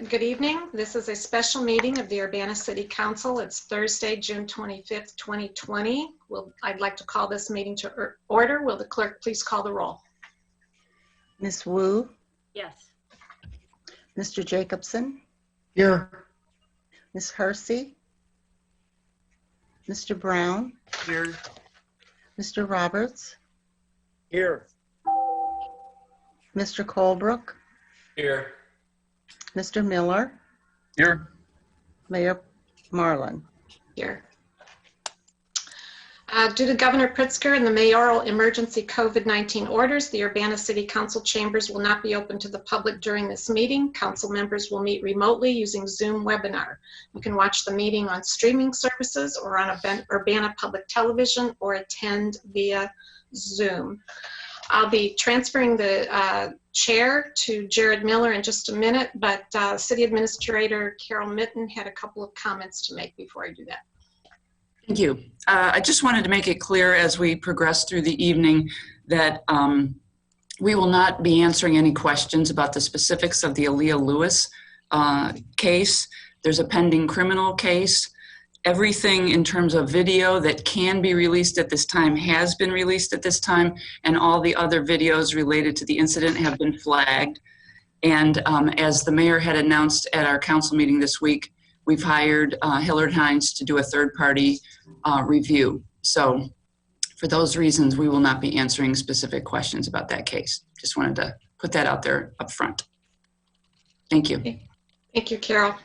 Good evening. This is a special meeting of the Urbana City Council. It's Thursday, June 25th, 2020. I'd like to call this meeting to order. Will the clerk please call the roll? Ms. Wu? Yes. Mr. Jacobson? Here. Ms. Hersey? Mr. Brown? Here. Mr. Roberts? Here. Mr. Colebrook? Here. Mr. Miller? Here. Mayor Marlin? Here. Due to Governor Pritzker and the mayoral emergency COVID-19 orders, the Urbana City Council chambers will not be open to the public during this meeting. Council members will meet remotely using Zoom webinar. You can watch the meeting on streaming services or on Urbana Public Television or attend via Zoom. I'll be transferring the chair to Jared Miller in just a minute, but City Administrator Carol Mitten had a couple of comments to make before I do that. Thank you. I just wanted to make it clear as we progress through the evening that we will not be answering any questions about the specifics of the Aaliyah Lewis case. There's a pending criminal case. Everything in terms of video that can be released at this time has been released at this time, and all the other videos related to the incident have been flagged. And as the mayor had announced at our council meeting this week, we've hired Hillard Hines to do a third-party review. So for those reasons, we will not be answering specific questions about that case. Just wanted to put that out there up front. Thank you. Thank you, Carol.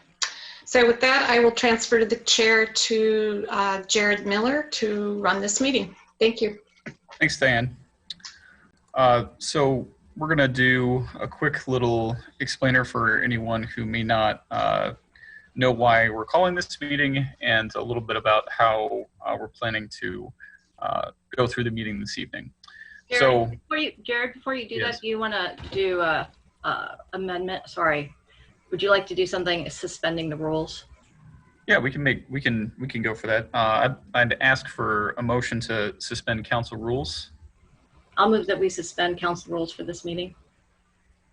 So with that, I will transfer the chair to Jared Miller to run this meeting. Thank you. Thanks, Diane. So we're going to do a quick little explainer for anyone who may not know why we're calling this meeting, and a little bit about how we're planning to go through the meeting this evening. Jared, before you do Yes. that, do you want to do a amendment? Sorry. Would you like to do something suspending the rules? Yeah, we can go for that. I'd ask for a motion to suspend council rules. I'll move that we suspend council rules for this meeting.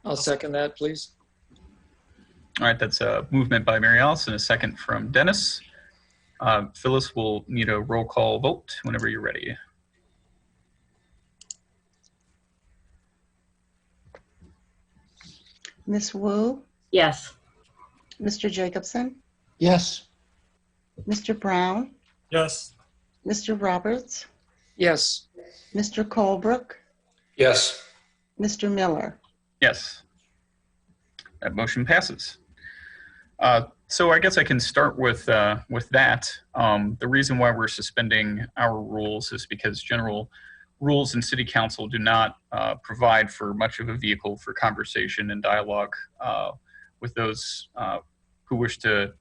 I'll second that, please. All right, that's a movement by Mary Alice and a second from Dennis. Phyllis will need a roll call vote whenever you're ready. Ms. Wu? Yes. Mr. Jacobson? Yes. Mr. Brown? Yes. Mr. Roberts? Yes. Mr. Colebrook? Yes. Mr. Miller? Yes. That motion passes. So I guess I can start with that. The reason why we're suspending our rules is because general rules in City Council do not provide for much of a vehicle for conversation and dialogue with those who wish to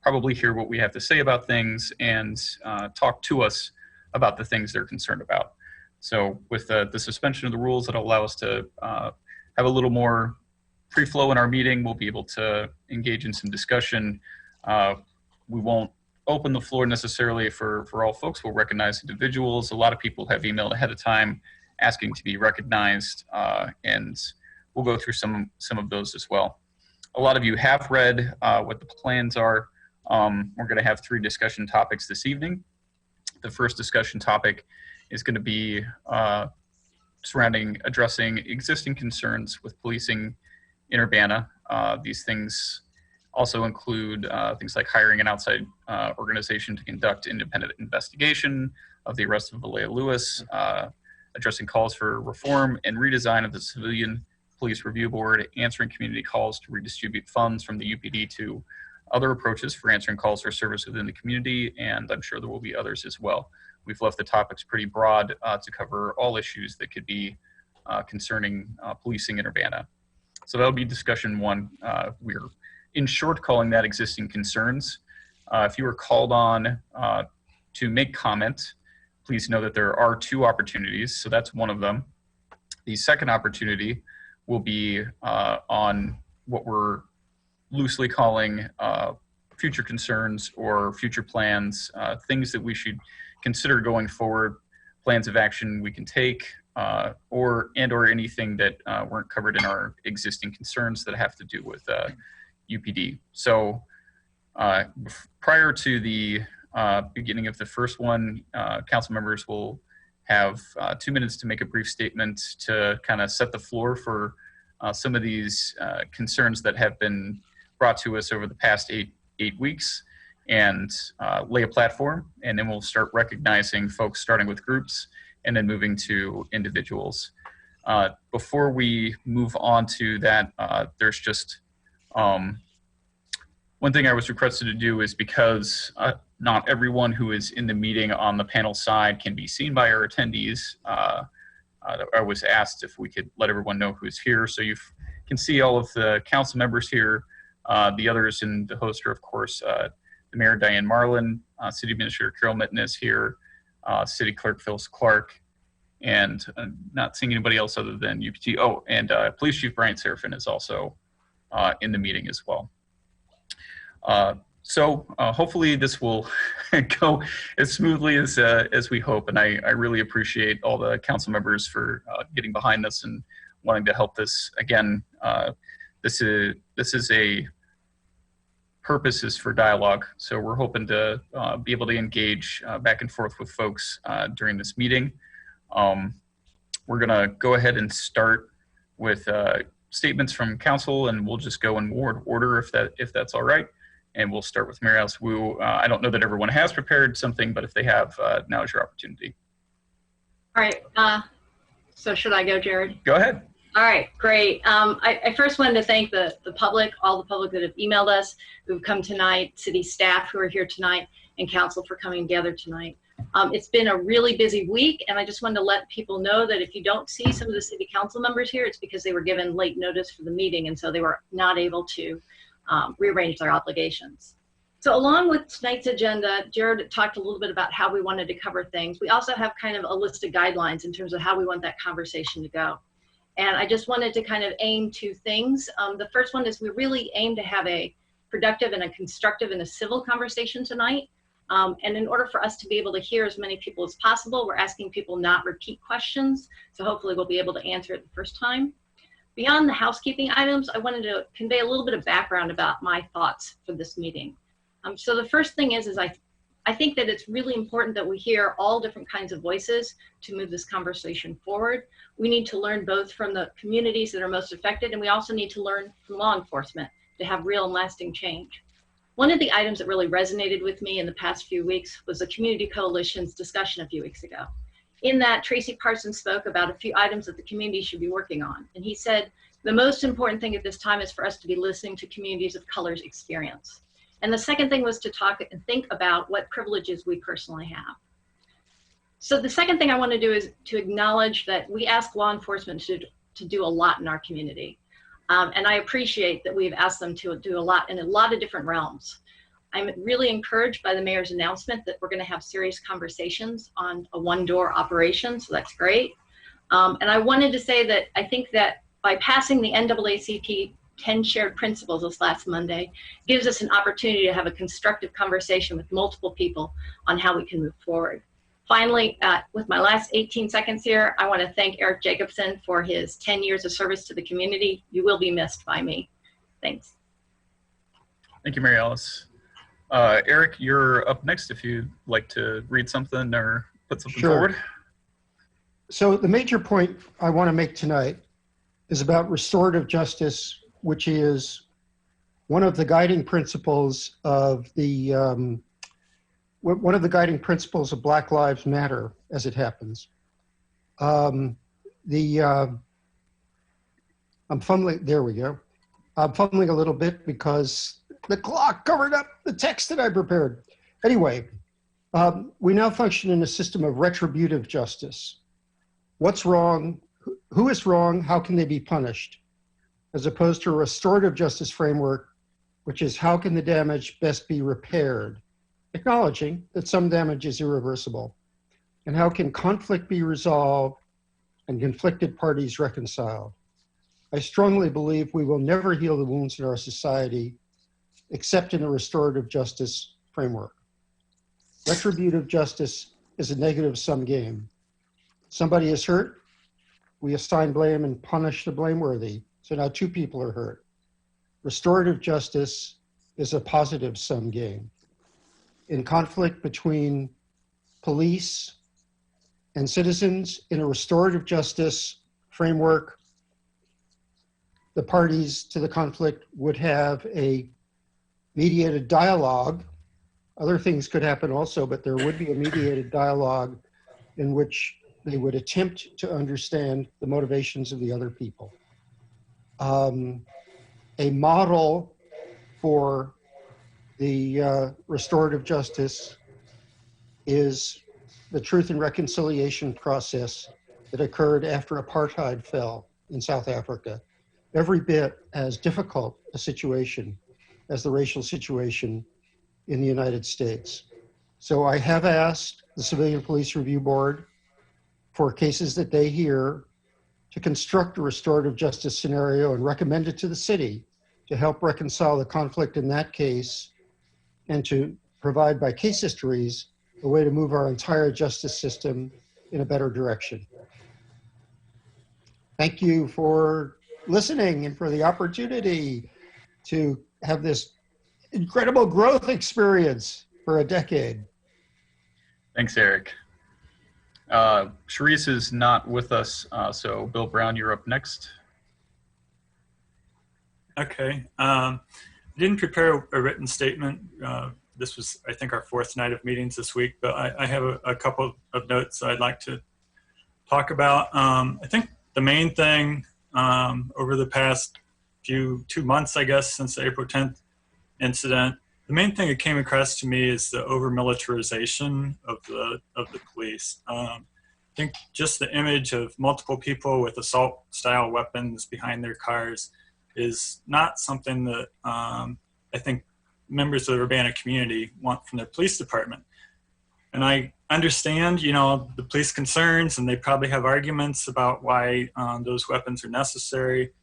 probably hear what we have to say about things and talk to us about the things they're concerned about. So with the suspension of the rules, that'll allow us to have a little more free flow in our meeting. We'll be able to engage in some discussion. We won't open the floor necessarily for all folks. We'll recognize individuals. A lot of people have emailed ahead of time asking to be recognized, and we'll go through some of those as well. A lot of you have read what the plans are. We're going to have 3 discussion topics this evening. The first discussion topic is going to be surrounding addressing existing concerns with policing in Urbana. These things also include things like hiring an outside organization to conduct independent investigation of the arrest of Aaliyah Lewis, addressing calls for reform and redesign of the Civilian Police Review Board, answering community calls to redistribute funds from the UPD to other approaches for answering calls for service within the community, and I'm sure there will be others as well. We've left the topics pretty broad to cover all issues that could be concerning policing in Urbana. So that'll be discussion 1. We're in short calling that existing concerns. If you are called on to make comment, please know that there are 2 opportunities. So that's one of them. The second opportunity will be on what we're loosely calling future concerns or future plans, things that we should consider going forward, plans of action we can take, or anything that weren't covered in our existing concerns that have to do with UPD. So prior to the beginning of the first one, council members will have 2 minutes to make a brief statement to kind of set the floor for some of these concerns that have been brought to us over the past eight weeks, and lay a platform. And then we'll start recognizing folks, starting with groups and then moving to individuals. Before we move on to that, there's just one thing I was requested to do is because not everyone who is in the meeting on the panel side can be seen by our attendees. I was asked if we could let everyone know who's here. So you can see all of the council members here. The others in the host are, of course, the Mayor, Diane Marlin, City Administrator Carol Mitten is here, City Clerk Phyllis Clark, and not seeing anybody else other than UPT. Oh, and Police Chief Brian Serafin is also in the meeting as well. So hopefully this will go as smoothly as we hope. And I really appreciate all the council members for getting behind this and wanting to help this. Again, this is a purpose is for dialogue. So we're hoping to be able to engage back and forth with folks during this meeting. We're gonna go ahead and start with statements from council, and we'll just go in order if that's all right. And we'll start with Mary Alice Wu. I don't know that everyone has prepared something, but if they have, now is your opportunity. All right. So should I go, Jared? Go ahead. All right, great. I first wanted to thank the public, all the public that have emailed us, who've come tonight, city staff who are here tonight, and council for coming together tonight. It's been a really busy week, and I just wanted to let people know that if you don't see some of the city council members here, it's because they were given late notice for the meeting, and so they were not able to rearrange their obligations. So along with tonight's agenda, Jared talked a little bit about how we wanted to cover things. We also have kind of a list of guidelines in terms of how we want that conversation to go. And I just wanted to kind of aim two things. The first one is we really aim to have a productive and a constructive and a civil conversation tonight. And in order for us to be able to hear as many people as possible, we're asking people not repeat questions. So hopefully we'll be able to answer it the first time. Beyond the housekeeping items, I wanted to convey a little bit of background about my thoughts for this meeting. So the first thing is I think that it's really important that we hear all different kinds of voices to move this conversation forward. We need to learn both from the communities that are most affected, and we also need to learn from law enforcement to have real and lasting change. One of the items that really resonated with me in the past few weeks was the Community Coalition's discussion a few weeks ago. In that, Tracy Parsons spoke about a few items that the community should be working on. And he said, the most important thing at this time is for us to be listening to communities of color's experience. And the second thing was to talk and think about what privileges we personally have. So the second thing I want to do is to acknowledge that we ask law enforcement to do a lot in our community. And I appreciate that we've asked them to do a lot in a lot of different realms. I'm really encouraged by the mayor's announcement that we're going to have serious conversations on a one-door operation, so that's great. And I wanted to say that I think that by passing the NAACP 10 shared principles this last Monday gives us an opportunity to have a constructive conversation with multiple people on how we can move forward. Finally, with my last 18 seconds here, I want to thank Eric Jacobson for his 10 years of service to the community. You will be missed by me. Thanks. Thank you, Mary Alice. Eric, you're up next if you'd like to read something or put something forward. So the major point I want to make tonight is about restorative justice, which is one of the guiding principles of Black Lives Matter, as it happens. I'm fumbling, there we go. I'm fumbling a little bit because the clock covered up the text that I prepared. Anyway, we now function in a system of retributive justice. What's wrong? Who is wrong? How can they be punished? As opposed to a restorative justice framework, which is how can the damage best be repaired? Acknowledging that some damage is irreversible. And how can conflict be resolved and conflicted parties reconciled? I strongly believe we will never heal the wounds in our society except in a restorative justice framework. Retributive justice is a negative-sum game. Somebody is hurt, we assign blame and punish the blameworthy. So now two people are hurt. restorative justice is a positive sum game. In conflict between police and citizens in a restorative justice framework, the parties to the conflict would have a mediated dialogue. Other things could happen also, but there would be a mediated dialogue in which they would attempt to understand the motivations of the other people. A model for the restorative justice is the Truth and Reconciliation process that occurred after apartheid fell in South Africa. Every bit as difficult a situation as the racial situation in the United States. So I have asked the Civilian Police Review Board for cases that they hear to construct a restorative justice scenario and recommend it to the city to help reconcile the conflict in that case and to provide by case histories a way to move our entire justice system in a better direction. Thank you for listening and for the opportunity to have this incredible growth experience for a decade. Thanks, Eric. Sharice is not with us, so Bill Brown, you're up next. Okay. I didn't prepare a written statement. This was, I think, our fourth night of meetings this week, but I have a couple of notes I'd like to talk about. I think the main thing over the past 2 months, I guess, since the April 10th incident, the main thing that came across to me is the over-militarization of the police. I think just the image of multiple people with assault-style weapons behind their cars is not something that I think members of the Urbana community want from their police department. And I understand, the police concerns, and they probably have arguments about why those weapons are necessary.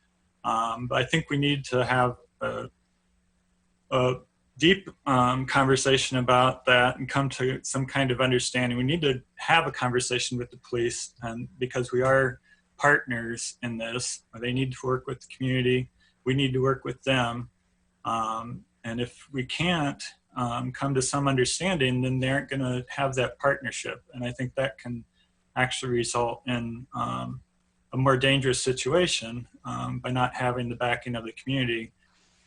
But I think we need to have a deep conversation about that and come to some kind of understanding. We need to have a conversation with the police, and because we are partners in this, they need to work with the community. We need to work with them. And if we can't come to some understanding, then they aren't going to have that partnership. And I think that can actually result in a more dangerous situation by not having the backing of the community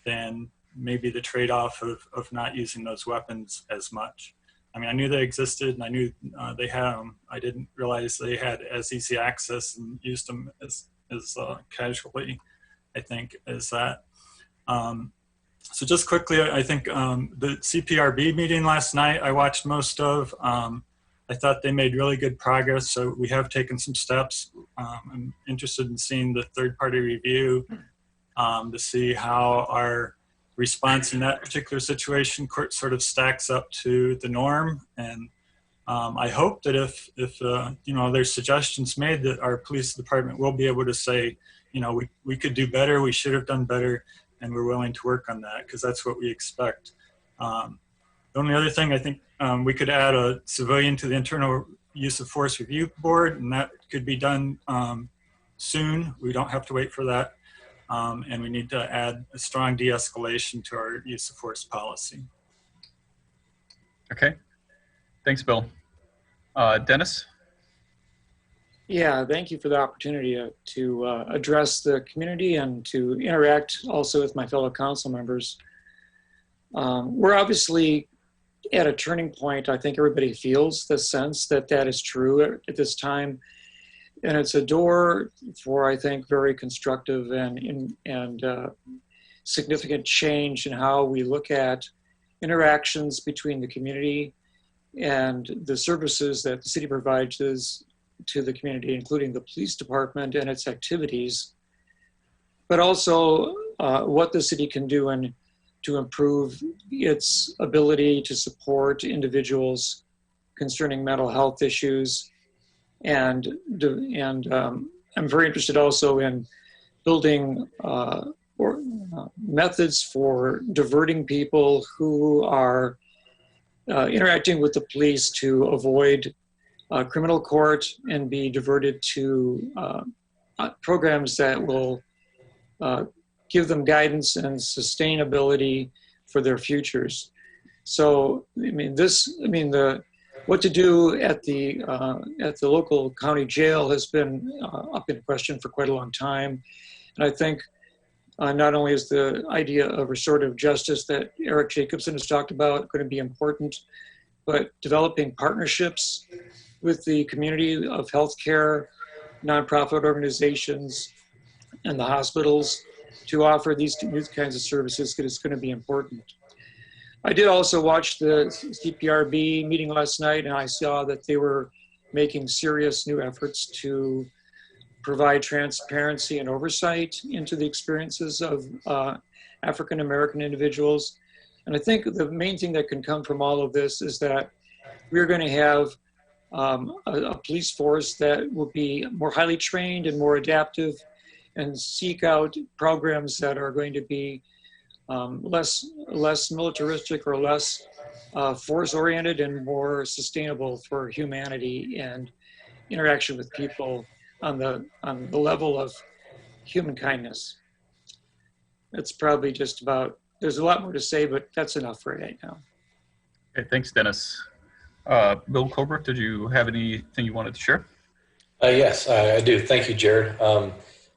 than maybe the trade-off of not using those weapons as much. I mean, I knew they existed and I knew they had them. I didn't realize they had as easy access and used them as casually, I think, as that. So just quickly, I think the CPRB meeting last night, I watched most of. I thought they made really good progress, so we have taken some steps. I'm interested in seeing the third-party review to see how our response in that particular situation sort of stacks up to the norm. And I hope that if there's suggestions made, that our police department will be able to say, we could do better, we should have done better, and we're willing to work on that, because that's what we expect. The only other thing, I think we could add a civilian to the Internal Use of Force Review Board, and that could be done soon. We don't have to wait for that. And we need to add a strong de-escalation to our use of force policy. Okay. Thanks, Bill. Dennis? Yeah, thank you for the opportunity to address the community and to interact also with my fellow council members. We're obviously at a turning point. I think everybody feels the sense that that is true at this time. And it's a door for, I think, very constructive and significant change in how we look at interactions between the community and the services that the city provides to the community, including the police department and its activities, but also what the city can do to improve its ability to support individuals concerning mental health issues. And I'm very interested also in building methods for diverting people who are interacting with the police to avoid criminal court and be diverted to programs that will give them guidance and sustainability for their futures. So, what to do at the local county jail has been up in question for quite a long time. And I think not only is the idea of restorative justice that Eric Jacobson has talked about going to be important, but developing partnerships with the community of healthcare, nonprofit organizations, and the hospitals to offer these kinds of services is going to be important. I did also watch the CPRB meeting last night, and I saw that they were making serious new efforts to provide transparency and oversight into the experiences of African American individuals. And I think the main thing that can come from all of this is that we're going to have a police force that will be more highly trained and more adaptive and seek out programs that are going to be less militaristic or less force-oriented and more sustainable for humanity and interaction with people on the level of human kindness. That's probably just about, there's a lot more to say, but that's enough for right now. Okay, thanks, Dennis. Bill Colebrook, did you have anything you wanted to share? Yes, I do. Thank you, Jared. I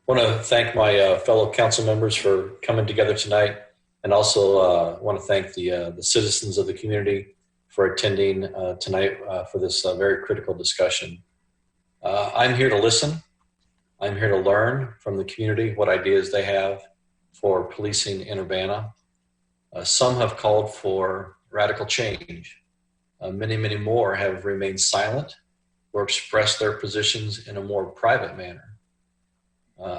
want to thank my fellow council members for coming together tonight, and also want to thank the citizens of the community for attending tonight for this very critical discussion. I'm here to listen. I'm here to learn from the community what ideas they have for policing in Urbana. Some have called for radical change. Many, many more have remained silent or expressed their positions in a more private manner.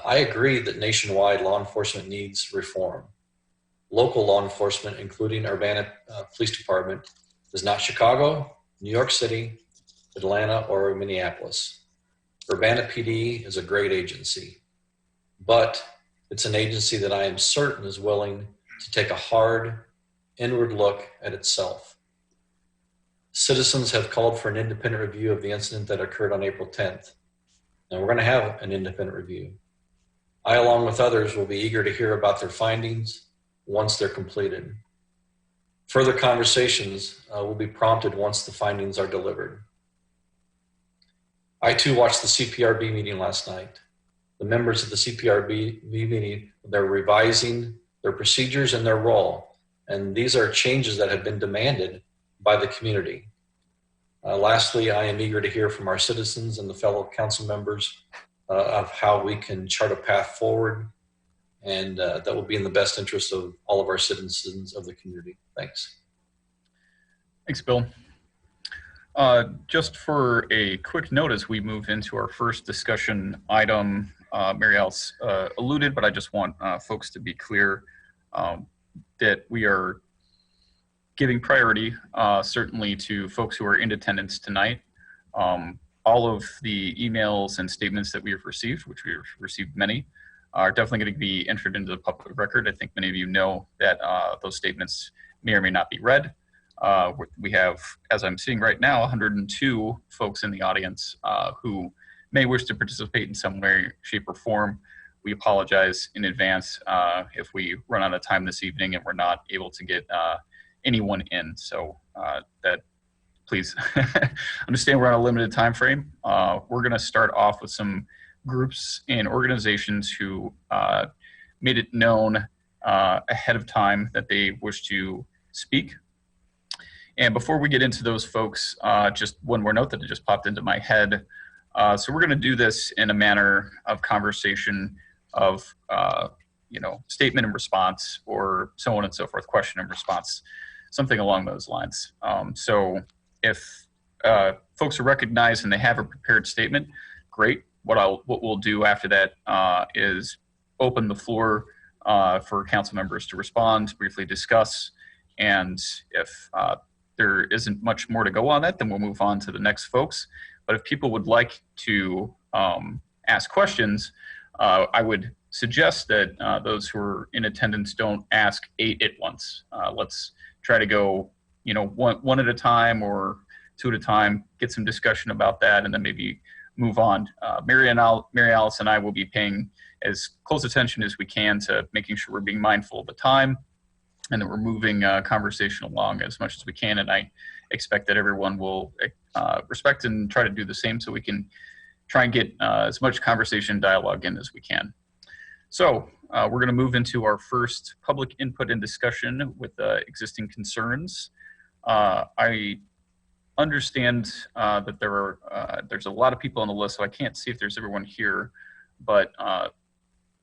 I agree that nationwide law enforcement needs reform. Local law enforcement, including Urbana Police Department, is not Chicago, New York City, Atlanta, or Minneapolis. Urbana PD is a great agency, but it's an agency that I am certain is willing to take a hard inward look at itself. Citizens have called for an independent review of the incident that occurred on April 10th. Now we're going to have an independent review. I, along with others, will be eager to hear about their findings once they're completed. Further conversations will be prompted once the findings are delivered. I too watched the CPRB meeting last night. The members of the CPRB meeting, they're revising their procedures and their role. And these are changes that have been demanded by the community. Lastly, I am eager to hear from our citizens and the fellow council members of how we can chart a path forward, and that will be in the best interest of all of our citizens of the community. Thanks. Thanks, Bill. Just for a quick notice, we move into our first discussion item. Mary Alice alluded, but I just want folks to be clear that we are giving priority certainly to folks who are in attendance tonight. All of the emails and statements that we have received, which we have received many, are definitely going to be entered into the public record. I think many of you know that those statements may or may not be read. We have, as I'm seeing right now, 102 folks in the audience who may wish to participate in some way, shape, or form. We apologize in advance if we run out of time this evening and we're not able to get anyone in. So that please understand we're on a limited time frame. We're going to start off with some groups and organizations who made it known ahead of time that they wish to speak. And before we get into those folks, just one more note that just popped into my head. So we're going to do this in a manner of conversation of, statement and response, or so on and so forth, question and response, something along those lines. So if folks are recognized and they have a prepared statement, great. What we'll do after that is open the floor for council members to respond, briefly discuss, and if there isn't much more to go on that, then we'll move on to the next folks. But if people would like to ask questions, I would suggest that those who are in attendance don't ask 8 at once. Let's try to go, one at a time or 2 at a time, get some discussion about that, and then maybe move on. Mary Alice and I will be paying as close attention as we can to making sure we're being mindful of the time and that we're moving conversation along as much as we can. And I expect that everyone will respect and try to do the same so we can try and get as much conversation dialogue in as we can. So we're going to move into our first public input and discussion with existing concerns. I understand that there's a lot of people on the list, so I can't see if there's everyone here, but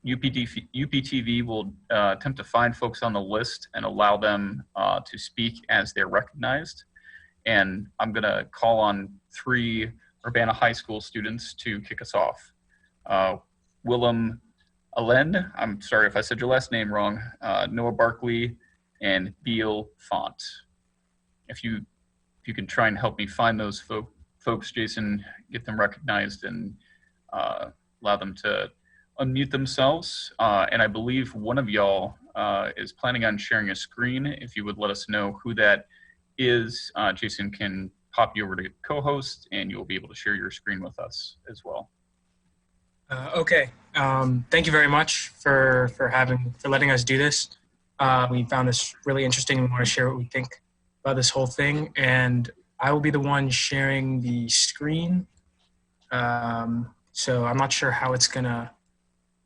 UPTV will attempt to find folks on the list and allow them to speak as they're recognized. And I'm going to call on 3 Urbana High School students to kick us off. Willem Allen, I'm sorry if I said your last name wrong, Noah Barkley, and Beal Font. If you can try and help me find those folks, Jason, get them recognized and allow them to unmute themselves. And I believe one of y'all is planning on sharing a screen. If you would let us know who that is, Jason can pop you over to co-host and you'll be able to share your screen with us as well. Okay. Thank you very much for letting us do this. We found this really interesting and want to share what we think about this whole thing. And I will be the one sharing the screen. So I'm not sure how it's gonna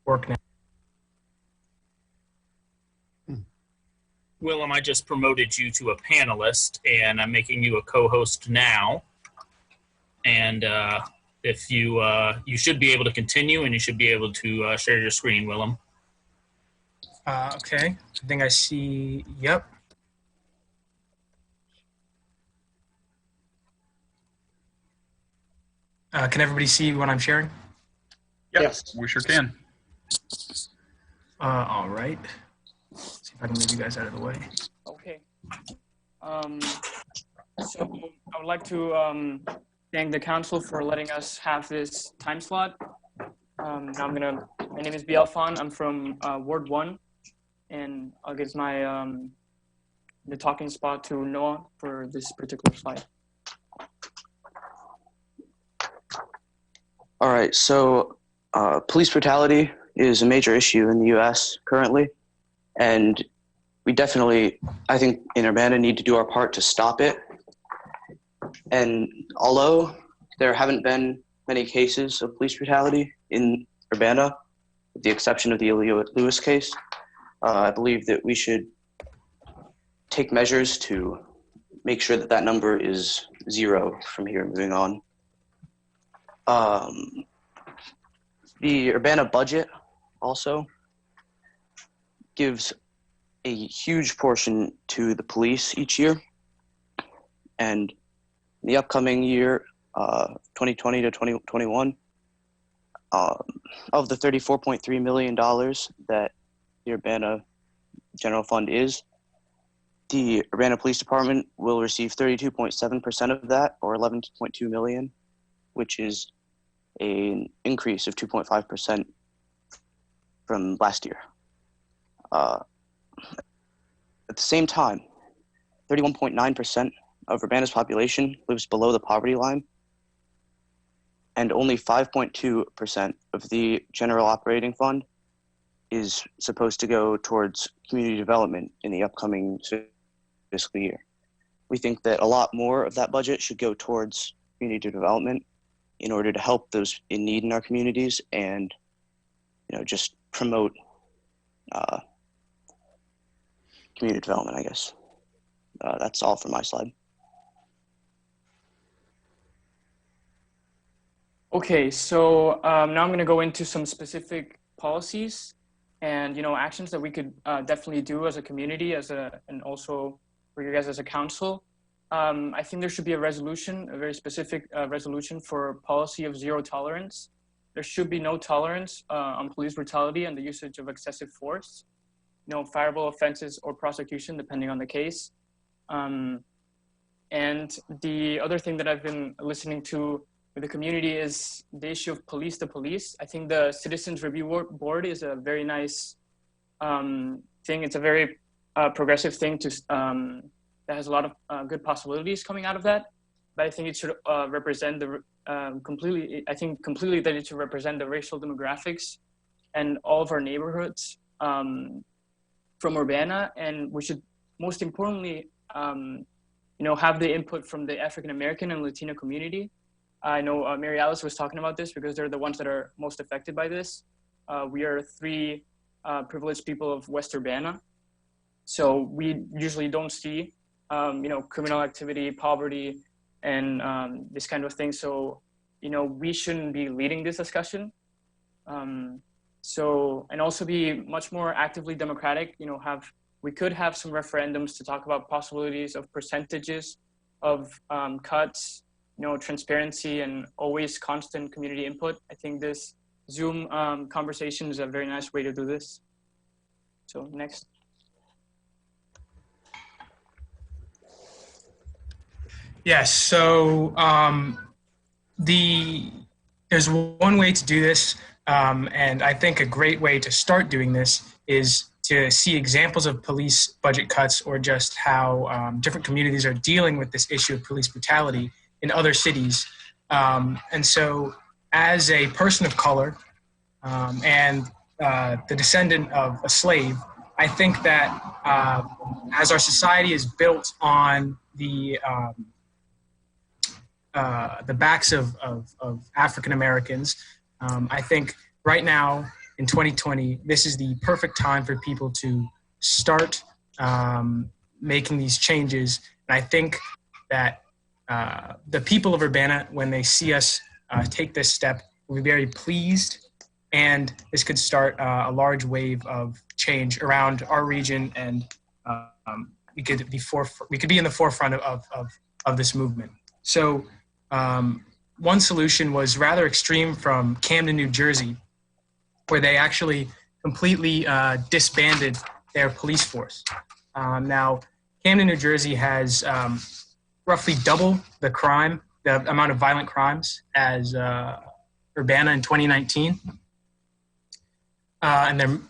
work now. Willem, I just promoted you to a panelist, and I'm making you a co-host now. And if you should be able to continue, and you should be able to share your screen, Willem. Okay. I think I see. Yep. Can everybody see what I'm sharing? Yep, Yes. we sure can. All right. Let's see if I can move you guys out of the way. Okay. So I would like to thank the council for letting us have this time slot. My name is Biel Fan. I'm from Ward 1, and I'll give my the talking spot to Noah for this particular slide. All right, so police brutality is a major issue in the U.S. currently, and we definitely, I think, in Urbana need to do our part to stop it. And although there haven't been many cases of police brutality in Urbana, with the exception of the Aaliyah Lewis case, I believe that we should take measures to make sure that that number is 0 from here moving on. The Urbana budget also gives a huge portion to the police each year. And in the upcoming year, 2020 to 2021, of the $34.3 million that the Urbana General Fund is, the Urbana Police Department will receive 32.7% of that, or $11.2 million, which is an increase of 2.5% from last year. At the same time, 31.9% of Urbana's population lives below the poverty line, and only 5.2% of the general operating fund is supposed to go towards community development in the upcoming fiscal year. We think that a lot more of that budget should go towards community development in order to help those in need in our communities and, just promote community development, I guess. That's all for my slide. Okay, so now I'm going to go into some specific policies and actions that we could definitely do as a community, and also for you guys as a council. I think there should be a resolution, a very specific resolution for policy of 0 tolerance. There should be no tolerance on police brutality and the usage of excessive force, fireable offenses or prosecution, depending on the case. And the other thing that I've been listening to with the community is the issue of police to police. I think the Citizens Review Board is a very nice thing. It's a very progressive thing that has a lot of good possibilities coming out of that. But I think it should represent completely that it should represent the racial demographics and all of our neighborhoods from Urbana, and we should most importantly, have the input from the African American and Latino community. I know Mary Alice was talking about this because they're the ones that are most affected by this. We are three privileged people of West Urbana, so we usually don't see, criminal activity, poverty, and this kind of thing. So, we shouldn't be leading this discussion. And also be much more actively democratic. We could have some referendums to talk about possibilities of percentages of cuts, transparency, and always constant community input. I think this Zoom conversation is a very nice way to do this. So next. Yes, so there's one way to do this, and I think a great way to start doing this is to see examples of police budget cuts or just how different communities are dealing with this issue of police brutality in other cities. And so as a person of color and the descendant of a slave, I think that as our society is built on the backs of African Americans, I think right now in 2020, this is the perfect time for people to start making these changes. And I think that the people of Urbana, when they see us take this step, will be very pleased, and this could start a large wave of change around our region, and we could be in the forefront of this movement. So one solution was rather extreme from Camden, New Jersey, where they actually completely disbanded their police force. Now, Camden, New Jersey has roughly double the amount of violent crimes as Urbana in 2019. And then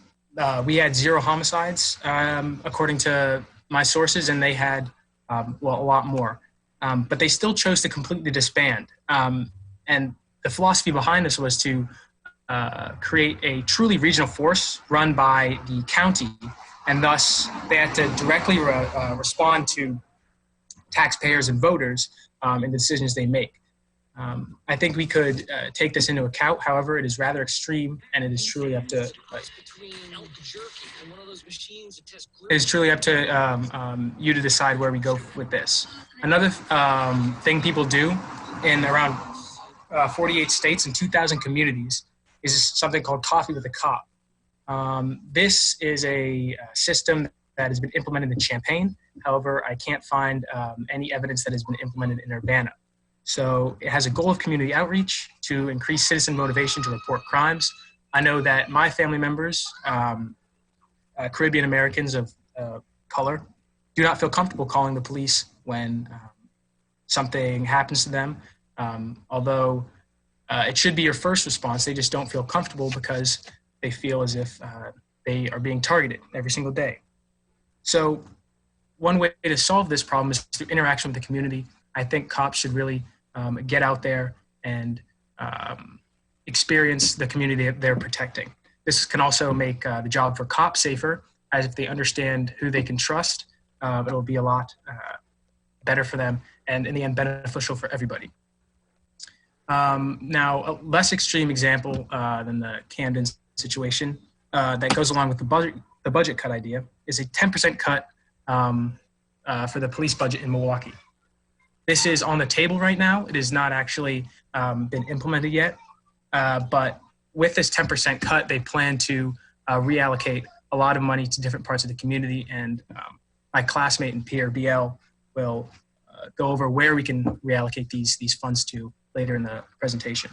we had 0 homicides, according to my sources, and they had, a lot more. But they still chose to completely disband. And the philosophy behind this was to create a truly regional force run by the county, and thus they had to directly respond to taxpayers and voters in the decisions they make. I think we could take this into account. However, it is rather extreme, and it is truly up to you to decide where we go with this. Another thing people do in around 48 states and 2,000 communities is something called Coffee with a Cop. This is a system that has been implemented in Champaign. However, I can't find any evidence that has been implemented in Urbana. So it has a goal of community outreach to increase citizen motivation to report crimes. I know that my family members, Caribbean Americans of color, do not feel comfortable calling the police when something happens to them. Although it should be your first response, they just don't feel comfortable because they feel as if they are being targeted every single day. So one way to solve this problem is through interaction with the community. I think cops should really get out there and experience the community that they're protecting. This can also make the job for cops safer, as if they understand who they can trust, it'll be a lot better for them, and in the end beneficial for everybody. Now, a less extreme example than the Camden situation that goes along with the budget cut idea is a 10% cut for the police budget in Milwaukee. This is on the table right now. It has not actually been implemented yet, but with this 10% cut, they plan to reallocate a lot of money to different parts of the community, and my classmate and peer, BL, will go over where we can reallocate these funds to later in the presentation.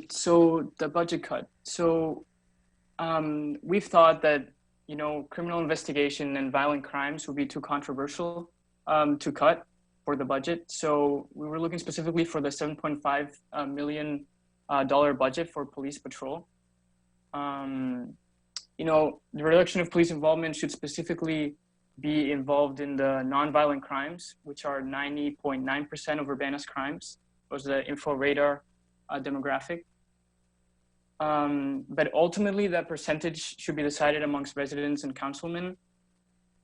So the budget cut. So we've thought that, criminal investigation and violent crimes would be too controversial to cut for the budget. So we were looking specifically for the $7.5 million budget for police patrol. The reduction of police involvement should specifically be involved in the nonviolent crimes, which are 90.9% of Urbana's crimes. was the info radar demographic. But ultimately, that percentage should be decided amongst residents and councilmen.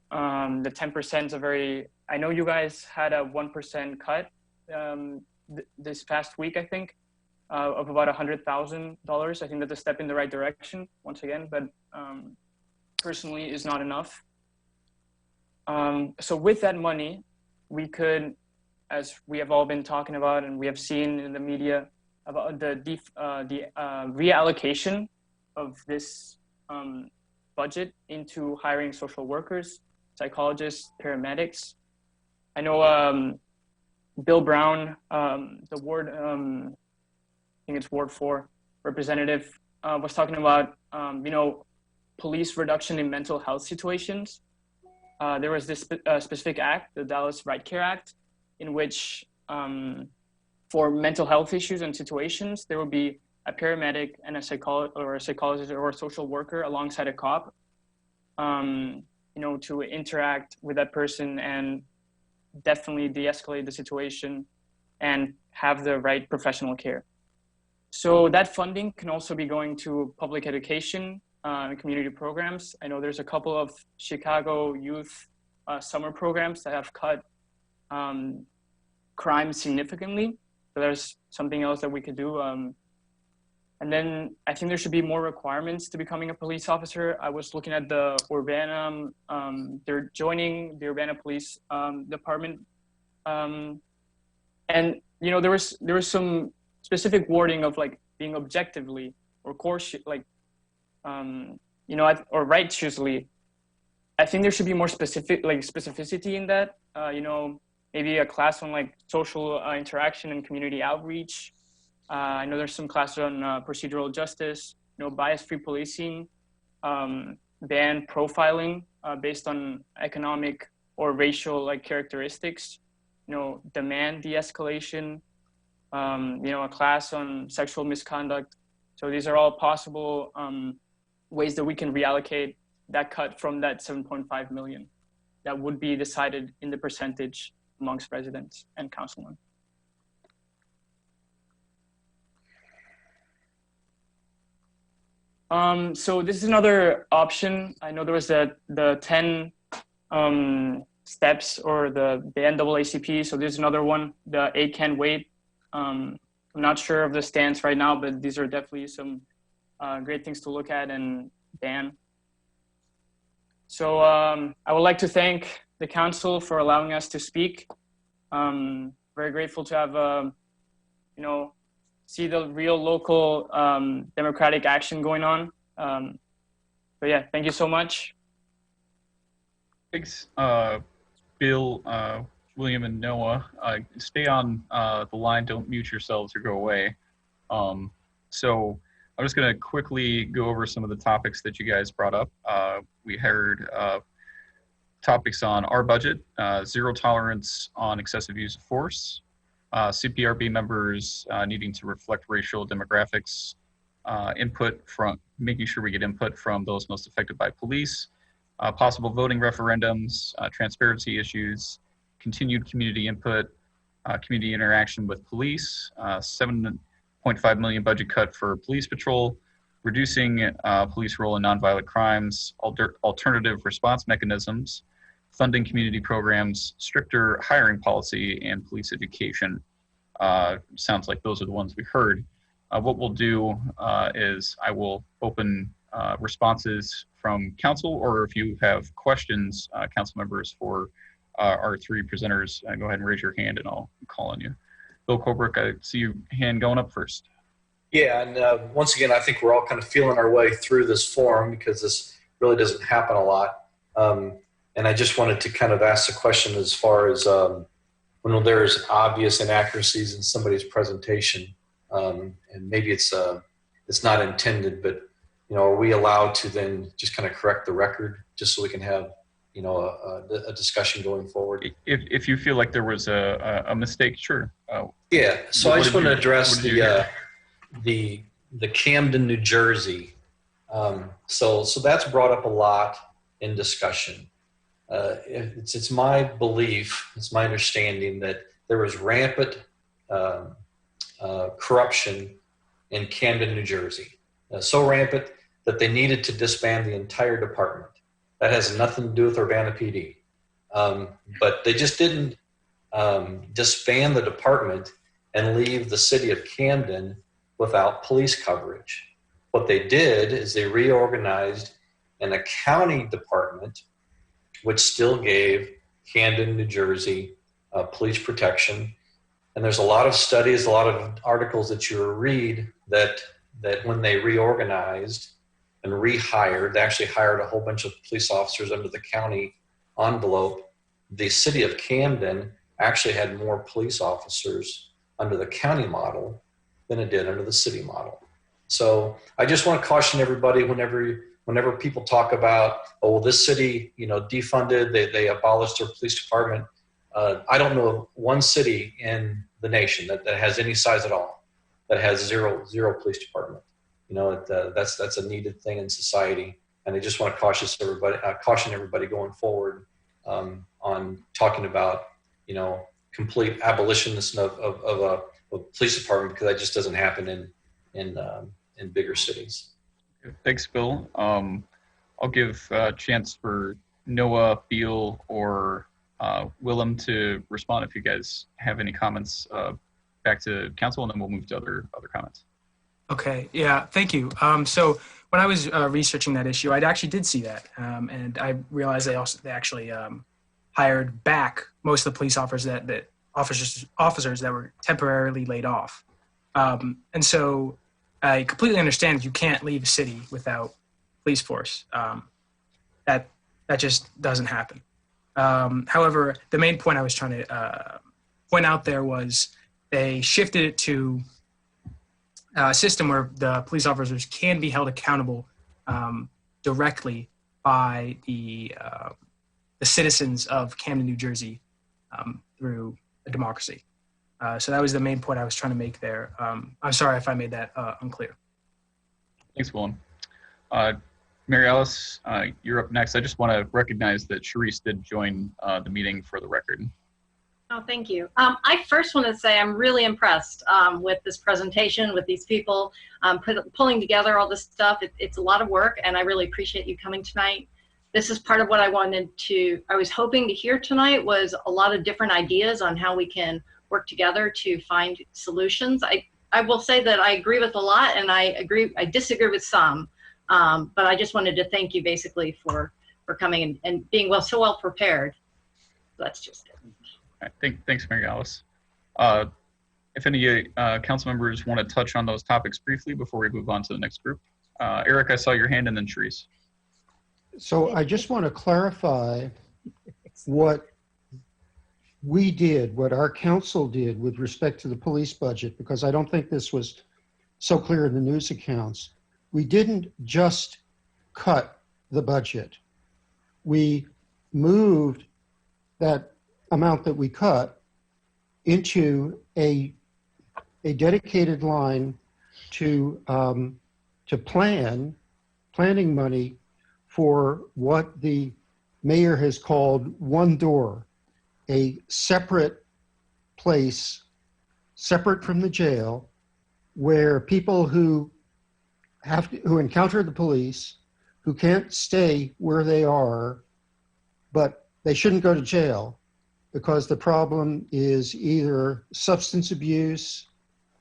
The 10% is a very, I know you guys had a 1% cut this past week, I think, of about $100,000. I think that's a step in the right direction, once again, but personally is not enough. So with that money, we could, as we have all been talking about and we have seen in the media, about the reallocation of this budget into hiring social workers, psychologists, paramedics. I know Bill Brown, the ward, I think it's Ward 4 representative, was talking about, police reduction in mental health situations. There was this specific act, the Dallas Right Care Act, in which for mental health issues and situations, there will be a paramedic and a psychologist or a social worker alongside a cop, to interact with that person and definitely de-escalate the situation and have the right professional care. So that funding can also be going to public education and community programs. I know there's a couple of Chicago youth summer programs that have cut crime significantly. So there's something else that we could do. And then I think there should be more requirements to becoming a police officer. I was looking at the Urbana, they're joining the Urbana Police Department. And, there was some specific wording of like being objectively or or righteously. I think there should be more specificity in that, maybe a class on like social interaction and community outreach. I know there's some classes on procedural justice, bias-free policing, ban profiling based on economic or racial characteristics, demand de-escalation, a class on sexual misconduct. So these are all possible ways that we can reallocate that cut from that 7.5 million that would be decided in the percentage amongst residents and councilmen. So this is another option. I know there was the 10 steps or the NAACP. So there's another one, the 8 Can Wait. I'm not sure of the stance right now, but these are definitely some great things to look at and ban. So I would like to thank the council for allowing us to speak. Very grateful to have, see the real local democratic action going on. But yeah, thank you so much. Thanks, Bill, William, and Noah. Stay on the line. Don't mute yourselves or go away. So I'm just going to quickly go over some of the topics that you guys brought up. We heard topics on our budget, zero tolerance on excessive use of force, CPRB members needing to reflect racial demographics, input from making sure we get input from those most affected by police, possible voting referendums, transparency issues, continued community input, community interaction with police, 7.5 million budget cut for police patrol, reducing police role in nonviolent crimes, alternative response mechanisms, funding community programs, stricter hiring policy, and police education. Sounds like those are the ones we heard. What we'll do is I will open responses from council, or if you have questions, council members, for our three presenters, go ahead and raise your hand and I'll call on you. Bill Colbrook, I see your hand going up first. Yeah, and once again, I think we're all kind of feeling our way through this forum because this really doesn't happen a lot. And I just wanted to kind of ask the question as far as when there's obvious inaccuracies in somebody's presentation, and maybe it's not intended, but are we allowed to then just kind of correct the record just so we can have a discussion going forward? If you feel like there was a mistake, sure. Yeah. So I just want to address the Camden, New Jersey. So that's brought up a lot in discussion. It's my belief, it's my understanding that there was rampant corruption in Camden, New Jersey. So rampant that they needed to disband the entire department. That has nothing to do with Urbana PD. But they just didn't disband the department and leave the city of Camden without police coverage. What they did is they reorganized an accounting department, which still gave Camden, New Jersey police protection. And there's a lot of studies, a lot of articles that you read that when they reorganized and rehired, they actually hired a whole bunch of police officers under the county envelope. The city of Camden actually had more police officers under the county model than it did under the city model. So I just want to caution everybody whenever people talk about, oh, well, this city, defunded, they abolished their police department. I don't know of one city in the nation that has any size at all that has zero police department. That's a needed thing in society, and I just want to caution everybody going forward on talking about complete abolitionist of a police department, because that just doesn't happen in bigger cities. Thanks, Bill. I'll give a chance for Noah, Beal, or Willem to respond if you guys have any comments back to council, and then we'll move to other comments. Okay, yeah, thank you. So when I was researching that issue, I actually did see that, and I realized they actually hired back most of the police officers that were temporarily laid off. And so I completely understand you can't leave a city without police force. That just doesn't happen. However, the main point I was trying to point out there was they shifted it to a system where the police officers can be held accountable directly by the citizens of Camden, New Jersey, through a democracy. So that was the main point I was trying to make there. I'm sorry if I made that unclear. Thanks, Willem. Mary Alice, you're up next. I just want to recognize that Sharice did join the meeting for the record. Oh, thank you. I first want to say I'm really impressed with this presentation, with these people pulling together all this stuff. It's a lot of work, and I really appreciate you coming tonight. This is part of what I was hoping to hear tonight, was a lot of different ideas on how we can work together to find solutions. I will say that I agree with a lot, and I disagree with some, but I just wanted to thank you basically for coming and being so well prepared. That's just it. All right, thanks, Mary Alice. If any council members want to touch on those topics briefly before we move on to the next group. Eric, I saw your hand, and then Sharice. So I just want to clarify what we did, what our council did with respect to the police budget, because I don't think this was so clear in the news accounts. We didn't just cut the budget. We moved that amount that we cut into a dedicated line to planning money for what the mayor has called One Door, a separate place, separate from the jail, where people who encounter the police, who can't stay where they are, but they shouldn't go to jail because the problem is either substance abuse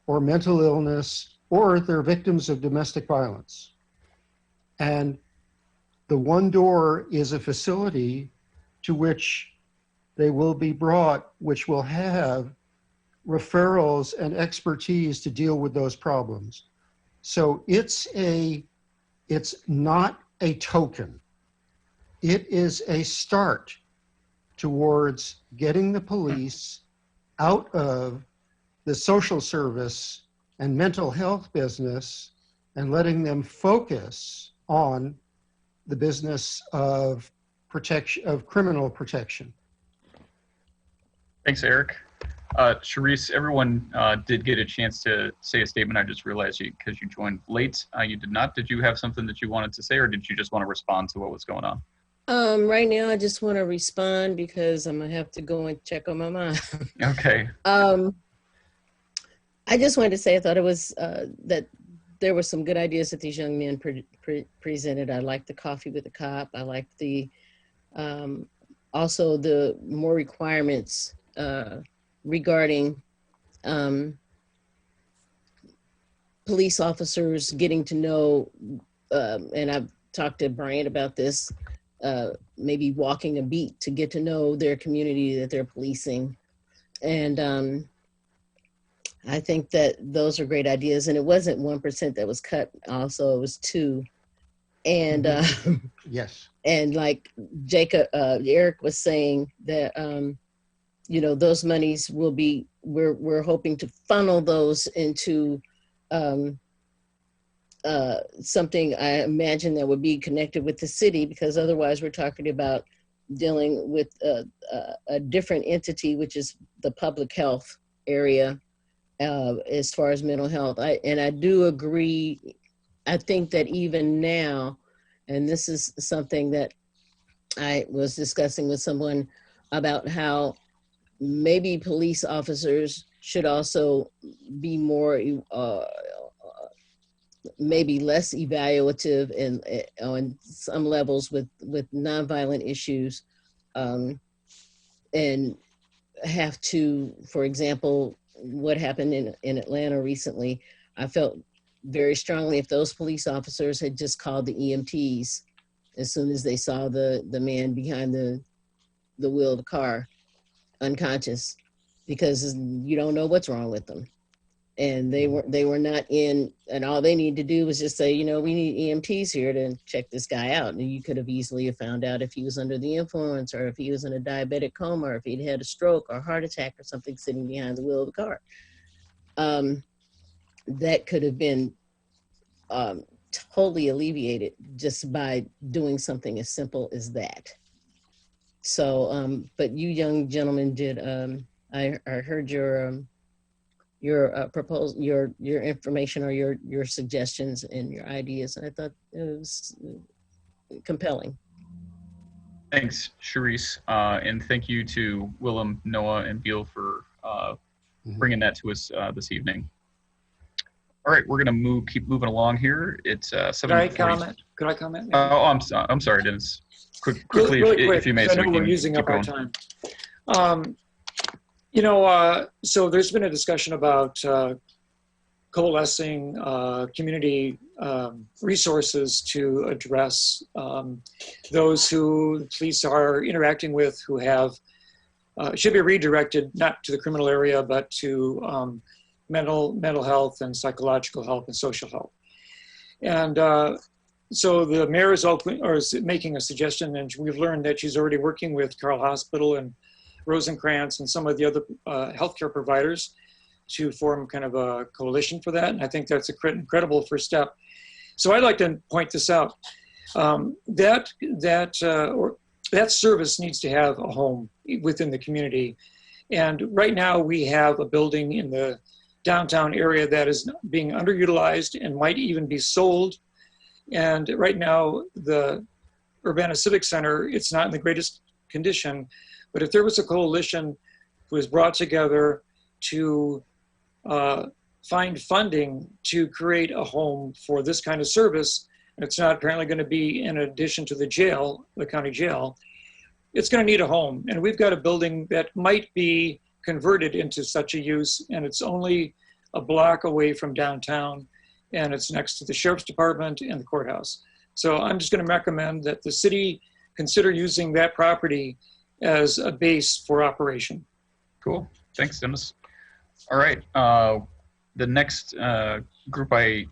or mental illness, or they're victims of domestic violence. And the One Door is a facility to which they will be brought, which will have referrals and expertise to deal with those problems. So it's not a token. It is a start towards getting the police out of the social service and mental health business and letting them focus on the business of protection, of criminal protection. Thanks, Eric. Sharice, everyone did get a chance to say a statement. I just realized because you joined late, you did not. Did you have something that you wanted to say, or did you just want to respond to what was going on? Right now, I just want to respond because I'm gonna have to go and check on my mom. Okay. I just wanted to say I thought it was that there were some good ideas that these young men presented. I liked the coffee with the cop. I liked the also the more requirements regarding police officers getting to know, and I've talked to Brian about this, maybe walking a beat to get to know their community that they're policing. And I think that those are great ideas. And it wasn't 1% that was cut. Also, it was 2%. And Yes. and like Jacob, Eric was saying that you know, those monies will be, we're hoping to funnel those into something I imagine that would be connected with the city, because otherwise we're talking about dealing with a different entity, which is the public health area as far as mental health. I do agree. I think that even now, and this is something that I was discussing with someone about, how maybe police officers should also be more, maybe less evaluative and on some levels with nonviolent issues, and have to, for example, what happened in Atlanta recently, I felt very strongly if those police officers had just called the EMTs as soon as they saw the man behind the wheel of the car unconscious, because you don't know what's wrong with them. And they were not in, and all they need to do was just say, you know, we need EMTs here to check this guy out. And you could have easily found out if he was under the influence, or if he was in a diabetic coma, or if he'd had a stroke or heart attack or something sitting behind the wheel of the car. That could have been totally alleviated just by doing something as simple as that. So, but you young gentlemen did, I heard your proposal, your information, or your suggestions and your ideas, and I thought it was compelling. Thanks, Sharice, and thank you to Willem, Noah, and Beal for bringing that to us this evening. All right, we're gonna keep moving along here. It's 7:40. Could I comment? I'm sorry, Dennis. Quickly, really quick, if you may, I so know we we're can using keep up our going. time. You know, so there's been a discussion about coalescing community resources to address those who the police are interacting with, who have should be redirected not to the criminal area, but to mental health and psychological health and social health. And so the mayor is making a suggestion, and we've learned that she's already working with Carl Hospital and Rosencrantz and some of the other healthcare providers to form kind of a coalition for that. And I think that's an incredible first step. So I'd like to point this out. That service needs to have a home within the community. And right now we have a building in the downtown area that is being underutilized and might even be sold. And right now the Urbana Civic Center, it's not in the greatest condition. But if there was a coalition who was brought together to find funding to create a home for this kind of service, it's not apparently going to be in addition to the jail, the county jail, it's going to need a home. And we've got a building that might be converted into such a use, and it's only a block away from downtown, and it's next to the sheriff's department and the courthouse. So I'm just going to recommend that the city consider using that property as a base for operation. Cool. Thanks, Dennis. All right. The next group, I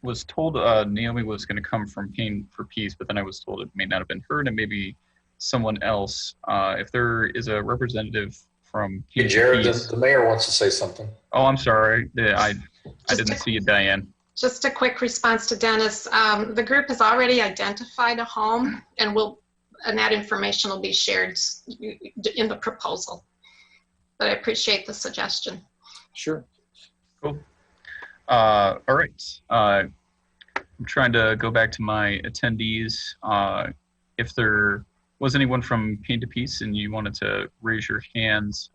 was told Naomi was going to come from Pain for Peace, but then I was told it may not have been her, and maybe someone else. If there is a representative from Pain Jared, for Peace. the mayor wants to say something. Oh, I'm sorry. I didn't see you, Diane. Just a quick response to Dennis. The group has already identified a home, and that information will be shared in the proposal. But I appreciate the suggestion. Sure. Cool. All right. I'm trying to go back to my attendees. If there was anyone from Pain to Peace and you wanted to raise your hands,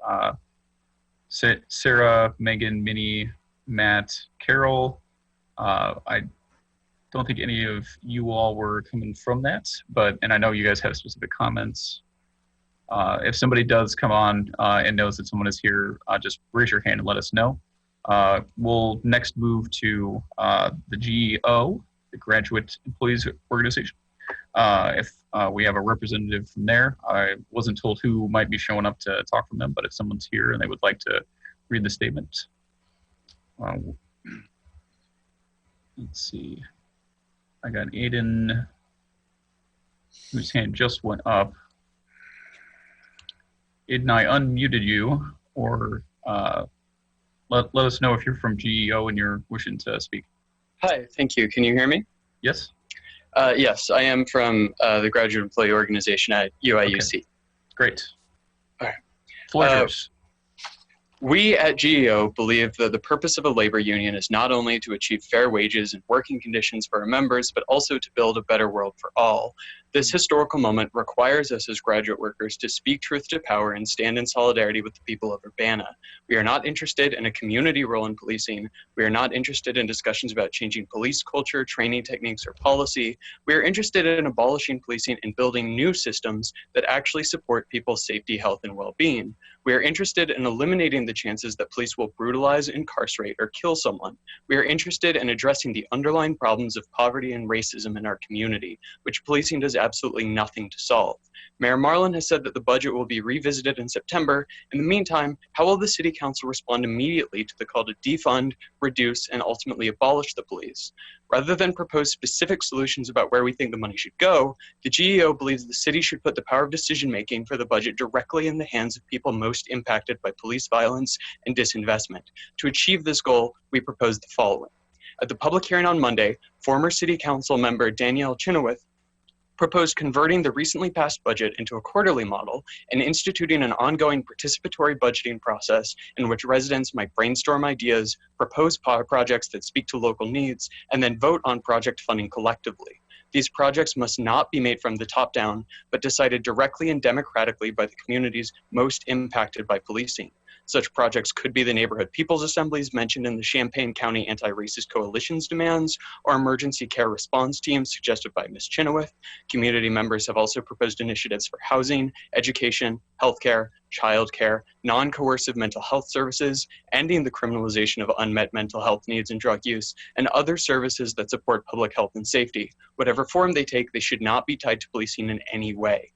Sarah, Megan, Minnie, Matt, Carol. I don't think any of you all were coming from that, and I know you guys have specific comments. If somebody does come on and knows that someone is here, just raise your hand and let us know. We'll next move to the GEO, the Graduate Employees Organization. If we have a representative from there, I wasn't told who might be showing up to talk from them, but if someone's here and they would like to read the statement. Let's see. I got Aiden, whose hand just went up. Aiden, I unmuted you, or let us know if you're from GEO and you're wishing to speak. Hi, thank you. Can you hear me? Yes. Yes, I am from the Graduate Employee Organization at UIUC. Okay. Great. All right. Floor is yours. We at GEO believe that the purpose of a labor union is not only to achieve fair wages and working conditions for our members, but also to build a better world for all. This historical moment requires us as graduate workers to speak truth to power and stand in solidarity with the people of Urbana. We are not interested in a community role in policing. We are not interested in discussions about changing police culture, training techniques, or policy. We are interested in abolishing policing and building new systems that actually support people's safety, health, and well-being. We are interested in eliminating the chances that police will brutalize, incarcerate, or kill someone. We are interested in addressing the underlying problems of poverty and racism in our community, which policing does absolutely nothing to solve. Mayor Marlin has said that the budget will be revisited in September. In the meantime, how will the City Council respond immediately to the call to defund, reduce, and ultimately abolish the police? Rather than propose specific solutions about where we think the money should go, the GEO believes the city should put the power of decision-making for the budget directly in the hands of people most impacted by police violence and disinvestment. To achieve this goal, we propose the following. At the public hearing on Monday, former City Council member Danielle Chenoweth proposed converting the recently passed budget into a quarterly model and instituting an ongoing participatory budgeting process in which residents might brainstorm ideas, propose projects that speak to local needs, and then vote on project funding collectively. These projects must not be made from the top down, but decided directly and democratically by the communities most impacted by policing. Such projects could be the neighborhood people's assemblies mentioned in the Champaign County Anti-Racist Coalition's demands, or emergency care response teams suggested by Ms. Chenoweth. Community members have also proposed initiatives for housing, education, healthcare, childcare, non-coercive mental health services, ending the criminalization of unmet mental health needs and drug use, and other services that support public health and safety. Whatever form they take, they should not be tied to policing in any way.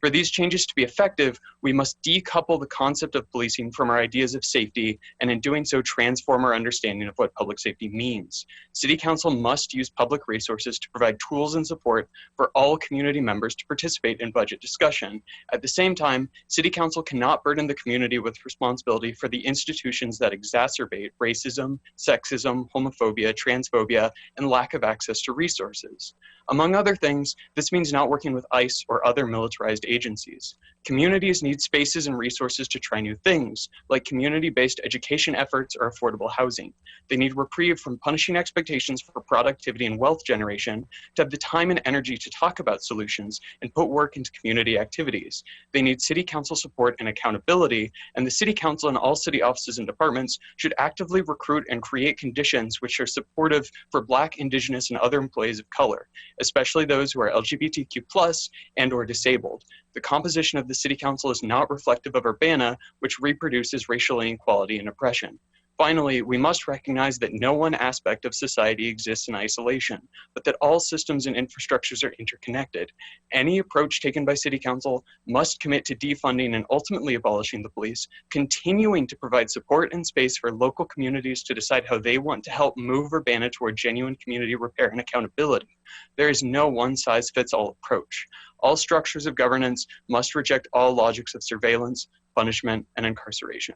For these changes to be effective, we must decouple the concept of policing from our ideas of safety, and in doing so, transform our understanding of what public safety means. City Council must use public resources to provide tools and support for all community members to participate in budget discussion. At the same time, City Council cannot burden the community with responsibility for the institutions that exacerbate racism, sexism, homophobia, transphobia, and lack of access to resources. Among other things, this means not working with ICE or other militarized agencies. Communities need spaces and resources to try new things, like community-based education efforts or affordable housing. They need reprieve from punishing expectations for productivity and wealth generation, to have the time and energy to talk about solutions and put work into community activities. They need City Council support and accountability, and the City Council and all city offices and departments should actively recruit and create conditions which are supportive for Black, Indigenous, and other employees of color, especially those who are LGBTQ+ and or disabled. The composition of the City Council is not reflective of Urbana, which reproduces racial inequality and oppression. Finally, we must recognize that no one aspect of society exists in isolation, but that all systems and infrastructures are interconnected. Any approach taken by City Council must commit to defunding and ultimately abolishing the police, continuing to provide support and space for local communities to decide how they want to help move Urbana toward genuine community repair and accountability. There is no one-size-fits-all approach. All structures of governance must reject all logics of surveillance, punishment, and incarceration.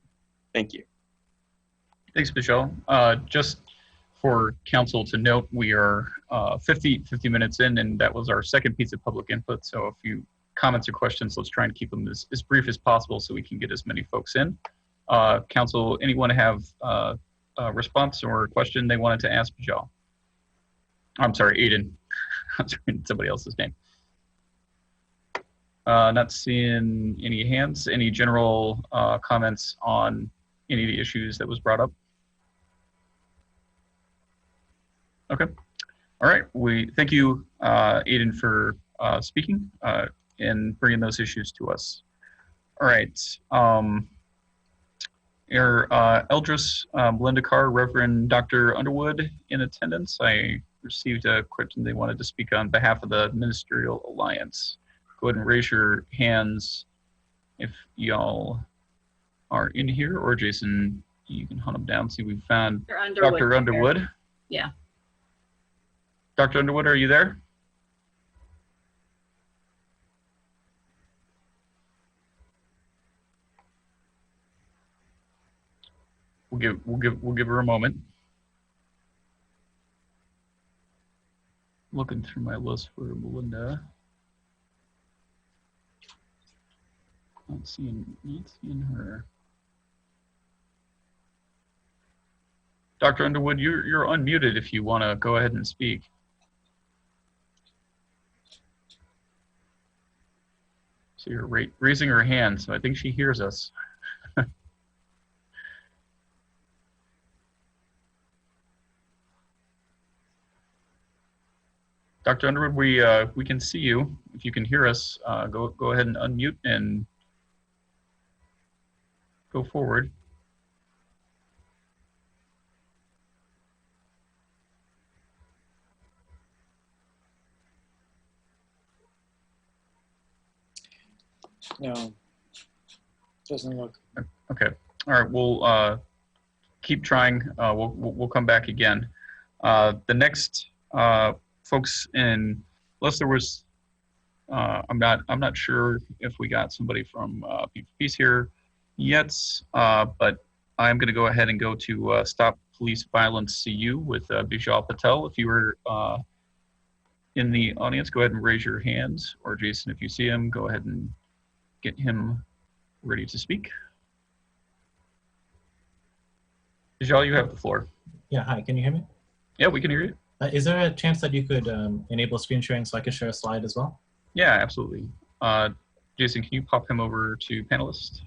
Thank you. Thanks, Michelle. Just for council to note, we are 50 minutes in, and that was our second piece of public input. So if you comments or questions, let's try and keep them as brief as possible so we can get as many folks in. Council, anyone have a response or a question they wanted to ask Michelle? I'm sorry, Aiden. I'm sorry, somebody else's name. Not seeing any hands. Any general comments on any of the issues that was brought up? Okay. All right. We thank you, Aiden, for speaking and bringing those issues to us. All right. Eldris, Melinda Carr, Reverend Dr. Underwood in attendance. I received a question they wanted to speak on behalf of the Ministerial Alliance. Go ahead and raise your hands if y'all are in here, or Jason, you can hunt them down. See, we found Dr. Underwood. Yeah. Dr. Underwood, are you there? We'll give her a moment. Looking through my list for Melinda. Not seeing her. Dr. Underwood, you're unmuted if you want to go ahead and speak. So you're raising her hand, so I think she hears us. Dr. Underwood, we can see you. If you can hear us, go ahead and unmute and go forward. No, doesn't look. Okay. All right. We'll keep trying. We'll come back again. The next folks in, unless there was, I'm not sure if we got somebody from Peace here yet, but I'm going to go ahead and go to Stop Police Violence CU with Bijal Patel. If you were in the audience, go ahead and raise your hands, or Jason, if you see him, go ahead and get him ready to speak. Bijal, you have the floor. Yeah, hi, can you hear me? Yeah, we can hear you. Is there a chance that you could enable screen sharing so I could share a slide as well? Yeah, absolutely. Jason, can you pop him over to panelist?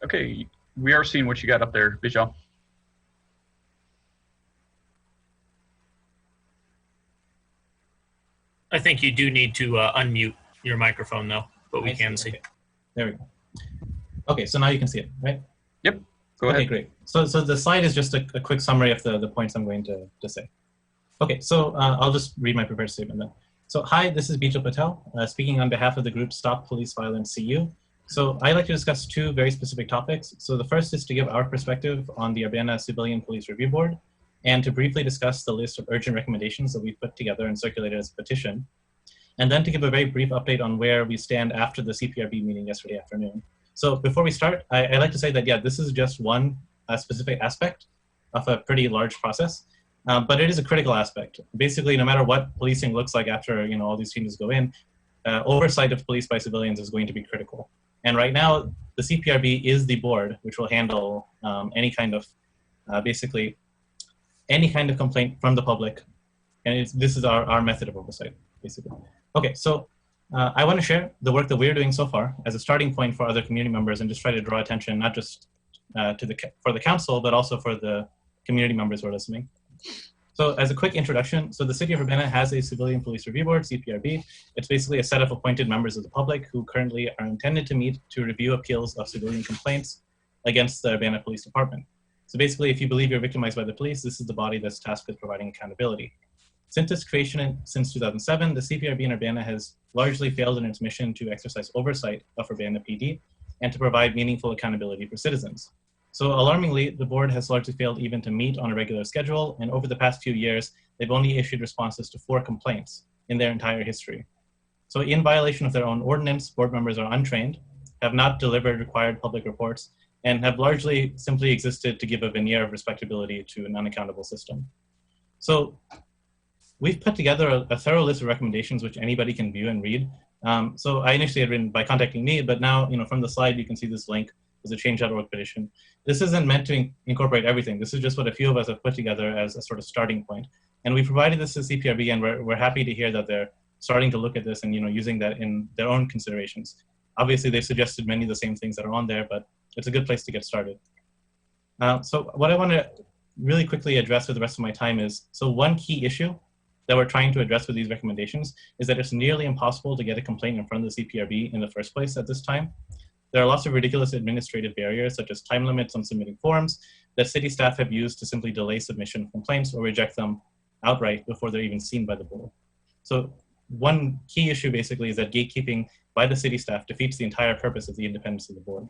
Okay, we are seeing what you got up there, Bijal. I think you do need to unmute your microphone though, but we can see. Okay. There we go. Okay, so now you can see it, right? Yep, go ahead. Okay, great. So the slide is just a quick summary of the points I'm going to say. Okay, so I'll just read my prepared statement then. So hi, this is Bijal Patel, speaking on behalf of the group Stop Police Violence CU. So I'd like to discuss two very specific topics. So the first is to give our perspective on the Urbana Civilian Police Review Board, and to briefly discuss the list of urgent recommendations that we've put together and circulated as a petition. And then to give a very brief update on where we stand after the CPRB meeting yesterday afternoon. So before we start, I'd like to say that, yeah, this is just one specific aspect of a pretty large process, but it is a critical aspect. Basically, no matter what policing looks like after all these changes go in, oversight of police by civilians is going to be critical. And right now, the CPRB is the board which will handle any kind of, basically, any kind of complaint from the public. And this is our method of oversight, basically. Okay, so I want to share the work that we're doing so far as a starting point for other community members, and just try to draw attention, not just for the council, but also for the community members who are listening. So as a quick introduction, so the City of Urbana has a Civilian Police Review Board, CPRB. It's basically a set of appointed members of the public who currently are intended to meet to review appeals of civilian complaints against the Urbana Police Department. So basically, if you believe you're victimized by the police, this is the body that's tasked with providing accountability. Since its creation since 2007, the CPRB in Urbana has largely failed in its mission to exercise oversight of Urbana PD and to provide meaningful accountability for citizens. So alarmingly, the board has largely failed even to meet on a regular schedule, and over the past few years, they've only issued responses to 4 complaints in their entire history. So in violation of their own ordinance, board members are untrained, have not delivered required public reports, and have largely simply existed to give a veneer of respectability to an unaccountable system. So we've put together a thorough list of recommendations which anybody can view and read. So I initially had written by contacting me, but now, from the slide, you can see this link. was a change.org petition. This isn't meant to incorporate everything. This is just what a few of us have put together as a sort of starting point. And we provided this to CPRB, and we're happy to hear that they're starting to look at this and using that in their own considerations. Obviously, they've suggested many of the same things that are on there, but it's a good place to get started. So what I want to really quickly address with the rest of my time is, so one key issue that we're trying to address with these recommendations is that it's nearly impossible to get a complaint in front of the CPRB in the first place at this time. There are lots of ridiculous administrative barriers, such as time limits on submitting forms, that city staff have used to simply delay submission of complaints or reject them outright before they're even seen by the board. So one key issue basically is that gatekeeping by the city staff defeats the entire purpose of the independence of the board.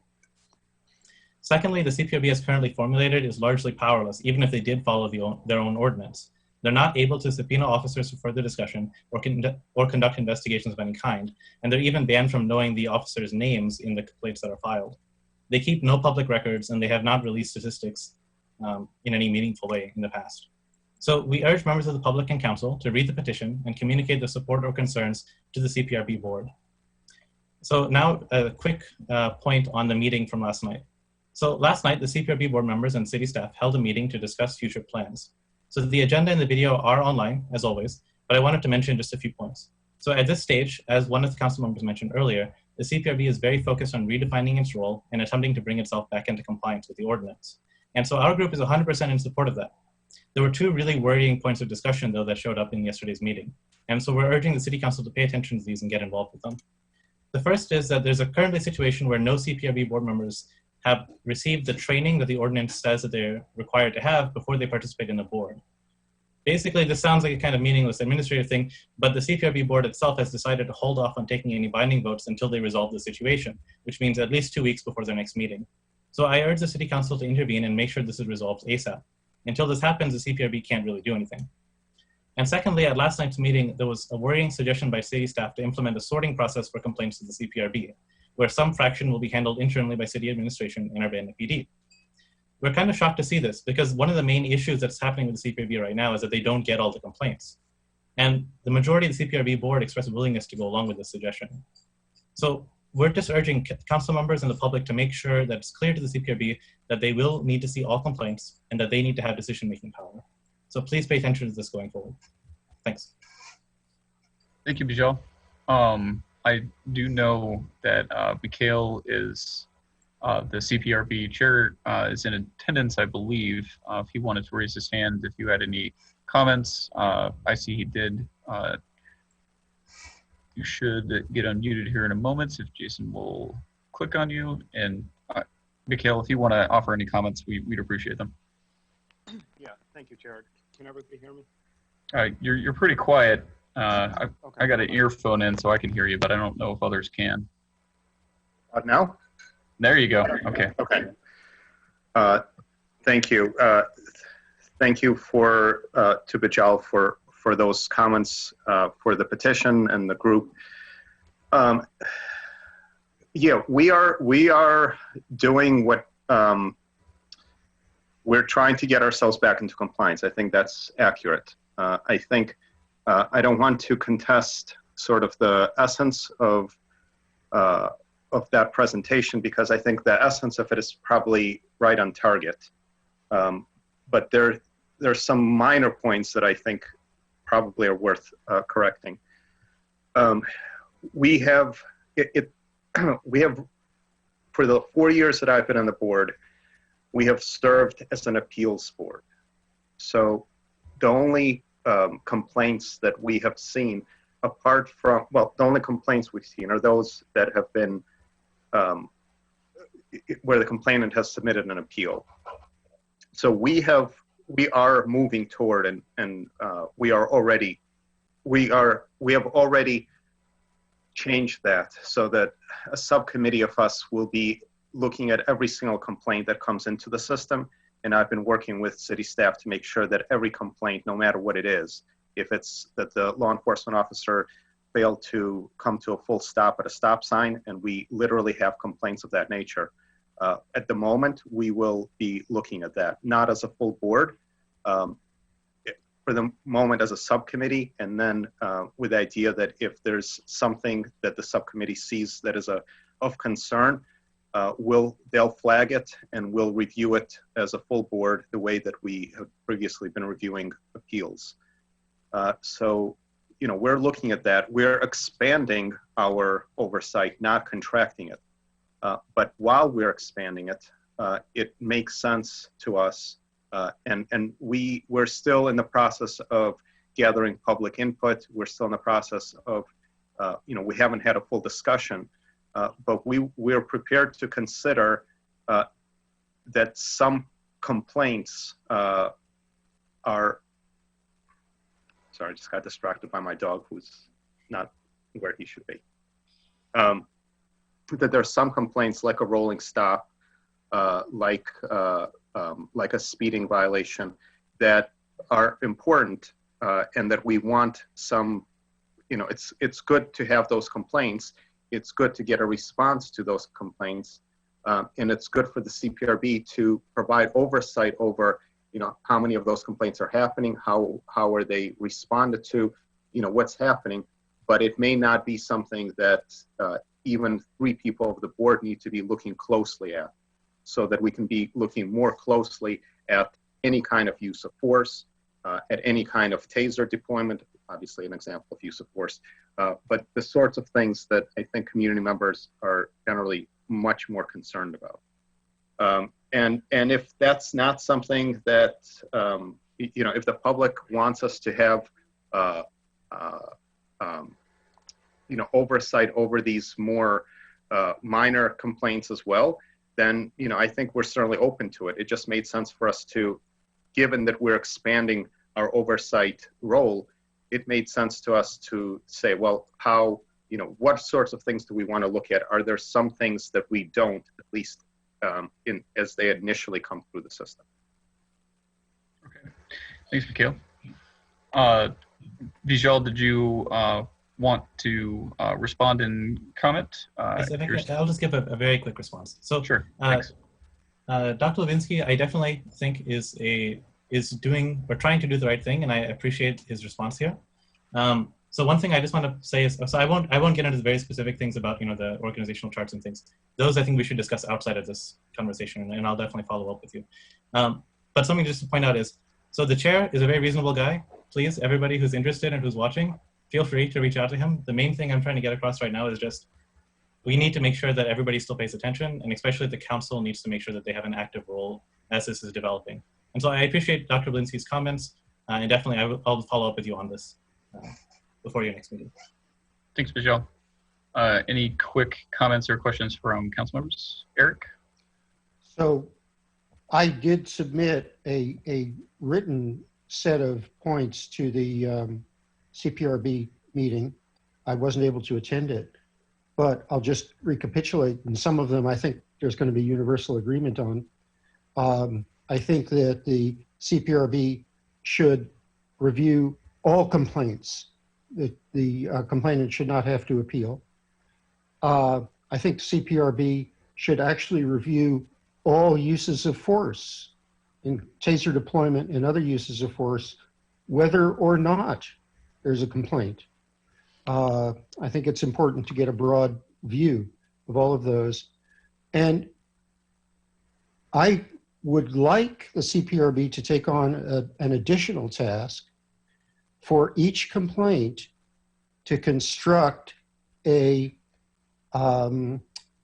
Secondly, the CPRB as currently formulated is largely powerless, even if they did follow their own ordinance. They're not able to subpoena officers for further discussion or conduct investigations of any kind, and they're even banned from knowing the officers' names in the complaints that are filed. They keep no public records, and they have not released statistics in any meaningful way in the past. So we urge members of the public and council to read the petition and communicate their support or concerns to the CPRB board. So now a quick point on the meeting from last night. So last night, the CPRB board members and city staff held a meeting to discuss future plans. So the agenda and the video are online, as always, but I wanted to mention just a few points. So at this stage, as one of the council members mentioned earlier, the CPRB is very focused on redefining its role and attempting to bring itself back into compliance with the ordinance. And so our group is 100% in support of that. There were two really worrying points of discussion, though, that showed up in yesterday's meeting. And so we're urging the city council to pay attention to these and get involved with them. The first is that there's a currently situation where no CPRB board members have received the training that the ordinance says that they're required to have before they participate in the board. Basically, this sounds like a kind of meaningless administrative thing, but the CPRB board itself has decided to hold off on taking any binding votes until they resolve the situation, which means at least 2 weeks before their next meeting. So I urge the city council to intervene and make sure this is resolved ASAP. Until this happens, the CPRB can't really do anything. And secondly, at last night's meeting, there was a worrying suggestion by city staff to implement a sorting process for complaints to the CPRB, where some fraction will be handled internally by city administration and Urbana PD. We're kind of shocked to see this because one of the main issues that's happening with the CPRB right now is that they don't get all the complaints. And the majority of the CPRB board expressed willingness to go along with this suggestion. So we're just urging council members and the public to make sure that it's clear to the CPRB that they will need to see all complaints and that they need to have decision-making power. So please pay attention to this going forward. Thanks. Thank you, Bijal. I do know that Mikhail is the CPRB chair, is in attendance, I believe. If he wanted to raise his hand, if you had any comments, I see he did. You should get unmuted here in a moment if Jason will click on you. And Mikhail, if you want to offer any comments, we'd appreciate them. Yeah, thank you, Jared. Can everybody hear me? You're pretty quiet. I got an earphone in so I can hear you, but I don't know if others can. Now? There you go. Okay. Okay. Thank you. Thank you to Bijal for those comments for the petition and the group. Yeah, we are doing what we're trying to get ourselves back into compliance. I think that's accurate. I think I don't want to contest sort of the essence of that presentation because I think the essence of it is probably right on target. But there's some minor points that I think probably are worth correcting. We have for the 4 years that I've been on the board, we have served as an appeals board. So the only complaints that we have seen, apart from, well, the only complaints we've seen are those that have been where the complainant has submitted an appeal. So we are moving toward and we have already changed that so that a subcommittee of us will be looking at every single complaint that comes into the system. And I've been working with city staff to make sure that every complaint, no matter what it is, if it's that the law enforcement officer failed to come to a full stop at a stop sign, and we literally have complaints of that nature. At the moment, we will be looking at that, not as a full board, for the moment as a subcommittee, and then with the idea that if there's something that the subcommittee sees that is of concern, they'll flag it and we'll review it as a full board the way that we have previously been reviewing appeals. So, we're looking at that. We're expanding our oversight, not contracting it. But while we're expanding it, it makes sense to us. And we're still in the process of gathering public input. We're still in the process of, we haven't had a full discussion, but we're prepared to consider that some complaints are, sorry, I just got distracted by my dog who's not where he should be. That there are some complaints like a rolling stop, like a speeding violation that are important and that we want some, it's good to have those complaints. It's good to get a response to those complaints. And it's good for the CPRB to provide oversight over, how many of those complaints are happening, how are they responded to, what's happening. But it may not be something that even 3 people of the board need to be looking closely at, so that we can be looking more closely at any kind of use of force, at any kind of taser deployment, obviously an example of use of force, but the sorts of things that I think community members are generally much more concerned about. And if that's not something that, if the public wants us to have, oversight over these more minor complaints as well, then, I think we're certainly open to it. It just made sense for us to, given that we're expanding our oversight role, it made sense to us to say, well, how, what sorts of things do we want to look at? Are there some things that we don't, at least as they initially come through the system? Okay, thanks, Mikhail. Vijay, did you want to respond and comment? Yes, I think I'll just give a very quick response. So, sure. Dr. Levinsky, I definitely think is doing or trying to do the right thing, and I appreciate his response here. So one thing I just want to say is, so I won't get into the very specific things about the organizational charts and things. Those I think we should discuss outside of this conversation, and I'll definitely follow up with you. But something just to point out is, so the chair is a very reasonable guy. Please, everybody who's interested and who's watching, feel free to reach out to him. The main thing I'm trying to get across right now is just, we need to make sure that everybody still pays attention, and especially the council needs to make sure that they have an active role as this is developing. And so I appreciate Dr. Blinsky's comments, and definitely I'll follow up with you on this before your next meeting. Thanks, Vijay. Any quick comments or questions from council members? Eric? So I did submit a written set of points to the CPRB meeting. I wasn't able to attend it, but I'll just recapitulate. And some of them I think there's going to be universal agreement on. I think that the CPRB should review all complaints. The complainant should not have to appeal. I think CPRB should actually review all uses of force in taser deployment and other uses of force, whether or not there's a complaint. I think it's important to get a broad view of all of those. And I would like the CPRB to take on an additional task for each complaint to construct a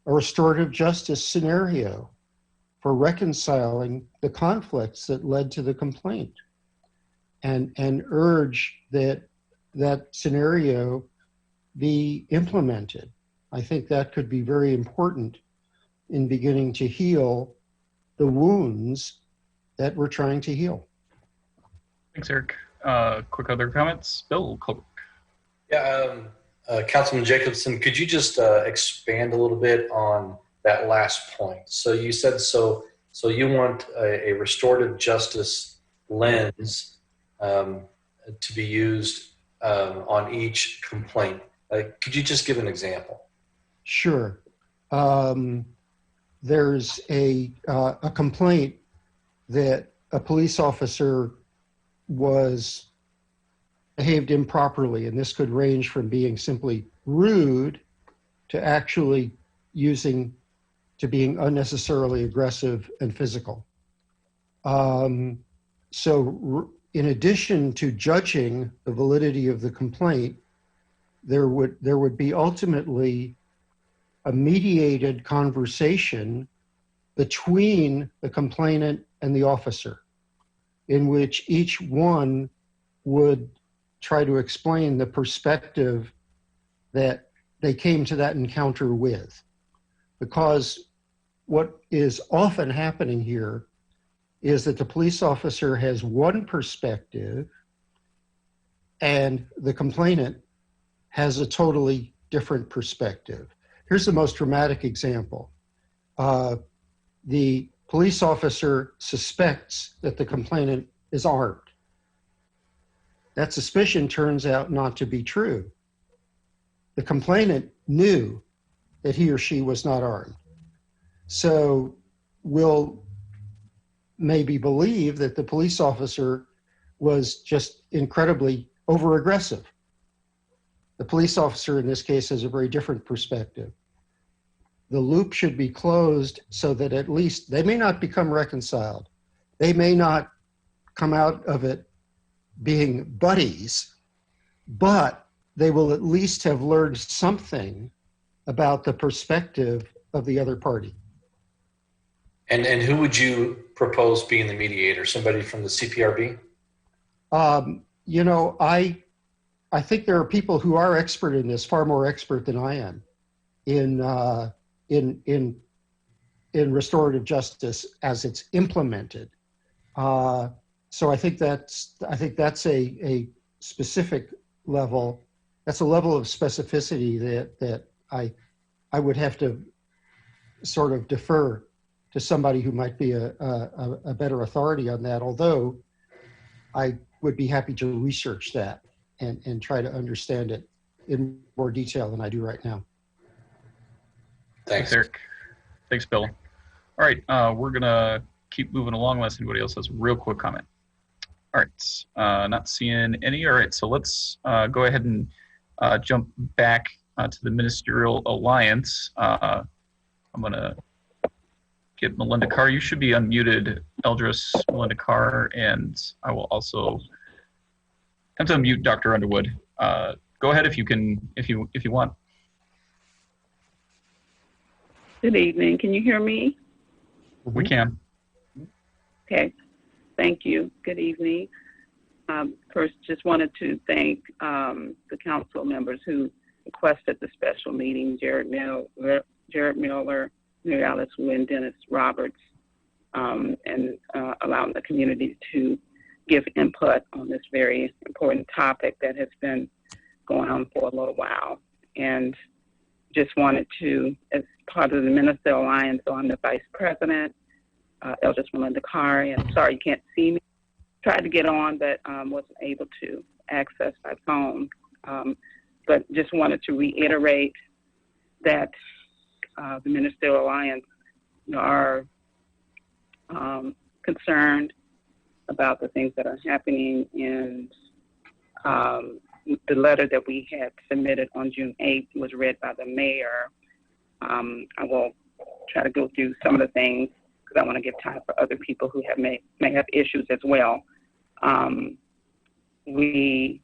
restorative justice scenario for reconciling the conflicts that led to the complaint, and urge that scenario be implemented. I think that could be very important in beginning to heal the wounds that we're trying to heal. Thanks, Eric. Quick other comments? Bill Colbrook. Yeah, Councilman Jacobson, could you just expand a little bit on that last point? So you said, so you want a restorative justice lens to be used on each complaint. Could you just give an example? Sure. There's a complaint that a police officer was behaved improperly, and this could range from being simply rude to actually using to being unnecessarily aggressive and physical. In addition to judging the validity of the complaint, there would be ultimately a mediated conversation between the complainant and the officer, in which each one would try to explain the perspective that they came to that encounter with. Because what is often happening here is that the police officer has one perspective and the complainant has a totally different perspective. Here's the most dramatic example. The police officer suspects that the complainant is armed. That suspicion turns out not to be true. The complainant knew that he or she was not armed. So we'll maybe believe that the police officer was just incredibly over-aggressive. The police officer in this case has a very different perspective. The loop should be closed so that at least they may not become reconciled. They may not come out of it being buddies, but they will at least have learned something about the perspective of the other party. And who would you propose being the mediator? Somebody from the CPRB? I think there are people who are expert in this, far more expert than I am, in restorative justice as it's implemented. So I think that's a specific level. That's a level of specificity that I would have to sort of defer to somebody who might be a better authority on that, although I would be happy to research that and try to understand it in more detail than I do right now. Thanks, Eric. Thanks, Bill. All right, we're going to keep moving along unless anybody else has a real quick comment. All right, not seeing any. All right, so let's go ahead and jump back to the Ministerial Alliance. I'm going to get Melinda Carr. You should be unmuted, Eldris, Melinda Carr, and I will also have to unmute Dr. Underwood. Go ahead if you can, if you want. Good evening. Can you hear me? We can. Okay. Thank you. Good evening. First, just wanted to thank the council members who requested the special meeting, Jared Miller, Mary Alice Wu, and Dennis Roberts, and allowing the community to give input on this very important topic that has been going on for a little while. And just wanted to, as part of the Ministerial Alliance, so I'm the Vice President, Eldris Melinda Carr, and sorry you can't see me. Tried to get on, but wasn't able to access my phone. But just wanted to reiterate that the Ministerial Alliance are concerned about the things that are happening, and the letter that we had submitted on June 8th was read by the mayor. I will try to go through some of the things because I want to give time for other people who may have issues as well. We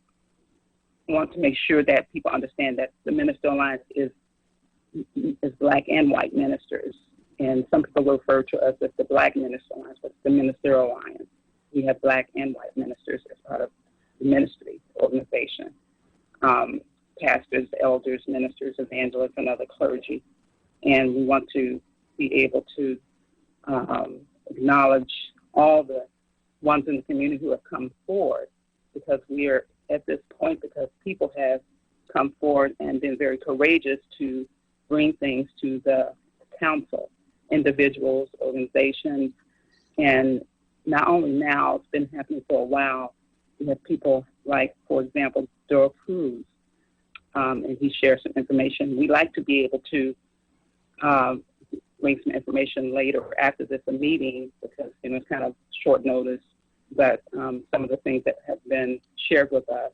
want to make sure that people understand that the Ministerial Alliance is Black and white ministers, and some people refer to us as the Black Ministerial Alliance, but it's the Ministerial Alliance. We have Black and white ministers as part of the ministry organization, pastors, elders, ministers, evangelists, and other clergy. And we want to be able to acknowledge all the ones in the community who have come forward, because we are at this point because people have come forward and been very courageous to bring things to the council, individuals, organizations, and not only now, it's been happening for a while. We have people like, for example, Doral Cruz, and he shares some information. We like to be able to bring some information later after this meeting because it's kind of short notice, but some of the things that have been shared with us,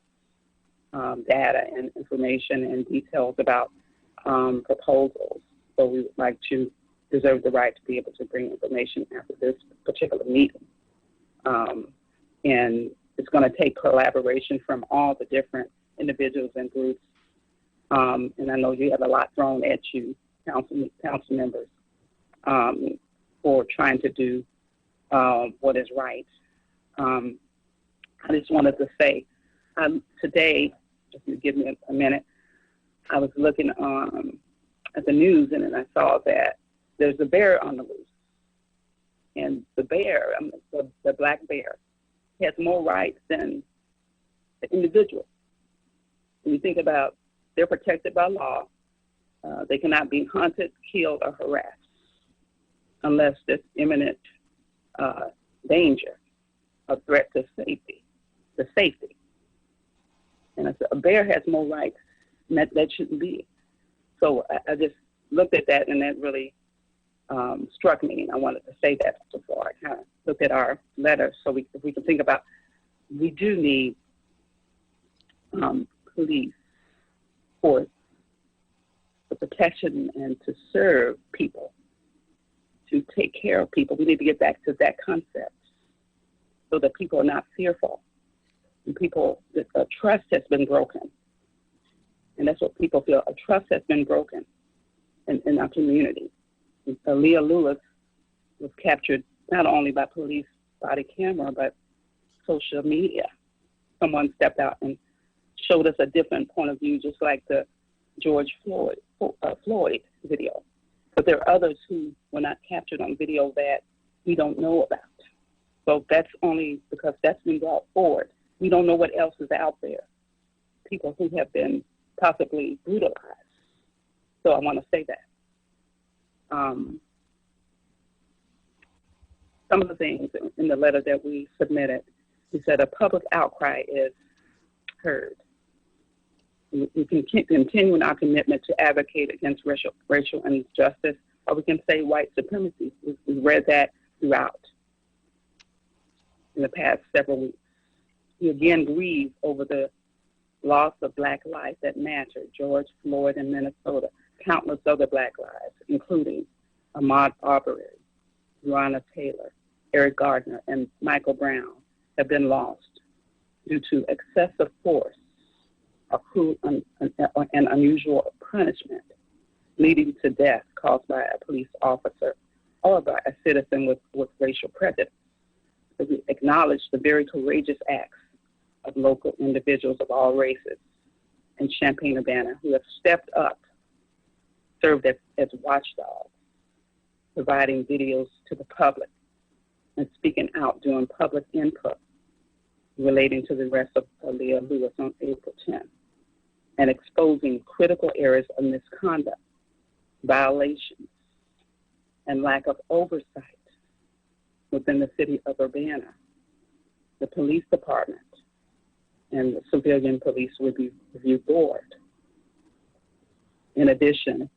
data and information and details about proposals. So we would like to reserve the right to be able to bring information after this particular meeting. And it's going to take collaboration from all the different individuals and groups. And I know you have a lot thrown at you, council members, for trying to do what is right. I just wanted to say, today, if you give me a minute, I was looking at the news, and then I saw that there's a bear on the loose. And the bear, the black bear, has more rights than the individual. When you think about, they're protected by law. They cannot be hunted, killed, or harassed unless there's imminent danger, a threat to safety. And a bear has more rights, and that shouldn't be. So I just looked at that, and that really struck me, and I wanted to say that before I kind of looked at our letter, so if we can think about, we do need police for the protection and to serve people, to take care of people. We need to get back to that concept so that people are not fearful. And people, the trust has been broken. And that's what people feel. A trust has been broken in our community. Aaliyah Lewis was captured not only by police body camera, but social media. Someone stepped out and showed us a different point of view, just like the George Floyd video. But there are others who were not captured on video that we don't know about. So that's only because that's been brought forward. We don't know what else is out there. People who have been possibly brutalized. So I want to say that. Some of the things in the letter that we submitted, we said a public outcry is heard. We can keep continuing our commitment to advocate against racial injustice, or we can say white supremacy. We read that throughout in the past several weeks. We again grieve over the loss of Black lives that matter, George Floyd in Minnesota, countless other Black lives, including Ahmaud Arbery, Breonna Taylor, Eric Gardner, and Michael Brown, have been lost due to excessive force or cruel and unusual punishment, leading to death caused by a police officer or by a citizen with racial prejudice. So we acknowledge the very courageous acts of local individuals of all races in Champaign-Urbana who have stepped up, served as watchdogs, providing videos to the public and speaking out during public input relating to the arrest of Aaliyah Lewis on April 10th, and exposing critical areas of misconduct, violations, and lack of oversight within the city of Urbana, the police department, and the Civilian Police Review Board. In addition,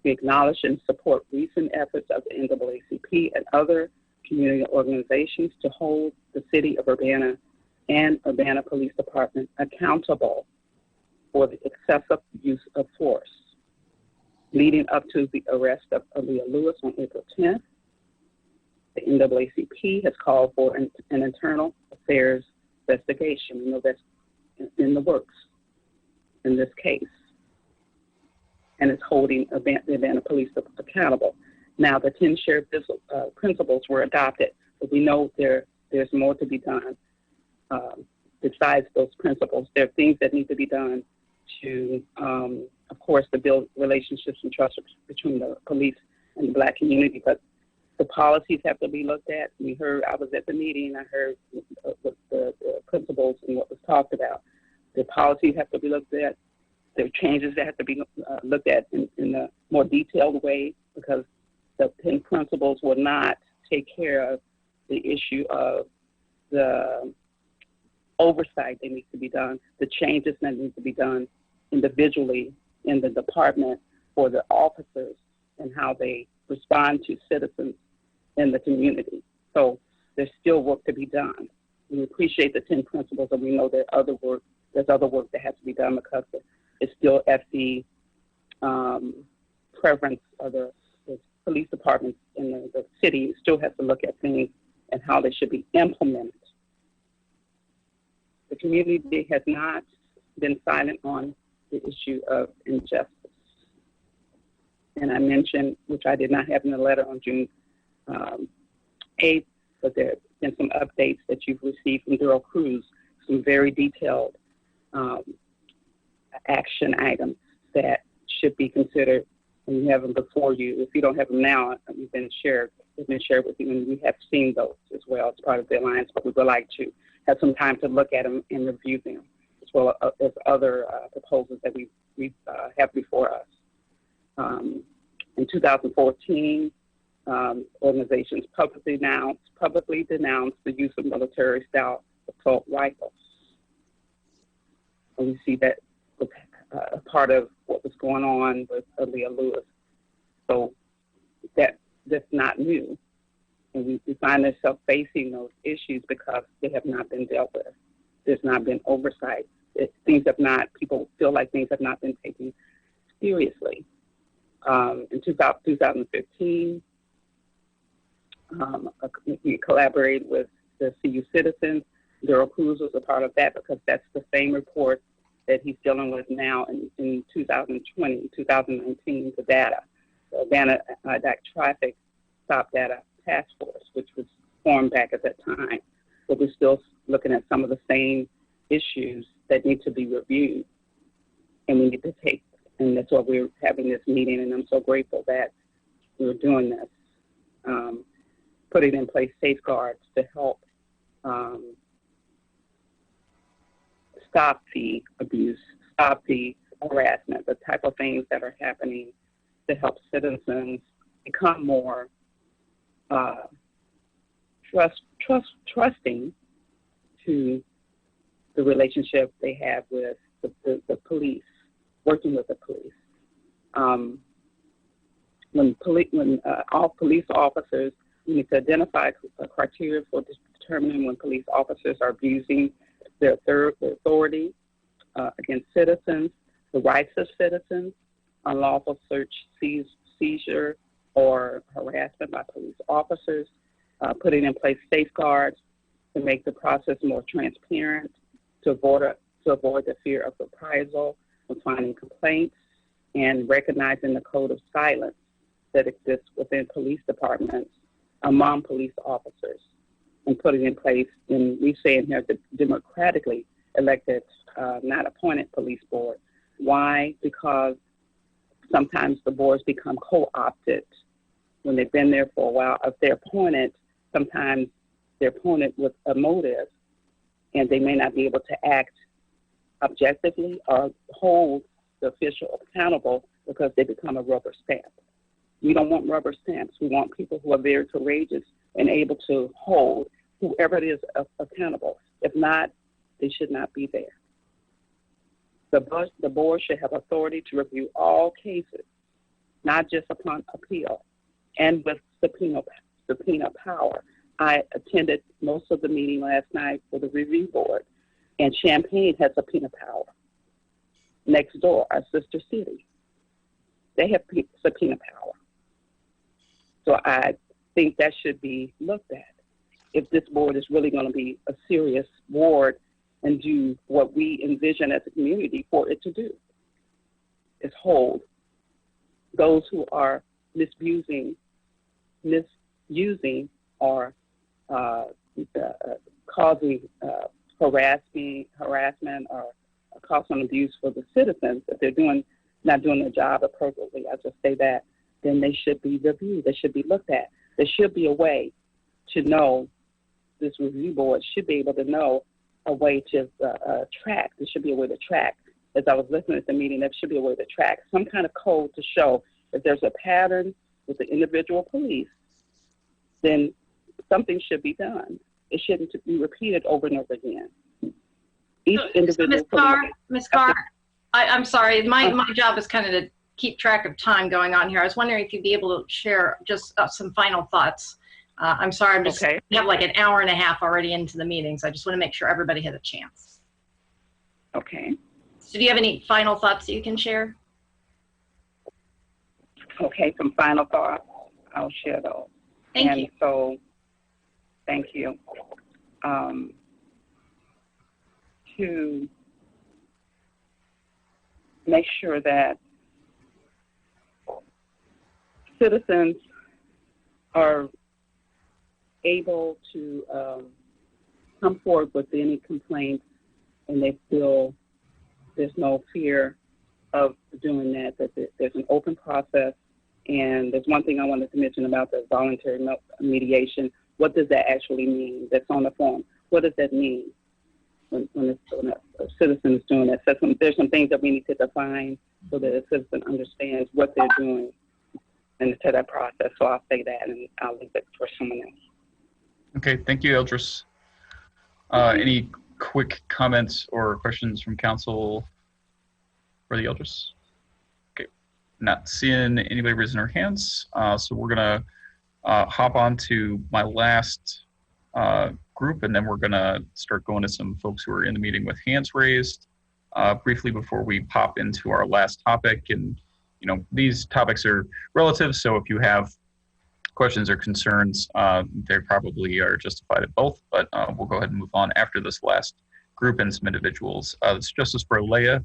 we acknowledge and support recent efforts of the NAACP and other community organizations to hold the city of Urbana and Urbana Police Department accountable for the excessive use of force. Leading up to the arrest of Aaliyah Lewis on April 10th, the NAACP has called for an internal affairs investigation. We know that's in the works in this case, and it's holding the Urbana Police accountable. Now, the 10 shared principles were adopted, but we know there's more to be done. Besides those principles, there are things that need to be done to, of course, to build relationships and trust between the police and the Black community, but the policies have to be looked at. I was at the meeting, I heard the principles and what was talked about. The policies have to be looked at. There are changes that have to be looked at in a more detailed way, because the 10 principles will not take care of the issue of the oversight that needs to be done, the changes that need to be done individually in the department for the officers and how they respond to citizens in the community. So there's still work to be done. We appreciate the 10 principles, and we know there's other work that has to be done, because it's still at the preference of the police departments in the city still have to look at things and how they should be implemented. The community has not been silent on the issue of injustice. And I mentioned, which I did not have in the letter on June 8th, but there have been some updates that you've received from Darrell Cruz, some very detailed action items that should be considered when you have them before you. If you don't have them now, they've been shared with you, and we have seen those as well as part of the alliance, but we would like to have some time to look at them and review them, as well as other proposals that we have before us. In 2014, organizations publicly denounced the use of military-style assault rifles. And we see that was part of what was going on with Aaliyah Lewis. So that's not new. And we find ourselves facing those issues because they have not been dealt with. There's not been oversight. People feel like things have not been taken seriously. In 2015, we collaborated with the CU Citizens. Darrell Cruz was a part of that because that's the same report that he's dealing with now in 2020, 2019, the data. The Atlanta Traffic Stop Data Task Force, which was formed back at that time. But we're still looking at some of the same issues that need to be reviewed, and we need to take. And that's why we're having this meeting, and I'm so grateful that we're doing this, putting in place safeguards to help stop the abuse, stop the harassment, the type of things that are happening to help citizens become more trusting to the relationship they have with the police, working with the police. When all police officers, we need to identify a criteria for determining when police officers are abusing their authority against citizens, the rights of citizens, unlawful search, seizure, or harassment by police officers, putting in place safeguards to make the process more transparent, to avoid the fear of reprisal when filing complaints, and recognizing the code of silence that exists within police departments among police officers, and putting in place, and we say in here, the democratically elected, not appointed police board. Why? Because sometimes the boards become co-opted when they've been there for a while. If they're appointed, sometimes they're appointed with a motive, and they may not be able to act objectively or hold the official accountable because they become a rubber stamp. We don't want rubber stamps. We want people who are very courageous and able to hold whoever it is accountable. If not, they should not be there. The board should have authority to review all cases, not just upon appeal, and with subpoena power. I attended most of the meeting last night for the review board, and Champaign has subpoena power. Next door, our sister city, they have subpoena power. So I think that should be looked at. If this board is really going to be a serious board and do what we envision as a community for it to do, is hold those who are misusing or causing harassment or causing abuse for the citizens. If they're not doing their job appropriately, I just say that, then they should be reviewed. They should be looked at. There should be a way to know, this review board should be able to know a way to track. There should be a way to track. As I was listening at the meeting, there should be a way to track some kind of code to show if there's a pattern with the individual police, then something should be done. It shouldn't be repeated over and over again. Each individual Ms. Carr, I'm sorry. My job is kind of to keep track of time going on here. I was wondering if you'd be able to share just some final thoughts. I'm sorry, we have like an hour and a half already into the meeting, so I just want to make sure everybody has a chance. Okay. So do you have any final thoughts that you can share? Okay, some final thoughts. I'll share those. Thank and you. So, thank you. To make sure that citizens are able to come forward with any complaints, and they feel there's no fear of doing that, that there's an open process. And there's one thing I wanted to mention about the voluntary mediation. What does that actually mean? That's on the form. What does that mean when a citizen is doing that? So there's some things that we need to define so that a citizen understands what they're doing and to that process. So I'll say that, and I'll leave it for someone else. Okay, thank you, Eldris. Any quick comments or questions from council for the Eldris? Okay, not seeing anybody raising their hands, so we're gonna hop on to my last group, and then we're gonna start going to some folks who are in the meeting with hands raised. Briefly before we pop into our last topic, and these topics are relative, so if you have questions or concerns, they probably are justified at both, but we'll go ahead and move on after this last group and some individuals. It's Justice for Alea,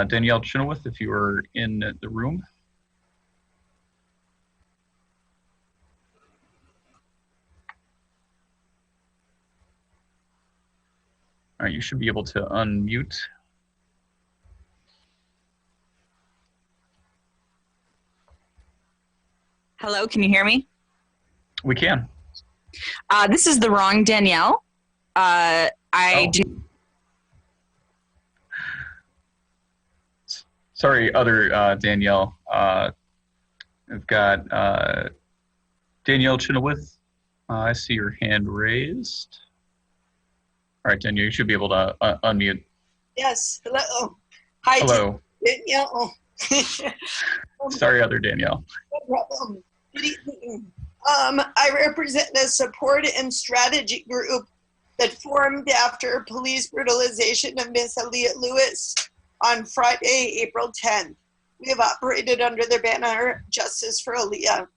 Danielle Chenoweth, if you are in the room. All right, you should be able to unmute. Hello, can you hear me? We can. This is the wrong Danielle. Sorry, other Danielle. I've got Danielle Chenoweth. I see your hand raised. All right, Danielle, you should be able to unmute. Yes, hello. Hi, Hello. Danielle. Sorry, other Danielle. No problem. Good evening. I represent a support and strategy group that formed after police brutalization of Miss Aaliyah Lewis on Friday, April 10th. We have operated under the banner Justice for Aaliyah.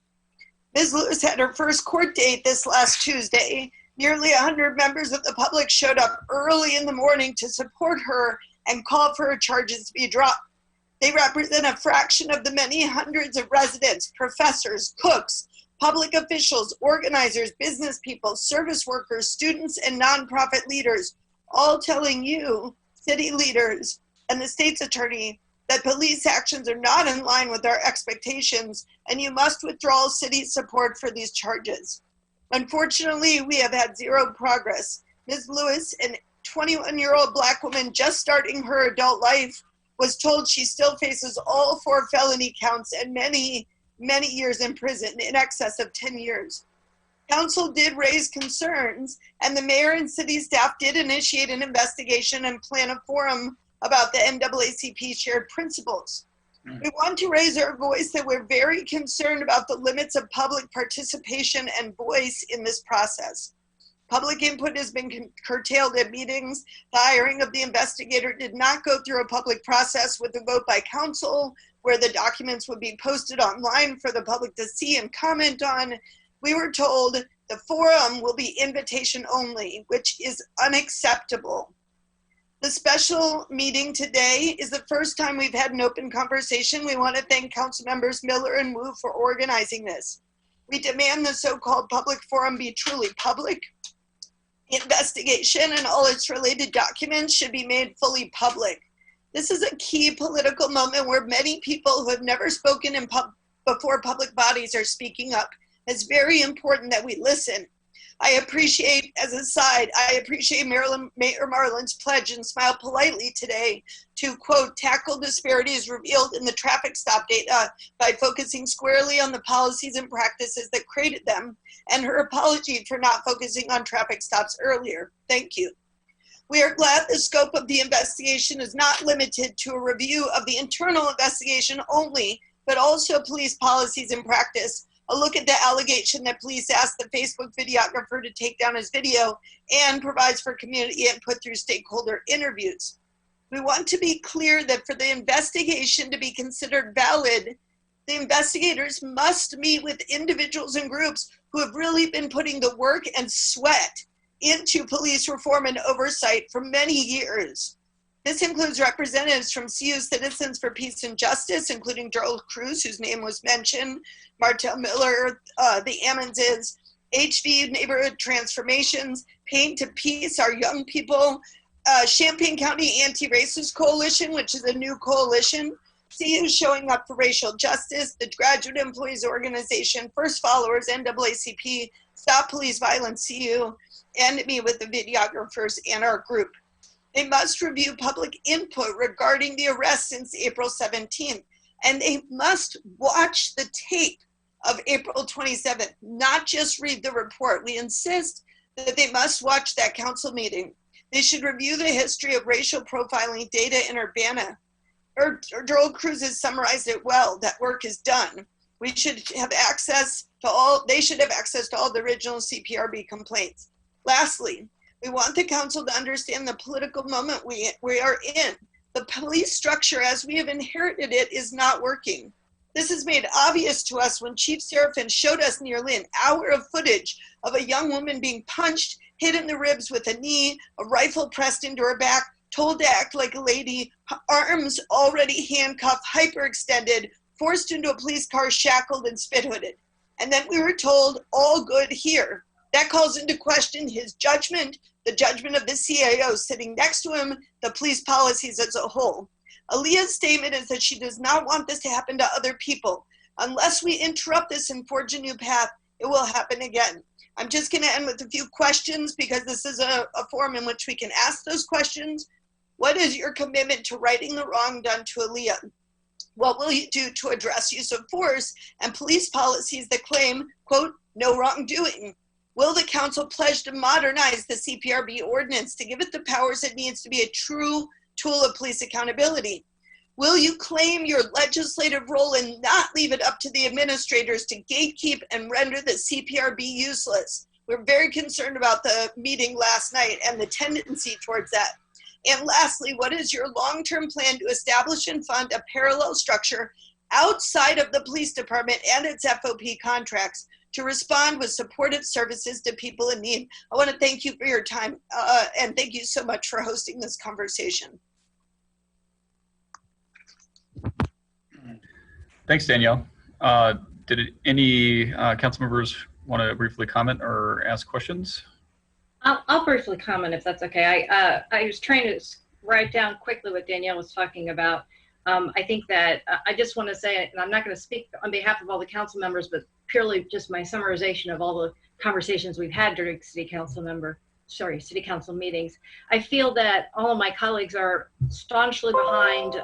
Ms. Lewis had her first court date this last Tuesday. Nearly 100 members of the public showed up early in the morning to support her and call for her charges to be dropped. They represent a fraction of the many hundreds of residents, professors, cooks, public officials, organizers, business people, service workers, students, and nonprofit leaders, all telling you, city leaders, and the state's attorney that police actions are not in line with our expectations, and you must withdraw city support for these charges. Unfortunately, we have had zero progress. Ms. Lewis, a 21-year-old Black woman just starting her adult life, was told she still faces all 4 felony counts and many years in prison, in excess of 10 years. Council did raise concerns, and the mayor and city staff did initiate an investigation and plan a forum about the NAACP shared principles. We want to raise our voice that we're very concerned about the limits of public participation and voice in this process. Public input has been curtailed at meetings. The hiring of the investigator did not go through a public process with a vote by council, where the documents would be posted online for the public to see and comment on. We were told the forum will be invitation only, which is unacceptable. The special meeting today is the first time we've had an open conversation. We want to thank Council Members Miller and Wu for organizing this. We demand the so-called public forum be truly public. The investigation and all its related documents should be made fully public. This is a key political moment where many people who have never spoken before public bodies are speaking up. It's very important that we listen. I appreciate Mayor Marlin's pledge and smile politely today to, quote, tackle disparities revealed in the traffic stop data by focusing squarely on the policies and practices that created them, and her apology for not focusing on traffic stops earlier. Thank you. We are glad the scope of the investigation is not limited to a review of the internal investigation only, but also police policies and practice. A look at the allegation that police asked the Facebook videographer to take down his video, and provides for community input through stakeholder interviews. We want to be clear that for the investigation to be considered valid, The investigators must meet with individuals and groups who have really been putting the work and sweat into police reform and oversight for many years. This includes representatives from CU Citizens for Peace and Justice, including Gerald Cruz, whose name was mentioned, Martel Miller, the Ammonses, HV Neighborhood Transformations, Pain to Peace, our young people, Champaign County Anti-Racist Coalition, which is a new coalition, CU Showing Up for Racial Justice, the Graduate Employees Organization, First Followers, NAACP, Stop Police Violence CU, and me with the videographers and our group. They must review public input regarding the arrest since April 17th, and they must watch the tape of April 27th, not just read the report. We insist that they must watch that council meeting. They should review the history of racial profiling data in Urbana. Gerald Cruz has summarized it well. That work is done. We should have access to all, they should have access to all the original CPRB complaints. Lastly, we want the council to understand the political moment we are in. The police structure as we have inherited it is not working. This is made obvious to us when Chief Serafin showed us nearly an hour of footage of a young woman being punched, hit in the ribs with a knee, a rifle pressed into her back, told to act like a lady, arms already handcuffed, hyperextended, forced into a police car, shackled and spit hooded. And then we were told, all good here. That calls into question his judgment, the judgment of the CAO sitting next to him, the police policies as a whole. Aaliyah's statement is that she does not want this to happen to other people. Unless we interrupt this and forge a new path, it will happen again. I'm just going to end with a few questions because this is a forum in which we can ask those questions. What is your commitment to righting the wrong done to Aaliyah? What will you do to address use of force and police policies that claim, quote, no wrongdoing? Will the council pledge to modernize the CPRB ordinance to give it the powers it needs to be a true tool of police accountability? Will you claim your legislative role and not leave it up to the administrators to gatekeep and render the CPRB useless? We're very concerned about the meeting last night and the tendency towards that. And lastly, what is your long-term plan to establish and fund a parallel structure outside of the police department and its FOP contracts to respond with supportive services to people in need? I want to thank you for your time and thank you so much for hosting this conversation. Thanks, Danielle. Did any council members want to briefly comment or ask questions? I'll briefly comment if that's okay. I was trying to write down quickly what Danielle was talking about. I think that I just want to say, and I'm not going to speak on behalf of all the council members, but purely just my summarization of all the conversations we've had during city council meetings. I feel that all of my colleagues are staunchly behind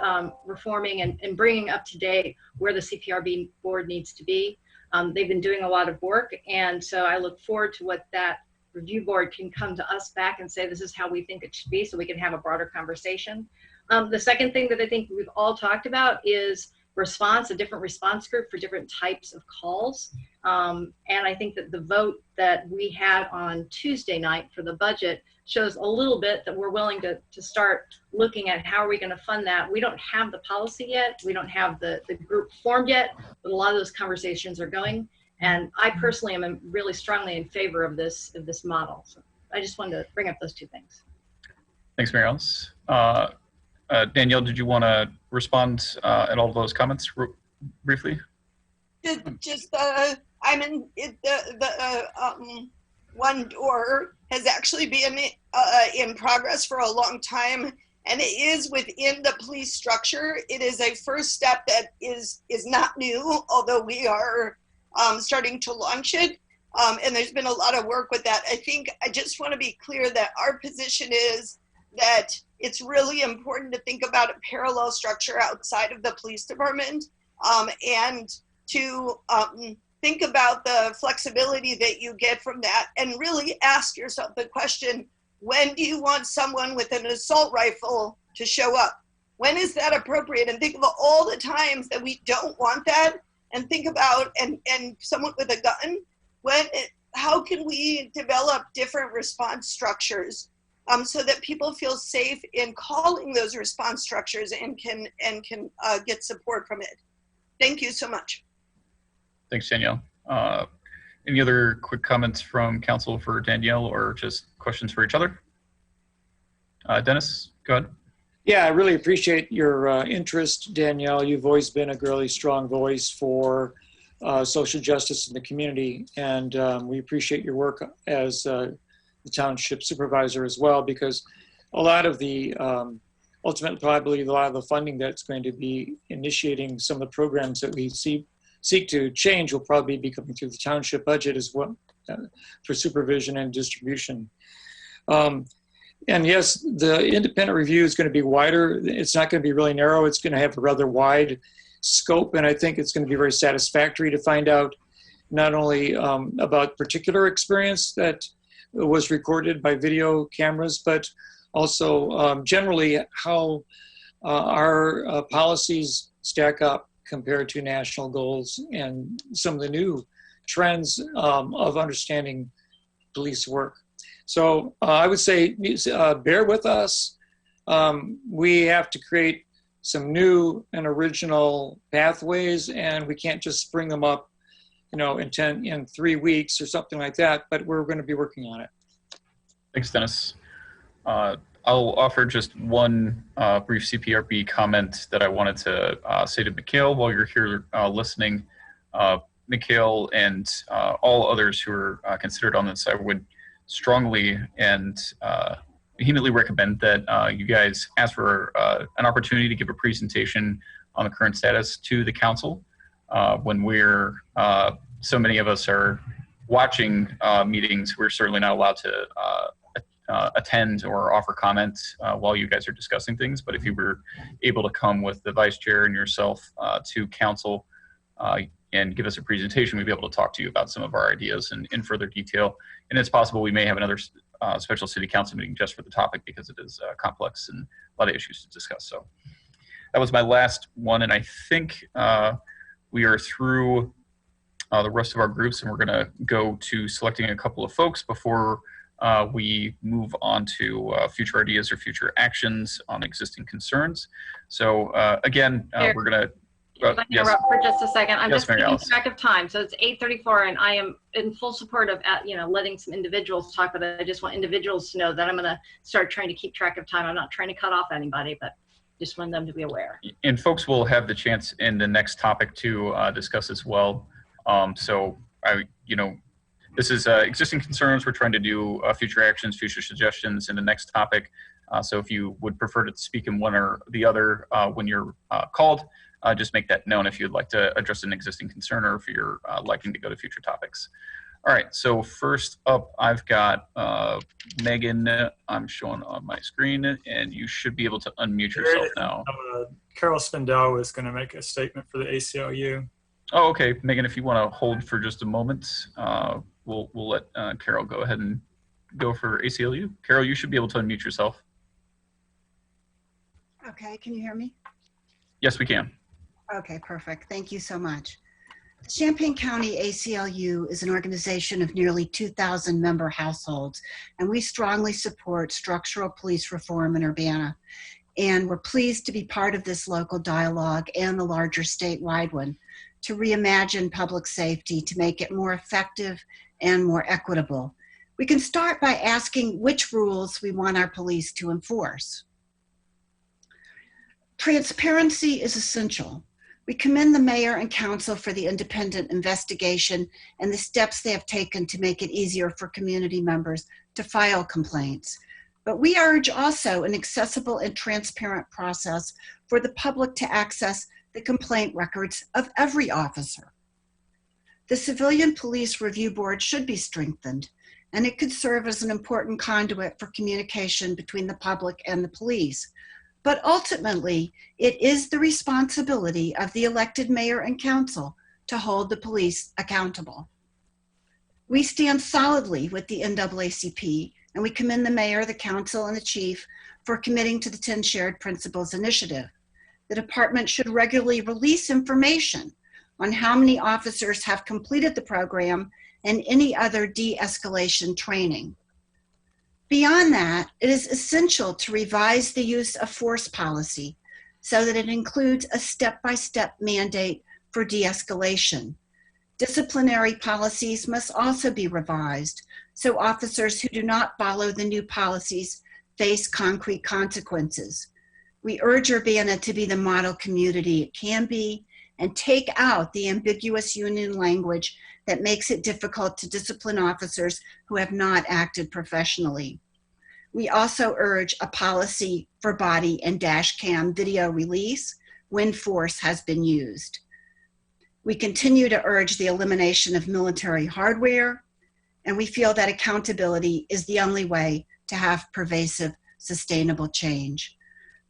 reforming and bringing up to date where the CPRB board needs to be. They've been doing a lot of work, and so I look forward to what that review board can come to us back and say, this is how we think it should be, so we can have a broader conversation. The second thing that I think we've all talked about is response, a different response group for different types of calls. And I think that the vote that we had on Tuesday night for the budget shows a little bit that we're willing to start looking at how are we going to fund that. We don't have the policy yet. We don't have the group formed yet, but a lot of those conversations are going. And I personally am really strongly in favor of this model. So I just wanted to bring up those two things. Thanks, Mary Alice. Danielle, did you want to respond at all of those comments briefly? I'm in the one door has actually been in progress for a long time, and it is within the police structure. It is a first step that is not new, although we are starting to launch it. And there's been a lot of work with that. I just want to be clear that our position is that it's really important to think about a parallel structure outside of the police department and to think about the flexibility that you get from that and really ask yourself the question, when do you want someone with an assault rifle to show up? When is that appropriate? And think of all the times that we don't want that, and think about and someone with a gun. How can we develop different response structures so that people feel safe in calling those response structures and can get support from it? Thank you so much. Thanks, Danielle. Any other quick comments from council for Danielle or just questions for each other? Dennis, go ahead. Yeah, I really appreciate your interest, Danielle. You've always been a really strong voice for social justice in the community, and we appreciate your work as the township supervisor as well, because a lot of the, ultimately, probably a lot of the funding that's going to be initiating some of the programs that we seek to change will probably be coming through the township budget as well for supervision and distribution. And yes, the independent review is going to be wider. It's not going to be really narrow. It's going to have a rather wide scope, and I think it's going to be very satisfactory to find out not only about particular experience that was recorded by video cameras, but also generally how our policies stack up compared to national goals and some of the new trends of understanding police work. So I would say bear with us. We have to create some new and original pathways, and we can't just spring them up, in 3 weeks or something like that, but we're going to be working on it. Thanks, Dennis. I'll offer just one brief CPRB comment that I wanted to say to Mikhail while you're here listening. Mikhail and all others who are considered on this, I would strongly and vehemently recommend that you guys ask for an opportunity to give a presentation on the current status to the council when we're, so many of us are watching meetings. We're certainly not allowed to attend or offer comments while you guys are discussing things. But if you were able to come with the vice chair and yourself to council and give us a presentation, we'd be able to talk to you about some of our ideas in further detail. And it's possible we may have another special city council meeting just for the topic because it is complex and a lot of issues to discuss. So that was my last one. And I think we are through the rest of our groups, and we're going to go to selecting a couple of folks before we move on to future ideas or future actions on existing concerns. So again, we're going to If I yes. interrupt for just a second, I'm Yes, just Mary keeping Alice. track of time. So it's 8:34, and I am in full support of letting some individuals talk. But I just want individuals to know that I'm going to start trying to keep track of time. I'm not trying to cut off anybody, but just want them to be aware. And folks will have the chance in the next topic to discuss as well. So this is existing concerns. We're trying to do future actions, future suggestions in the next topic. So if you would prefer to speak in one or the other when you're called, just make that known if you'd like to address an existing concern or if you're liking to go to future topics. All right, so first up, I've got Megan. I'm showing on my screen, and you should be able to unmute yourself now. Carol Spindell was going to make a statement for the ACLU. Oh, okay. Megan, if you want to hold for just a moment, we'll let Carol go ahead and go for ACLU. Carol, you should be able to unmute yourself. Okay, can you hear me? Yes, we can. Okay, perfect. Thank you so much. The Champaign County ACLU is an organization of nearly 2,000 member households, and we strongly support structural police reform in Urbana. And we're pleased to be part of this local dialogue and the larger statewide one to reimagine public safety to make it more effective and more equitable. We can start by asking which rules we want our police to enforce. Transparency is essential. We commend the mayor and council for the independent investigation and the steps they have taken to make it easier for community members to file complaints. But we urge also an accessible and transparent process for the public to access the complaint records of every officer. The Civilian Police Review Board should be strengthened, and it could serve as an important conduit for communication between the public and the police. But ultimately, it is the responsibility of the elected mayor and council to hold the police accountable. We stand solidly with the NAACP, and we commend the mayor, the council, and the chief for committing to the 10 Shared Principles Initiative. The department should regularly release information on how many officers have completed the program and any other de-escalation training. Beyond that, it is essential to revise the use of force policy so that it includes a step-by-step mandate for de-escalation. Disciplinary policies must also be revised so officers who do not follow the new policies face concrete consequences. We urge Urbana to be the model community it can be and take out the ambiguous union language that makes it difficult to discipline officers who have not acted professionally. We also urge a policy for body and dash cam video release when force has been used. We continue to urge the elimination of military hardware, and we feel that accountability is the only way to have pervasive, sustainable change.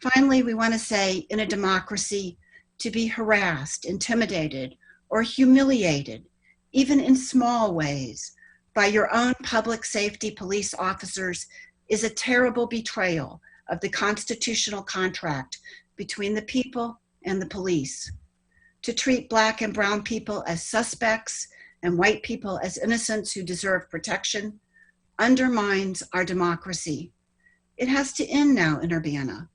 Finally, we want to say in a democracy, to be harassed, intimidated, or humiliated, even in small ways, by your own public safety police officers is a terrible betrayal of the constitutional contract between the people and the police. To treat Black and brown people as suspects and white people as innocents who deserve protection undermines our democracy. It has to end now in Urbana.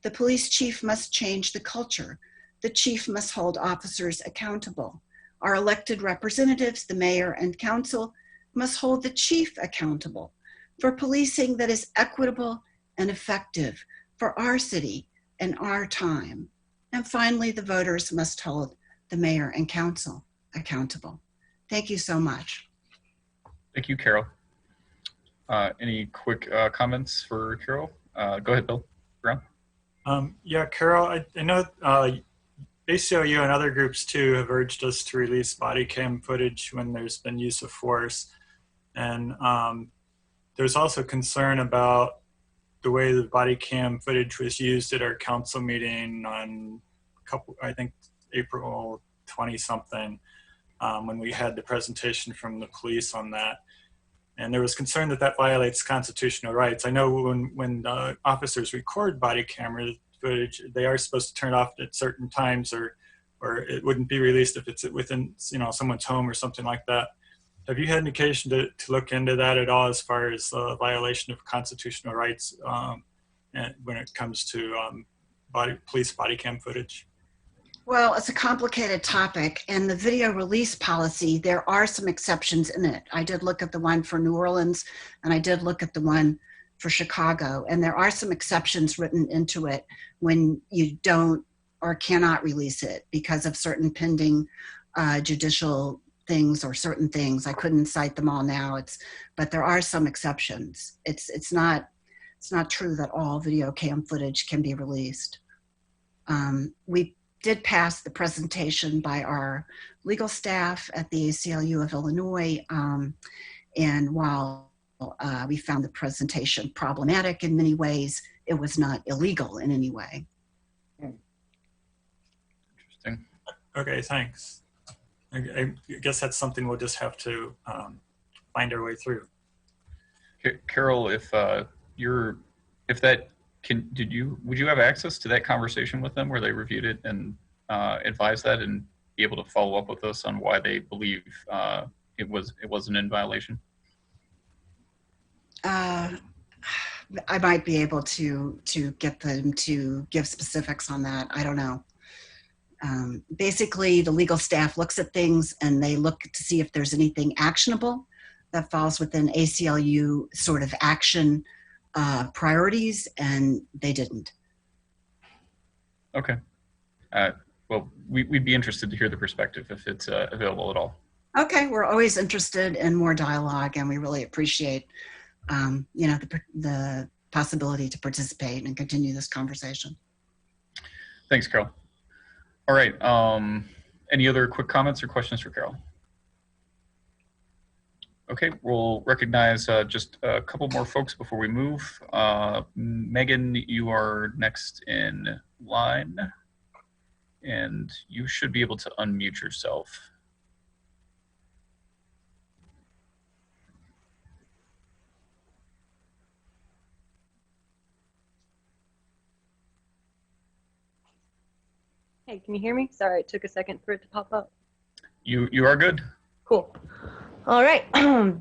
The police chief must change the culture. The chief must hold officers accountable. Our elected representatives, the mayor and council, must hold the chief accountable for policing that is equitable and effective for our city and our time. And finally, the voters must hold the mayor and council accountable. Thank you so much. Thank you, Carol. Any quick comments for Carol? Go ahead, Bill Brown. Yeah, Carol, I know ACLU and other groups too have urged us to release body cam footage when there's been use of force. And there's also concern about the way the body cam footage was used at our council meeting on I think April 20 something, when we had the presentation from the police on that. And there was concern that that violates constitutional rights. I know when officers record body camera footage, they are supposed to turn it off at certain times, or it wouldn't be released if it's within someone's home or something like that. Have you had indication to look into that at all as far as violation of constitutional rights and when it comes to police body cam footage? Well, it's a complicated topic, and the video release policy, there are some exceptions in it. I did look at the one for New Orleans, and I did look at the one for Chicago, and there are some exceptions written into it when you don't or cannot release it because of certain pending judicial things or certain things. I couldn't cite them all now, but there are some exceptions. It's not true that all video cam footage can be released. We did pass the presentation by our legal staff at the ACLU of Illinois. And while we found the presentation problematic in many ways, it was not illegal in any way. Interesting. Okay, thanks. I guess that's something we'll just have to find our way through. Carol, would you have access to that conversation with them where they reviewed it and advised that and be able to follow up with us on why they believe it wasn't in violation? I might be able to get them to give specifics on that. I don't know. Basically, the legal staff looks at things and they look to see if there's anything actionable that falls within ACLU sort of action priorities, and they didn't. Okay. Well, we'd be interested to hear the perspective if it's available at all. Okay, we're always interested in more dialogue, and we really appreciate, the possibility to participate and continue this conversation. Thanks, Carol. All right. Any other quick comments or questions for Carol? Okay, we'll recognize just a couple more folks before we move. Megan, you are next in line, and you should be able to unmute yourself. Hey, can you hear me? Sorry, it took a second for it to pop up. You are good. Cool. All right.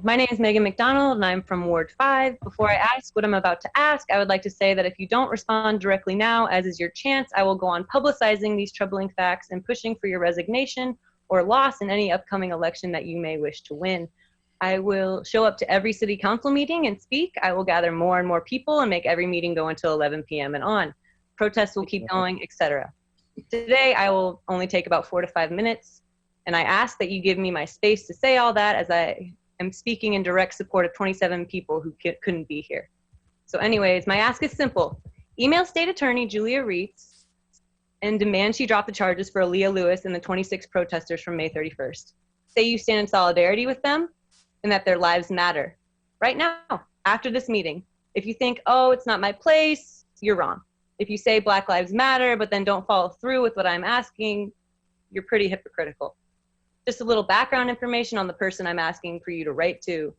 My name is Megan McDonald, and I'm from Ward 5. Before I ask what I'm about to ask, I would like to say that if you don't respond directly now, as is your chance, I will go on publicizing these troubling facts and pushing for your resignation or loss in any upcoming election that you may wish to win. I will show up to every city council meeting and speak. I will gather more and more people and make every meeting go until 11 p.m. and on. Protests will keep going, etc. Today, I will only take about 4 to 5 minutes, and I ask that you give me my space to say all that, as I am speaking in direct support of 27 people who couldn't be here. So anyways, my ask is simple. Email State Attorney Julia Reitz and demand she drop the charges for Aaliyah Lewis and the 26 protesters from May 31st. Say you stand in solidarity with them and that their lives matter. Right now, after this meeting, if you think, oh, it's not my place, you're wrong. If you say Black Lives Matter, but then don't follow through with what I'm asking, you're pretty hypocritical. Just a little background information on the person I'm asking for you to write to.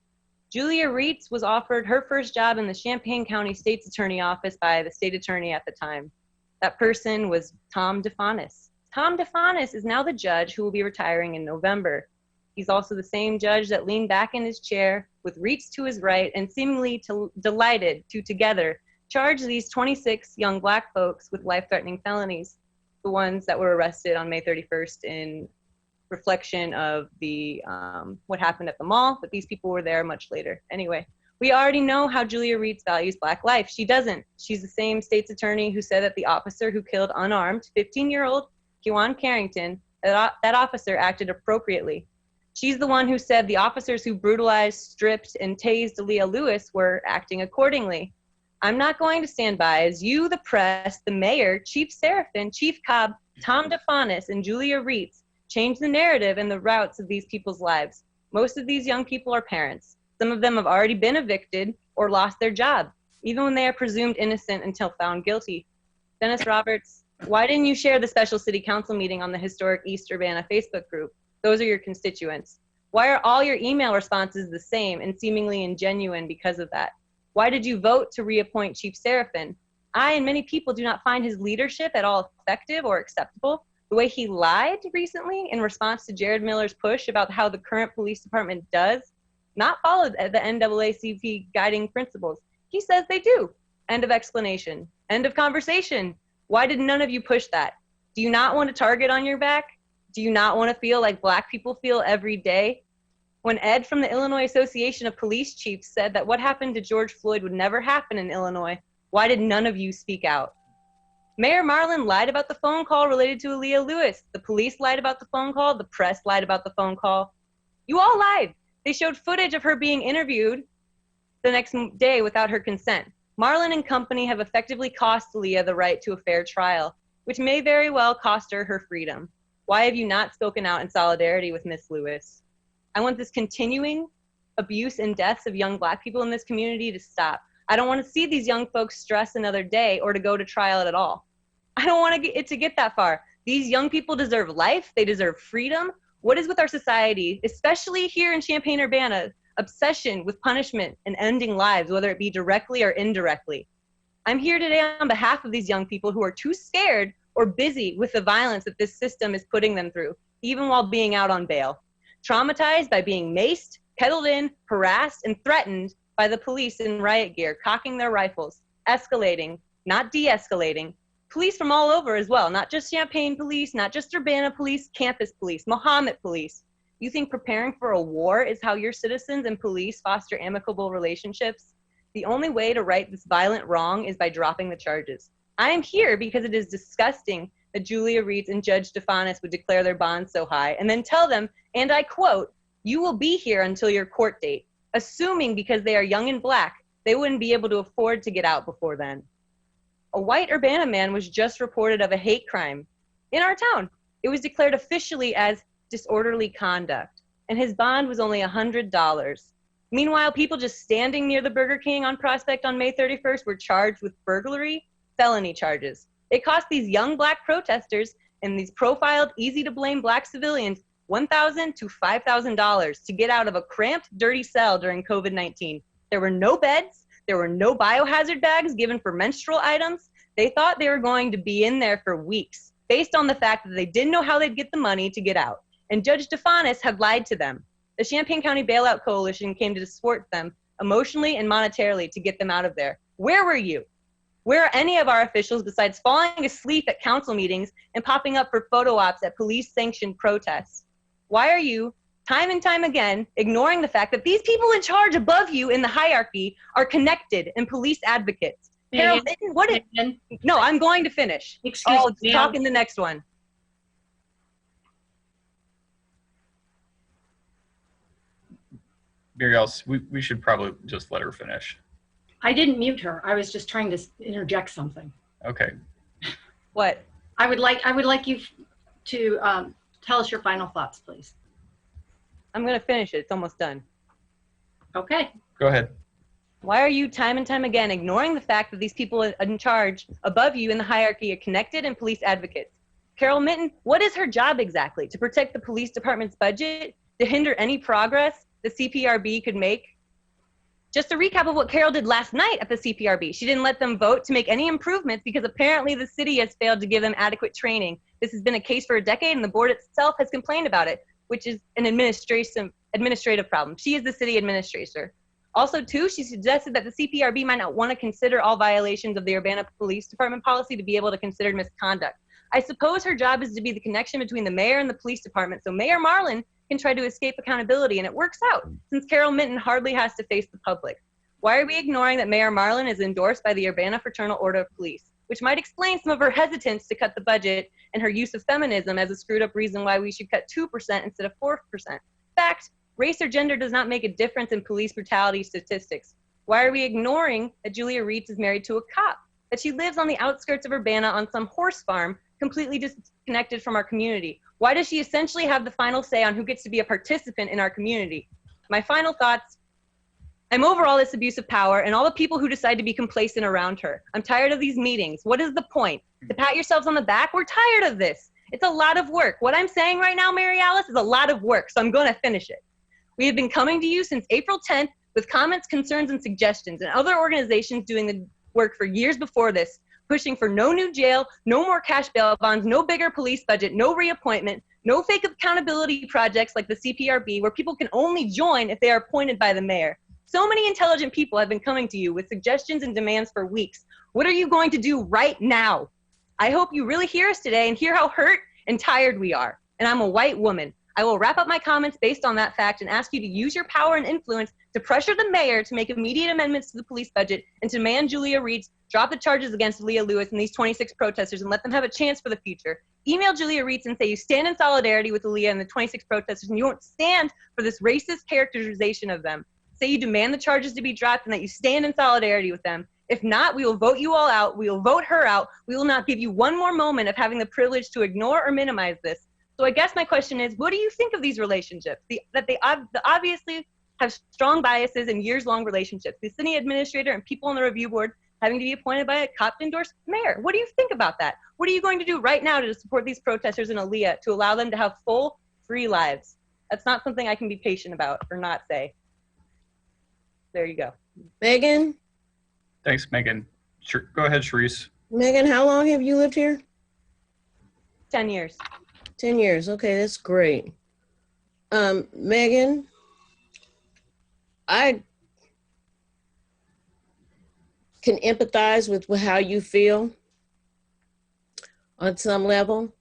Julia Reitz was offered her first job in the Champaign County State's Attorney Office by the state attorney at the time. That person was Tom DeFanis. Tom DeFanis is now the judge who will be retiring in November. He's also the same judge that leaned back in his chair with Reitz to his right and seemingly delighted to together charge these 26 young Black folks with life-threatening felonies, the ones that were arrested on May 31st in reflection of the what happened at the mall, but these people were there much later. Anyway, we already know how Julia Reitz values Black life. She doesn't. She's the same state's attorney who said that the officer who killed unarmed 15-year-old Kewan Carrington, that officer acted appropriately. She's the one who said the officers who brutalized, stripped, and tased Aaliyah Lewis were acting accordingly. I'm not going to stand by as you, the press, the mayor, Chief Serafin, Chief Cobb, Tom DeFanis, and Julia Reitz change the narrative and the routes of these people's lives. Most of these young people are parents. Some of them have already been evicted or lost their job, even when they are presumed innocent until found guilty. Dennis Roberts, why didn't you share the special city council meeting on the historic East Urbana Facebook group? Those are your constituents. Why are all your email responses the same and seemingly ingenuine because of that? Why did you vote to reappoint Chief Serafin? I and many people do not find his leadership at all effective or acceptable. The way he lied recently in response to Jared Miller's push about how the current police department does not follow the NAACP guiding principles. He says they do. End of explanation. End of conversation. Why did none of you push that? Do you not want a target on your back? Do you not want to feel like Black people feel every day? When Ed from the Illinois Association of Police Chiefs said that what happened to George Floyd would never happen in Illinois, why did none of you speak out? Mayor Marlin lied about the phone call related to Aaliyah Lewis. The police lied about the phone call. The press lied about the phone call. You all lied. They showed footage of her being interviewed the next day without her consent. Marlin and company have effectively cost Aaliyah the right to a fair trial, which may very well cost her her freedom. Why have you not spoken out in solidarity with Miss Lewis? I want this continuing abuse and deaths of young Black people in this community to stop. I don't want to see these young folks stress another day or to go to trial at all. I don't want it to get that far. These young people deserve life. They deserve freedom. What is with our society, especially here in Champaign-Urbana, obsession with punishment and ending lives, whether it be directly or indirectly? I'm here today on behalf of these young people who are too scared or busy with the violence that this system is putting them through, even while being out on bail. Traumatized by being maced, kettled in, harassed, and threatened by the police in riot gear, cocking their rifles, escalating, not de-escalating. Police from all over as well, not just Champaign police, not just Urbana police, campus police, Mohammed police. You think preparing for a war is how your citizens and police foster amicable relationships? The only way to right this violent wrong is by dropping the charges. I am here because it is disgusting that Julia Reitz and Judge DeFanis would declare their bonds so high and then tell them, and I quote, "You will be here until your court date," assuming because they are young and Black, they wouldn't be able to afford to get out before then. A white Urbana man was just reported of a hate crime in our town. It was declared officially as disorderly conduct, and his bond was only $100. Meanwhile, people just standing near the Burger King on Prospect on May 31st were charged with burglary, felony charges. It cost these young Black protesters and these profiled, easy-to-blame Black civilians $1,000 to $5,000 to get out of a cramped, dirty cell during COVID-19. There were no beds. There were no biohazard bags given for menstrual items. They thought they were going to be in there for weeks, based on the fact that they didn't know how they'd get the money to get out. And Judge DeFanis had lied to them. The Champaign County Bailout Coalition came to support them emotionally and monetarily to get them out of there. Where were you? Where are any of our officials besides falling asleep at council meetings and popping up for photo ops at police-sanctioned protests? Why are you, time and time again, ignoring the fact that these people in charge above you in the hierarchy are connected and police advocates? Carol, what is, no, I'm going to finish. I'll talk in the next one. Muriel, we should probably just let her finish. I didn't mute her. I was just trying to interject something. Okay. What? I would like you to tell us your final thoughts, please. I'm going to finish it. It's almost done. Okay. Go ahead. Why are you time and time again ignoring the fact that these people in charge above you in the hierarchy are connected and police advocates? Carol Minton, what is her job exactly? To protect the police department's budget? To hinder any progress the CPRB could make? Just a recap of what Carol did last night at the CPRB. She didn't let them vote to make any improvements because apparently the city has failed to give them adequate training. This has been a case for a decade and the board itself has complained about it, which is an administrative problem. She is the city administrator. Also, too, she suggested that the CPRB might not want to consider all violations of the Urbana Police Department policy to be able to consider misconduct. I suppose her job is to be the connection between the mayor and the police department, so Mayor Marlin can try to escape accountability, and it works out, since Carol Minton hardly has to face the public. Why are we ignoring that Mayor Marlin is endorsed by the Urbana Fraternal Order of Police, which might explain some of her hesitance to cut the budget and her use of feminism as a screwed up reason why we should cut 2% instead of 4%. In fact, race or gender does not make a difference in police brutality statistics. Why are we ignoring that Julia Reitz is married to a cop, that she lives on the outskirts of Urbana on some horse farm, completely disconnected from our community? Why does she essentially have the final say on who gets to be a participant in our community? My final thoughts: I'm over all this abuse of power and all the people who decide to be complacent around her. I'm tired of these meetings. What is the point? To pat yourselves on the back? We're tired of this. It's a lot of work. What I'm saying right now, Mary Alice, is a lot of work, so I'm going to finish it. We have been coming to you since April 10th with comments, concerns, and suggestions, and other organizations doing the work for years before this, pushing for no new jail, no more cash bail bonds, no bigger police budget, no reappointment, no fake accountability projects like the CPRB where people can only join if they are appointed by the mayor. So many intelligent people have been coming to you with suggestions and demands for weeks. What are you going to do right now? I hope you really hear us today and hear how hurt and tired we are. And I'm a white woman. I will wrap up my comments based on that fact and ask you to use your power and influence to pressure the mayor to make immediate amendments to the police budget and to demand Julia Reitz drop the charges against Leah Lewis and these 26 protesters and let them have a chance for the future. Email Julia Reitz and say you stand in solidarity with Leah and the 26 protesters and you won't stand for this racist characterization of them. Say you demand the charges to be dropped and that you stand in solidarity with them. If not, we will vote you all out. We will vote her out. We will not give you one more moment of having the privilege to ignore or minimize this. So I guess my question is, what do you think of these relationships? That they obviously have strong biases and years-long relationships. The city administrator and people on the review board having to be appointed by a cop-endorsed mayor. What do you think about that? What are you going to do right now to support these protesters in Aaliyah to allow them to have full, free lives? That's not something I can be patient about or not say. There you go. Megan? Thanks, Megan. Sure. Go ahead, Sharice. Megan, how long have you lived here? 10 years. 10 years. Okay, that's great. Megan, I can empathize with how you feel on some level.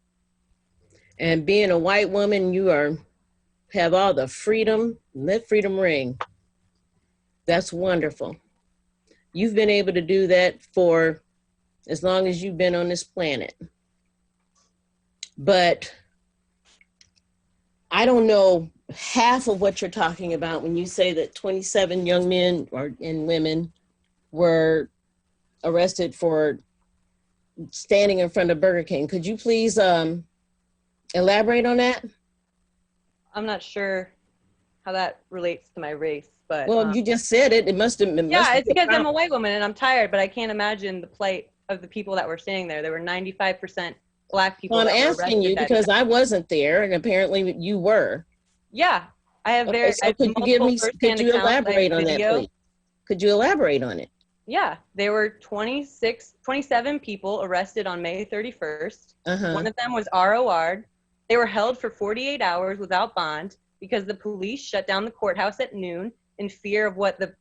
And being a white woman, you have all the freedom. Let freedom ring. That's wonderful. You've been able to do that for as long as you've been on this planet. But I don't know half of what you're talking about when you say that 27 young men and women were arrested for standing in front of Burger King. Could you please elaborate on that? I'm not sure how that relates to my race, but well, you just said it. It must have been. Yeah, it's because I'm a white woman and I'm tired, but I can't imagine the plight of the people that were standing there. There were 95% Black people. Well, I'm asking you because I wasn't there, and apparently you were. Yeah, I have very. Okay, so could you give me? Could you elaborate on that, please? Could you elaborate on it? Yeah, there were 27 people arrested on May 31st. One of them was ROR'd. They were held for 48 hours without bond. because the police shut down the courthouse at noon in fear of what the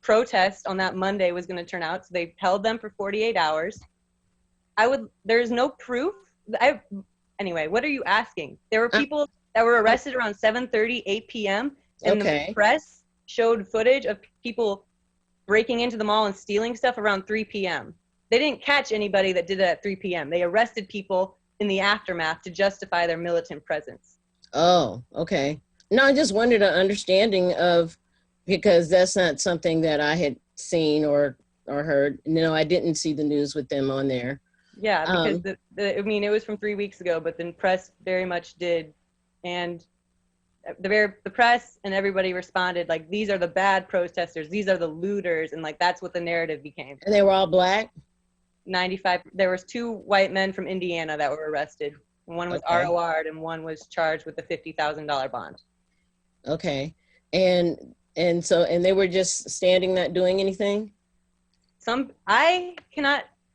protest on that Monday was going to turn out. So they held them for 48 hours. There's no proof. Anyway, what are you asking? There were people that were arrested around 7:30, 8 p.m. And the press showed footage of people breaking into the mall and stealing stuff around 3 p.m. They didn't catch anybody that did it at 3 p.m. They arrested people in the aftermath to justify their militant presence. Oh, okay. No, I just wanted an understanding of, because that's not something that I had seen or heard. No, I didn't see the news with them on there. Yeah, because it was from 3 weeks ago, but the press very much did. And the press and everybody responded like, these are the bad protesters, these are the looters, and like that's what the narrative became. And they were all black? 95. There was 2 white men from Indiana that were arrested. One was ROR'd and one was charged with a $50,000 bond. Okay. And they were just standing, not doing anything?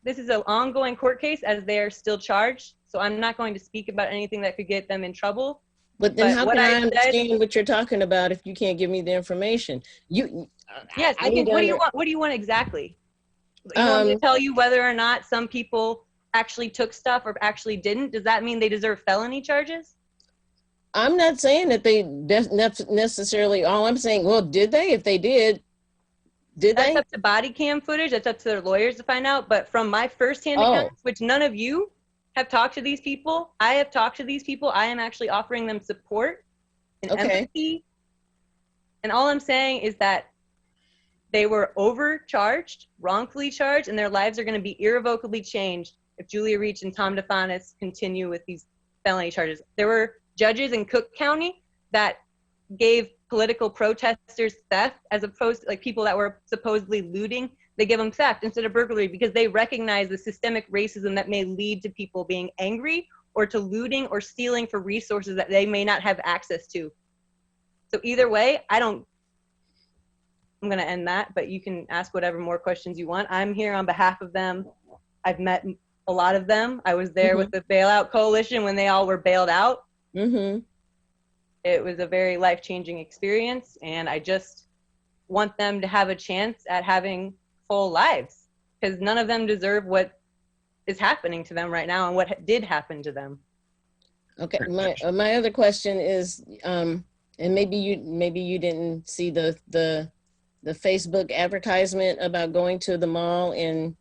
This is an ongoing court case as they are still charged, so I'm not going to speak about anything that could get them in trouble. But then how can I understand what you're talking about if you can't give me the information? Yes, what do you want exactly? You want me to tell you whether or not some people actually took stuff or actually didn't? Does that mean they deserve felony charges? I'm not saying that they necessarily, all I'm saying, well, did they? If they did they? That's up to body cam footage. That's up to their lawyers to find out. But from my firsthand accounts, which none of you have talked to these people, I have talked to these people. I am actually offering them support and empathy. And all I'm saying is that they were overcharged, wrongfully charged, and their lives are going to be irrevocably changed if Julia Reach and Tom DeFanis continue with these felony charges. There were judges in Cook County that gave political protesters theft as opposed to like people that were supposedly looting. They give them theft instead of burglary because they recognize the systemic racism that may lead to people being angry or to looting or stealing for resources that they may not have access to. So either way, I'm going to end that, but you can ask whatever more questions you want. I'm here on behalf of them. I've met a lot of them. I was there with the bailout coalition when they all were bailed out. It was a very life-changing experience, and I just want them to have a chance at having full lives because none of them deserve what is happening to them right now and what did happen to them. Okay, my other question is, and maybe you didn't see the Facebook advertisement about going to the mall and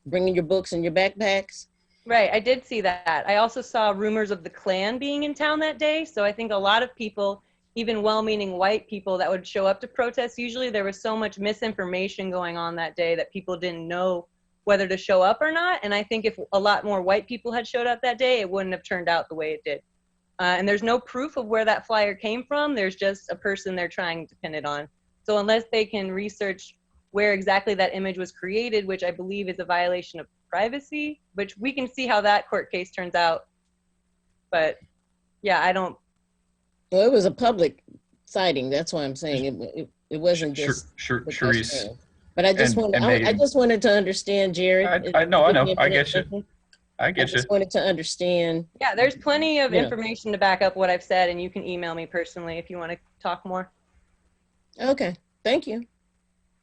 bringing your books and your backpacks. Right, I did see that. I also saw rumors of the Klan being in town that day. So I think a lot of people, even well-meaning white people that would show up to protests, usually there was so much misinformation going on that day that people didn't know whether to show up or not. And I think if a lot more white people had showed up that day, it wouldn't have turned out the way it did. And there's no proof of where that flyer came from. There's just a person they're trying to pin it on. So unless they can research where exactly that image was created, which I believe is a violation of privacy, which we can see how that court case turns out. But yeah, I don't. Well, it was a public sighting. That's why I'm saying it wasn't just. Charisse. But I just wanted to understand, Jared. I know. I get you. I just wanted to understand. Yeah, there's plenty of information to back up what I've said, and you can email me personally if you want to talk more. Okay, thank you.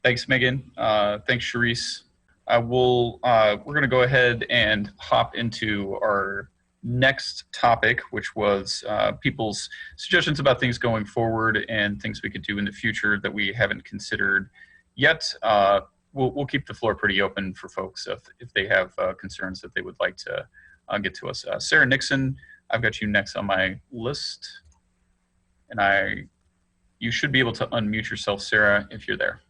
Thanks, Megan. Thanks, Charisse. We're going to go ahead and hop into our next topic, which was people's suggestions about things going forward and things we could do in the future that we haven't considered yet. We'll keep the floor pretty open for folks if they have concerns that they would like to get to us. Sarah Nixon, I've got you next on my list, and you should be able to unmute yourself, Sarah, if you're there.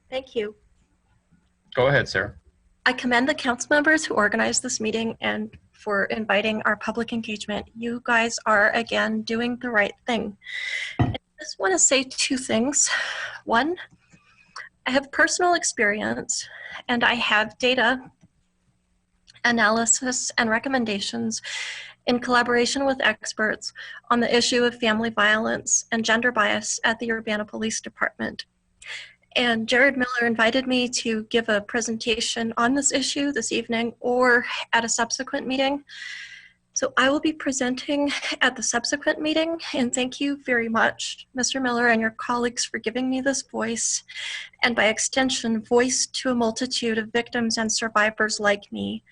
Thank you. Go ahead, Sarah. I commend the council members who organized this meeting and for inviting our public engagement. You guys are, again, doing the right thing. I just want to say 2 things. One, I have personal experience and I have data, analysis, and recommendations in collaboration with experts on the issue of family violence and gender bias at the Urbana Police Department. And Jared Miller invited me to give a presentation on this issue this evening or at a subsequent meeting. So I will be presenting at the subsequent meeting, and thank you very much, Mr. Miller and your colleagues, for giving me this voice, and by extension, voice to a multitude of victims and survivors like me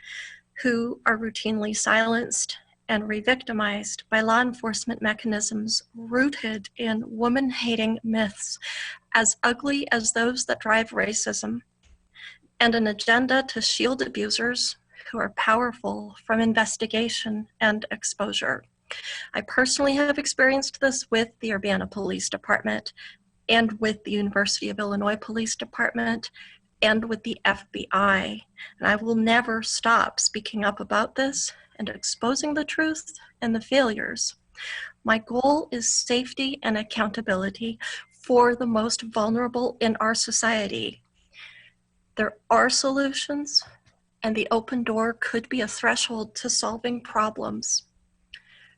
who are routinely silenced and re-victimized by law enforcement mechanisms rooted in woman-hating myths as ugly as those that drive racism, and an agenda to shield abusers who are powerful from investigation and exposure. I personally have experienced this with the Urbana Police Department and with the University of Illinois Police Department and with the FBI. And I will never stop speaking up about this and exposing the truth and the failures. My goal is safety and accountability for the most vulnerable in our society. There are solutions, and the open door could be a threshold to solving problems.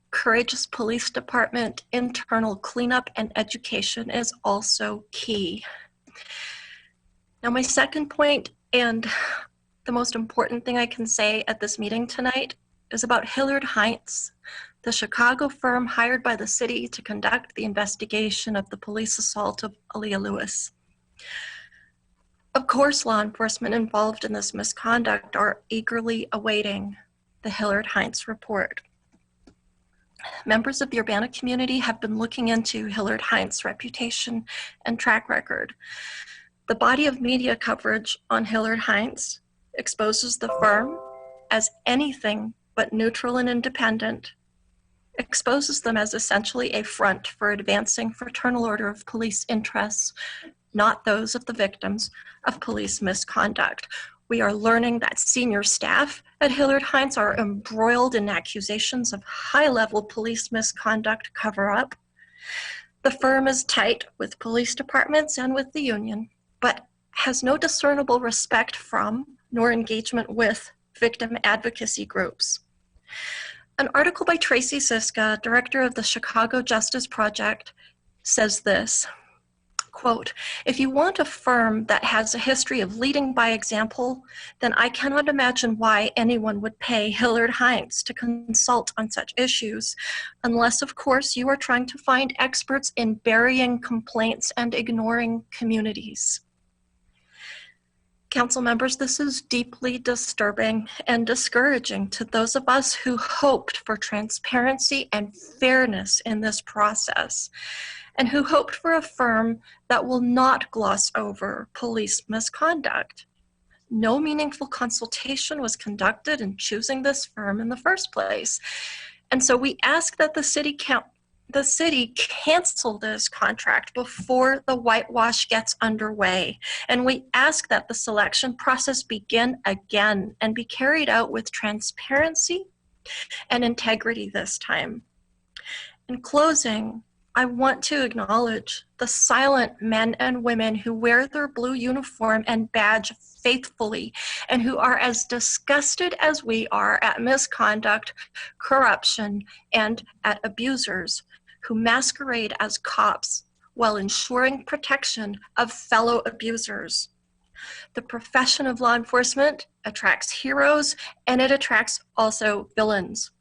Courageous police department, internal cleanup, and education is also key. Now, my second point, and the most important thing I can say at this meeting tonight, is about Hilliard Heinz, the Chicago firm hired by the city to conduct the investigation of the police assault of Aaliyah Lewis. Of course, law enforcement involved in this misconduct are eagerly awaiting the Hilliard Heinz report. Members of the Urbana community have been looking into Hilliard Heinz's reputation and track record. The body of media coverage on Hilliard Heinz exposes the firm as anything but neutral and independent, exposes them as essentially a front for advancing fraternal order of police interests, not those of the victims of police misconduct. We are learning that senior staff at Hilliard Heinz are embroiled in accusations of high-level police misconduct cover-up. The firm is tight with police departments and with the union, but has no discernible respect from nor engagement with victim advocacy groups. An article by Tracy Siska, director of the Chicago Justice Project, says this, quote, "If you want a firm that has a history of leading by example, then I cannot imagine why anyone would pay Hilliard Heinz to consult on such issues, unless, of course, you are trying to find experts in burying complaints and ignoring communities." Council members, this is deeply disturbing and discouraging to those of us who hoped for transparency and fairness in this process, and who hoped for a firm that will not gloss over police misconduct. No meaningful consultation was conducted in choosing this firm in the first place. And so we ask that the city cancel this contract before the whitewash gets underway. And we ask that the selection process begin again and be carried out with transparency and integrity this time. In closing, I want to acknowledge the silent men and women who wear their blue uniform and badge faithfully and who are as disgusted as we are at misconduct, corruption, and at abusers who masquerade as cops while ensuring protection of fellow abusers. The profession of law enforcement attracts heroes, and it attracts also villains.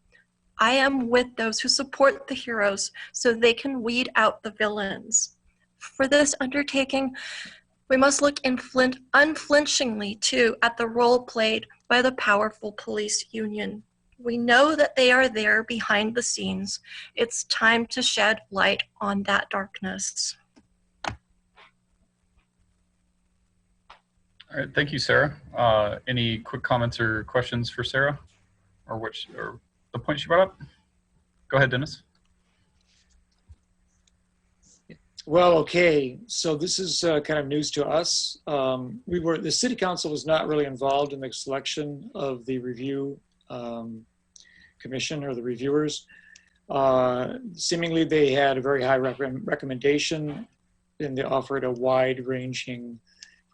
I am with those who support the heroes so they can weed out the villains. For this undertaking, we must look unflinchingly too at the role played by the powerful police union. We know that they are there behind the scenes. It's time to shed light on that darkness. All right, thank you, Sarah. Any quick comments or questions for Sarah, or the point she brought up? Go ahead, Dennis. Well, okay, so this is kind of news to us. The city council was not really involved in the selection of the review commission or the reviewers. Seemingly they had a very high recommendation, and they offered a wide-ranging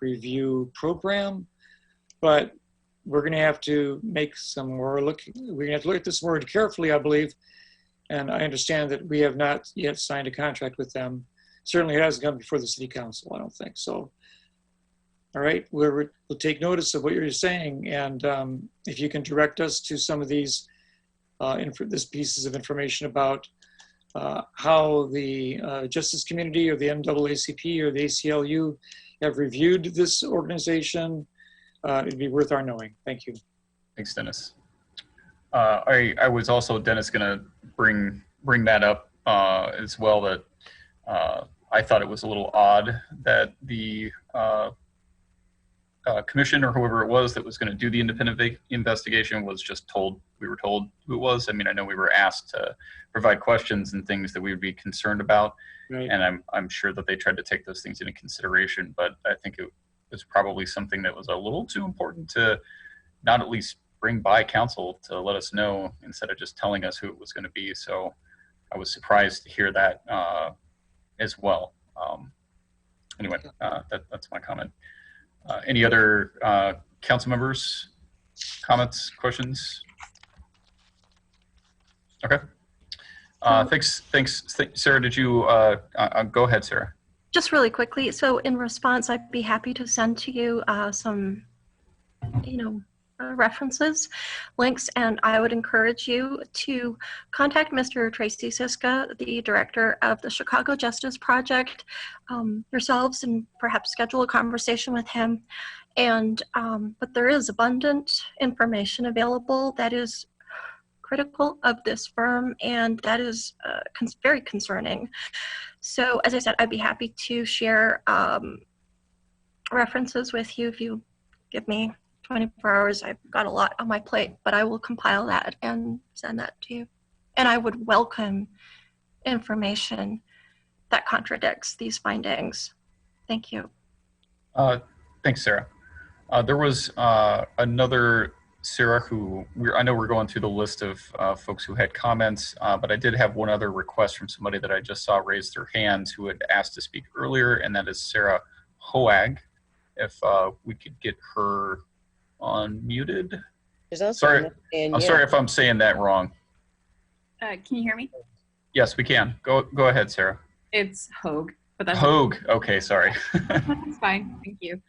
review program, but we're going to have to make some more we're going to have to look at this more carefully, I believe. And I understand that we have not yet signed a contract with them. Certainly it hasn't come before the city council, I don't think so. All right, we'll take notice of what you're saying, and if you can direct us to some of these this pieces of information about how the justice community or the NAACP or the ACLU have reviewed this organization. It'd be worth our knowing. Thank you. Thanks, Dennis. I was also, Dennis, going to bring that up as well, that I thought it was a little odd that the commission or whoever it was that was going to do the independent investigation was just told, we were told who it was. I mean, I know we were asked to provide questions and things that we would be concerned about. Right. And I'm sure that they tried to take those things into consideration, but I think it was probably something that was a little too important to not at least bring by council to let us know instead of just telling us who it was going to be. So I was surprised to hear that as well. Anyway, that's my comment. Any other council members, comments, questions? Okay. Thanks. Sarah, did you, go ahead, Sarah. Just really quickly, so in response, I'd be happy to send to you some, references, links, and I would encourage you to contact Mr. Tracy Siska, the director of the Chicago Justice Project, yourselves, and perhaps schedule a conversation with him. And but there is abundant information available that is critical of this firm, and that is very concerning. So as I said, I'd be happy to share references with you if you give me 24 hours. I've got a lot on my plate, but I will compile that and send that to you. And I would welcome information that contradicts these findings. Thank you. Thanks, Sarah. There was another Sarah who, I know we're going through the list of folks who had comments, but I did have one other request from somebody that I just saw raise their hands who had asked to speak earlier, and that is Sarah Hoag. If we could get her unmuted. Sorry, I'm sorry if I'm saying that wrong. Can you hear me? Yes, we can. Go ahead, Sarah. It's Hoag, but that's Hoag. Okay, sorry. That's fine. Thank you.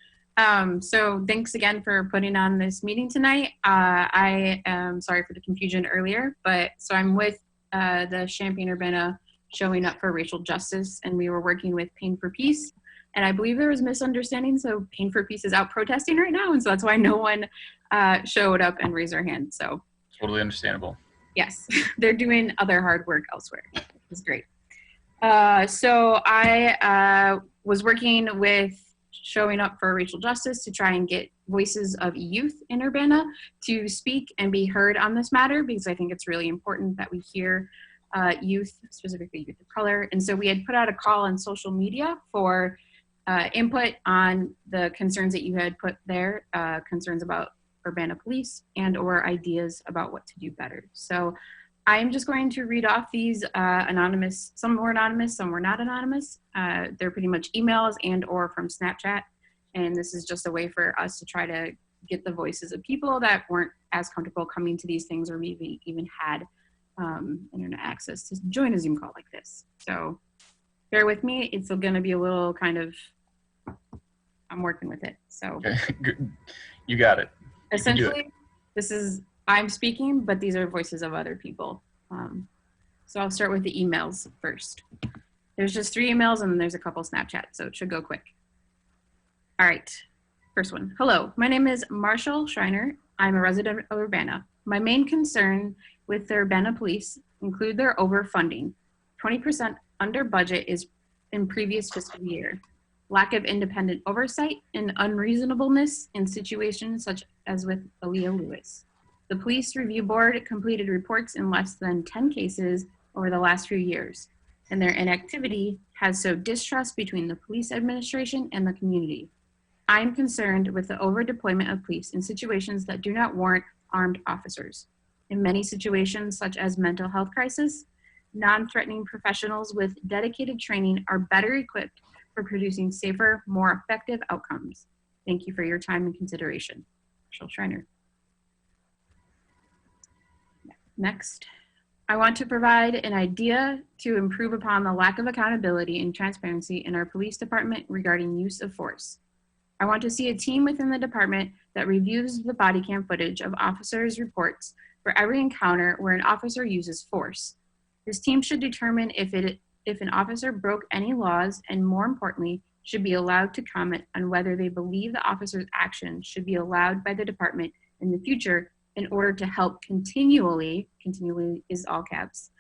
So thanks again for putting on this meeting tonight. I am sorry for the confusion earlier, but so I'm with the Champaign-Urbana Showing Up for Racial Justice, and we were working with Pain for Peace. And I believe there was a misunderstanding, so Pain for Peace is out protesting right now, and so that's why no one showed up and raised their hand. So totally understandable. yes, they're doing other hard work elsewhere. It's great. So I was working with Showing Up for Racial Justice to try and get voices of youth in Urbana to speak and be heard on this matter, because I think it's really important that we hear youth, specifically youth of color. And so we had put out a call on social media for input on the concerns that you had put there, concerns about Urbana police and or ideas about what to do better. So I'm just going to read off these anonymous, some were anonymous, some were not anonymous. They're pretty much emails and or from Snapchat. And this is just a way for us to try to get the voices of people that weren't as comfortable coming to these things or maybe even had internet access to join a Zoom call like this. So bear with me. It's going to be a little kind of, I'm working with it. So you got it. Essentially, this is, I'm speaking, but these are voices of other people. So I'll start with the emails first. There's just 3 emails and then there's a couple Snapchats, so it should go quick. All right, first one. Hello, my name is Marshall Schreiner. I'm a resident of Urbana. My main concern with the Urbana police include their overfunding. 20% under budget is in previous fiscal year. Lack of independent oversight and unreasonableness in situations such as with Aaliyah Lewis. The Police Review Board completed reports in less than 10 cases over the last few years, and their inactivity has sowed distrust between the police administration and the community. I am concerned with the over-deployment of police in situations that do not warrant armed officers. In many situations, such as mental health crisis, non-threatening professionals with dedicated training are better equipped for producing safer, more effective outcomes. Thank you for your time and consideration. Marshall Schreiner. Next, I want to provide an idea to improve upon the lack of accountability and transparency in our police department regarding use of force. I want to see a team within the department that reviews the body cam footage of officers' reports for every encounter where an officer uses force. This team should determine if an officer broke any laws, and more importantly, should be allowed to comment on whether they believe the officer's actions should be allowed by the department in the future in order to help continually is all caps,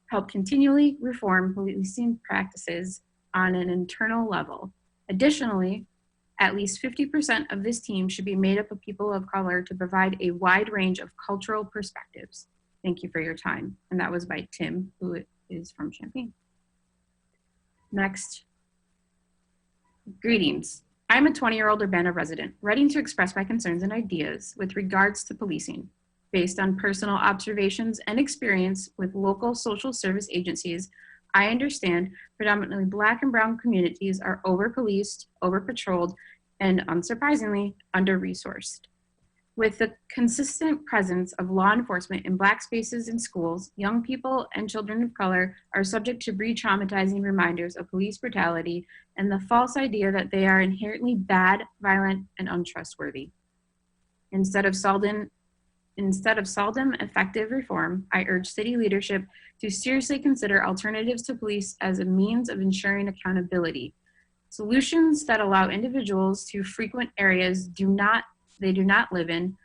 help continually reform policing practices on an internal level. Additionally, at least 50% of this team should be made up of people of color to provide a wide range of cultural perspectives. Thank you for your time. And that was by Tim, who is from Champaign. Next. Greetings. I'm a 20-year-old Urbana resident, ready to express my concerns and ideas with regards to policing. Based on personal observations and experience with local social service agencies, I understand predominantly Black and brown communities are over-policed, over-patrolled, and unsurprisingly, under-resourced. With the consistent presence of law enforcement in Black spaces in schools, young people and children of color are subject to re-traumatizing reminders of police brutality and the false idea that they are inherently bad, violent, and untrustworthy. Instead of seldom effective reform, I urge city leadership to seriously consider alternatives to police as a means of ensuring accountability. Solutions that allow individuals to frequent areas they do not live in,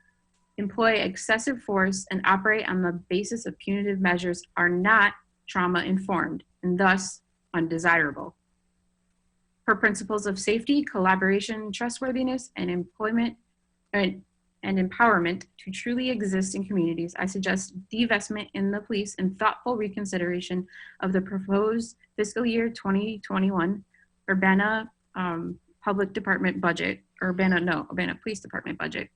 employ excessive force, and operate on the basis of punitive measures are not trauma-informed and thus undesirable. For principles of safety, collaboration, trustworthiness, and empowerment to truly exist in communities, I suggest divestment in the police and thoughtful reconsideration of the proposed fiscal year 2021 Urbana Public Department budget, Urbana Police Department budget.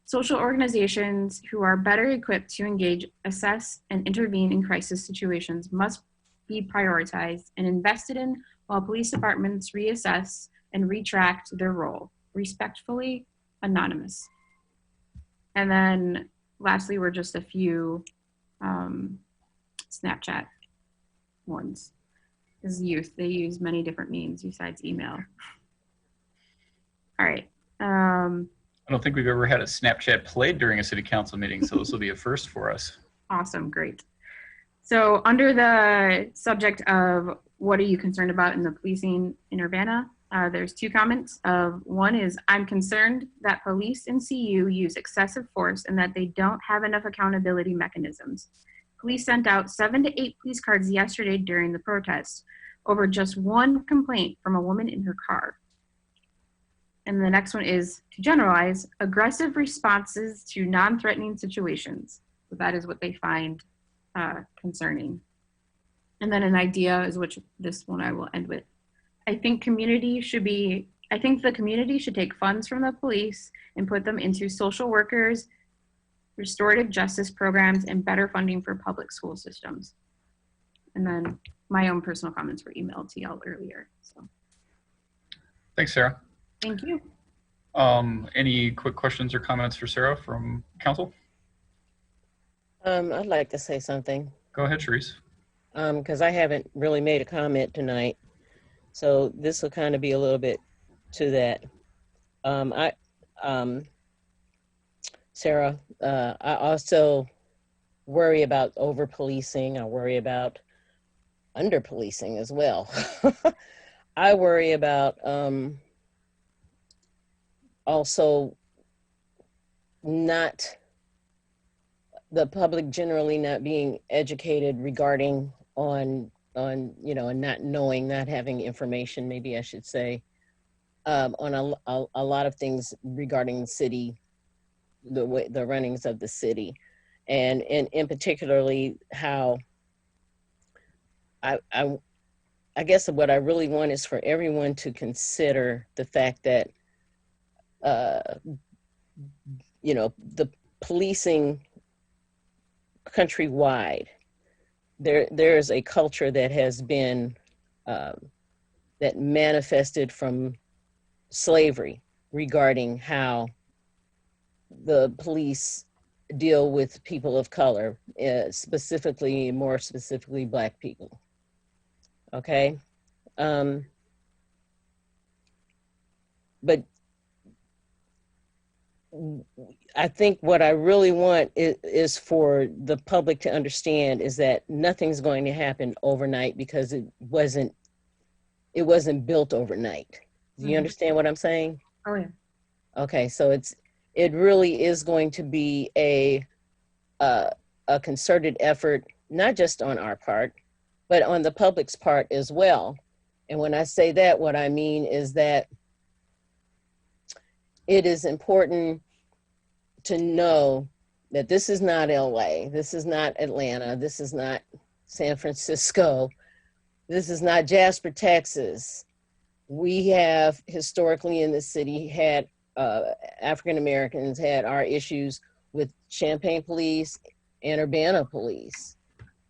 Social organizations who are better equipped to engage, assess, and intervene in crisis situations must be prioritized and invested in, while police departments reassess and retract their role. Respectfully, Anonymous. And then lastly, were just a few Snapchat ones. As youth, they use many different means besides email. All right. I don't think we've ever had a Snapchat played during a city council meeting, so this will be a first for us. Awesome, great. So under the subject of what are you concerned about in the policing in Urbana, there's two comments. One is, I'm concerned that police and CU use excessive force and that they don't have enough accountability mechanisms. Police sent out 7 to 8 police cars yesterday during the protest over just one complaint from a woman in her car. And the next one is, to generalize, aggressive responses to non-threatening situations. So that is what they find concerning. And then an idea is which this one I will end with. I think the community should take funds from the police and put them into social workers, restorative justice programs, and better funding for public school systems. And then my own personal comments were emailed to y'all earlier. So Thanks, Sarah. thank you. Any quick questions or comments for Sarah from council? I'd like to say something. Go ahead, Sharice. Because I haven't really made a comment tonight. So this will kind of be a little bit to that. Sarah, I also worry about over-policing. I worry about under-policing as well. I worry about also not the public generally not being educated regarding on you know, and not knowing, not having information, maybe I should say, on a lot of things regarding the city, the runnings of the city, and in particularly how I guess what I really want is for everyone to consider the fact that you know, the policing countrywide, there is a culture that has been that manifested from slavery regarding how the police deal with people of color, more specifically Black people. Okay, but I think what I really want is for the public to understand is that nothing's going to happen overnight because it wasn't built overnight. Do you understand what I'm saying? Oh, yeah. Okay, so it really is going to be a concerted effort, not just on our part, but on the public's part as well. And when I say that, what I mean is that it is important to know that this is not LA, this is not Atlanta, this is not San Francisco, this is not Jasper, Texas. We have historically in the city had African Americans had our issues with Champaign police and Urbana police.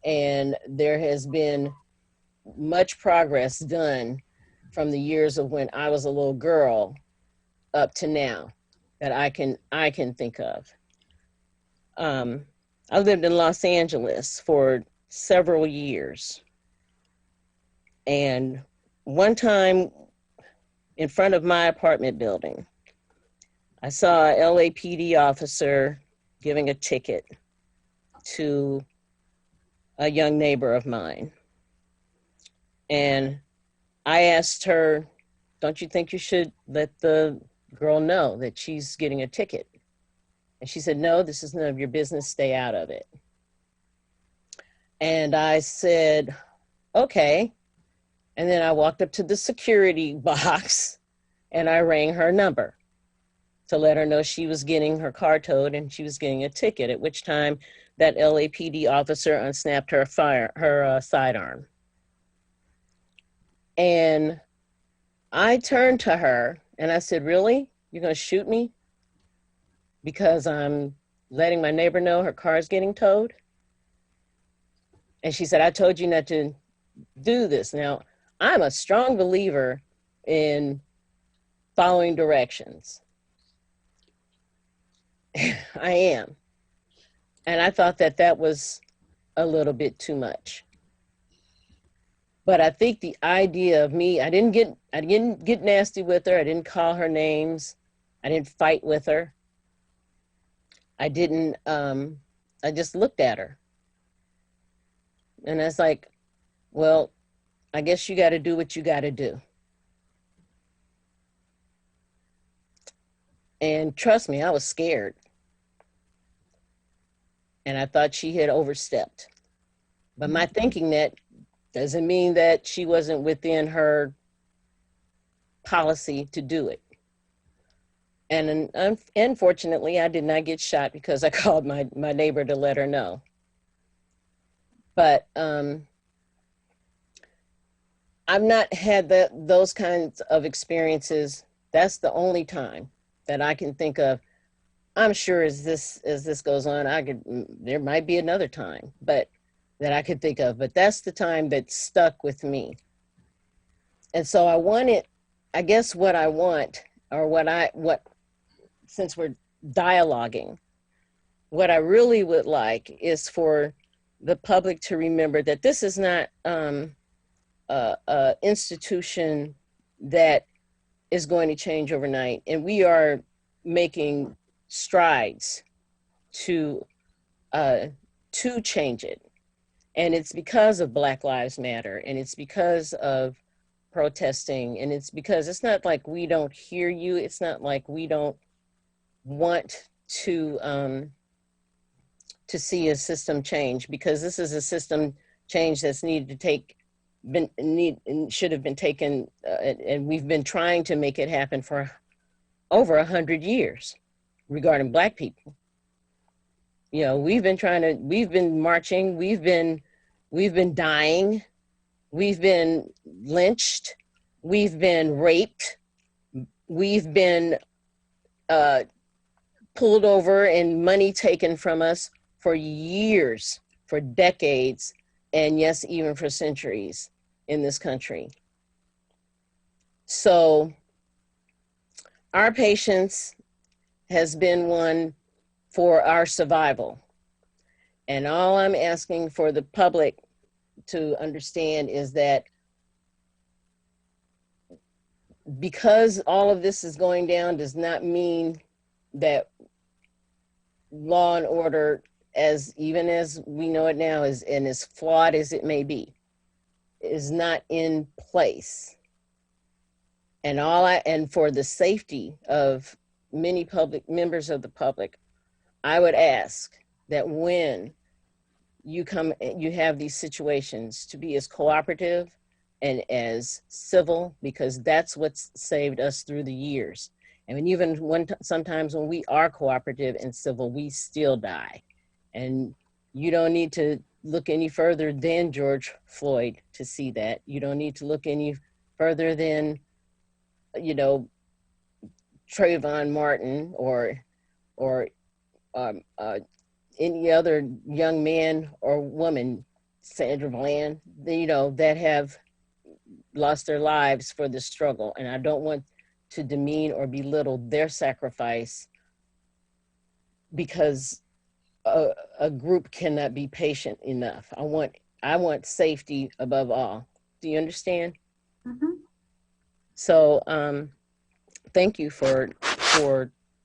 And there has been much progress done from the years of when I was a little girl up to now that I can think of. I lived in Los Angeles for several years. And one time in front of my apartment building, I saw a LAPD officer giving a ticket to a young neighbor of mine. And I asked her, don't you think you should let the girl know that she's getting a ticket? And she said, no, this is none of your business, stay out of it. And I said, okay. And then I walked up to the security box and I rang her number to let her know she was getting her car towed and she was getting a ticket, at which time that LAPD officer unsnapped her sidearm. And I turned to her and I said, really? You're gonna shoot me because I'm letting my neighbor know her car's getting towed? And she said, I told you not to do this. Now, I'm a strong believer in following directions. I am. And I thought that that was a little bit too much. But I think the idea of me, I didn't get nasty with her. I didn't call her names. I didn't fight with her. I just looked at her. And I was like, well, I guess you got to do what you got to do. And trust me, I was scared. And I thought she had overstepped. But my thinking that doesn't mean that she wasn't within her policy to do it. And unfortunately, I did not get shot because I called my neighbor to let her know. But I've not had those kinds of experiences. That's the only time that I can think of. I'm sure as this goes on, there might be another time, but that I could think of, but that's the time that stuck with me. And so I guess what I want, or since we're dialoguing, what I really would like is for the public to remember that this is not a institution that is going to change overnight. And we are making strides to change it. And it's because of Black Lives Matter, and it's because of protesting, and it's because it's not like we don't hear you. It's not like we don't want to see a system change, because this is a system change that's should have been taken, and we've been trying to make it happen for over 100 years regarding Black people. You know, we've been marching, we've been dying, we've been lynched, we've been raped, we've been pulled over and money taken from us for years, for decades, and yes, even for centuries in this country. So our patience has been one for our survival. And all I'm asking for the public to understand is that because all of this is going down does not mean that law and order, as even as we know it now, is and as flawed as it may be, is not in place. And for the safety of many public members of the public, I would ask that when you have these situations, to be as cooperative and as civil, because that's what's saved us through the years. And sometimes when we are cooperative and civil, we still die. And you don't need to look any further than George Floyd to see that. You don't need to look any further than, Trayvon Martin or any other young man or woman, Sandra Bland, that have lost their lives for this struggle. And I don't want to demean or belittle their sacrifice because a group cannot be patient enough. I want safety above all. Do you understand? Mm-hmm. So thank you for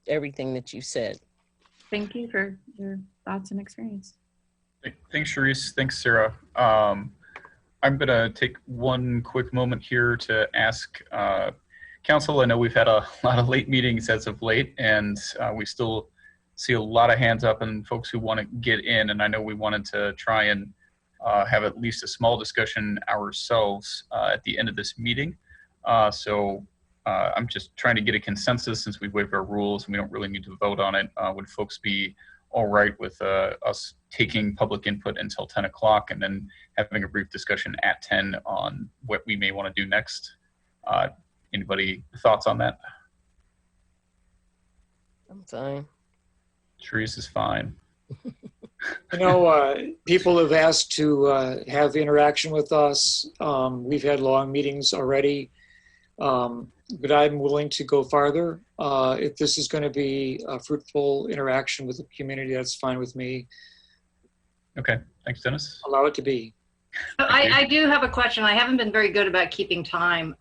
everything that you said. Thank you for your thoughts and experience. Thanks, Sharice. Thanks, Sarah. I'm going to take one quick moment here to ask Council. I know we've had a lot of late meetings as of late, and we still see a lot of hands up and folks who want to get in. And I know we wanted to try and have at least a small discussion ourselves at the end of this meeting. So I'm just trying to get a consensus since we've waived our rules and we don't really need to vote on it. Would folks be all right with us taking public input until 10 o'clock and then having a brief discussion at 10 on what we may want to do next? Anybody thoughts on that? I'm fine. Sharice is fine. People have asked to have interaction with us. We've had long meetings already, but I'm willing to go farther. If this is going to be a fruitful interaction with the community, that's fine with me. Okay, thanks, Dennis. Allow it to be. I do have a question. I haven't been very good about keeping time.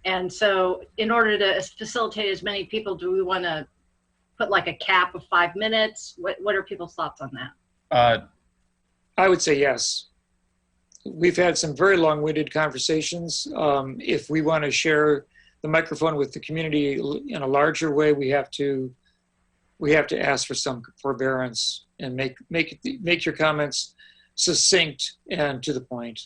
And so in order to facilitate as many people, do we want to put like a cap of 5 minutes? What are people's thoughts on that? I would say yes. We've had some very long-winded conversations. If we want to share the microphone with the community in a larger way, we have to ask for some forbearance and make your comments succinct and to the point.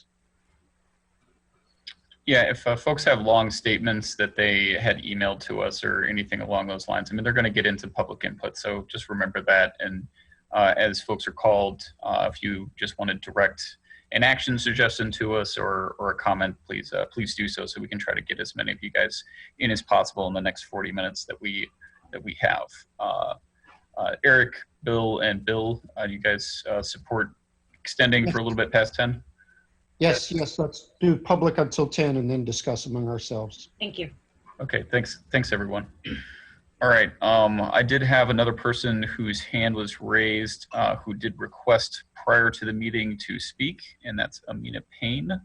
Yeah, if folks have long statements that they had emailed to us or anything along those lines, I mean, they're going to get into public input. So just remember that. And as folks are called, if you just want to direct an action suggestion to us or a comment, please do so we can try to get as many of you guys in as possible in the next 40 minutes that we have. Eric, Bill, and Bill, you guys support extending for a little bit past 10? Yes, let's do public until 10 and then discuss among ourselves. Thank you. Okay, thanks everyone. All right, I did have another person whose hand was raised who did request prior to the meeting to speak, and that's Amina Payne.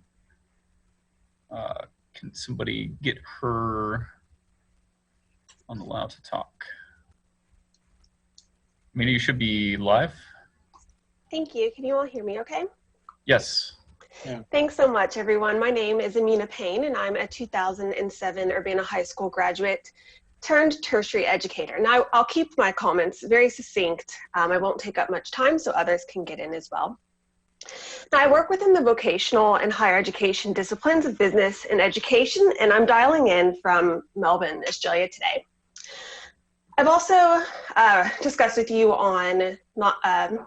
Can somebody get her on the loud to talk? Amina, you should be live. Thank you. Can you all hear me okay? Yes. Yeah. Thanks so much, everyone. My name is Amina Payne, and I'm a 2007 Urbana High School graduate turned tertiary educator. Now, I'll keep my comments very succinct. I won't take up much time so others can get in as well. Now, I work within the vocational and higher education disciplines of business and education, and I'm dialing in from Melbourne, Australia today. I've also discussed with you on the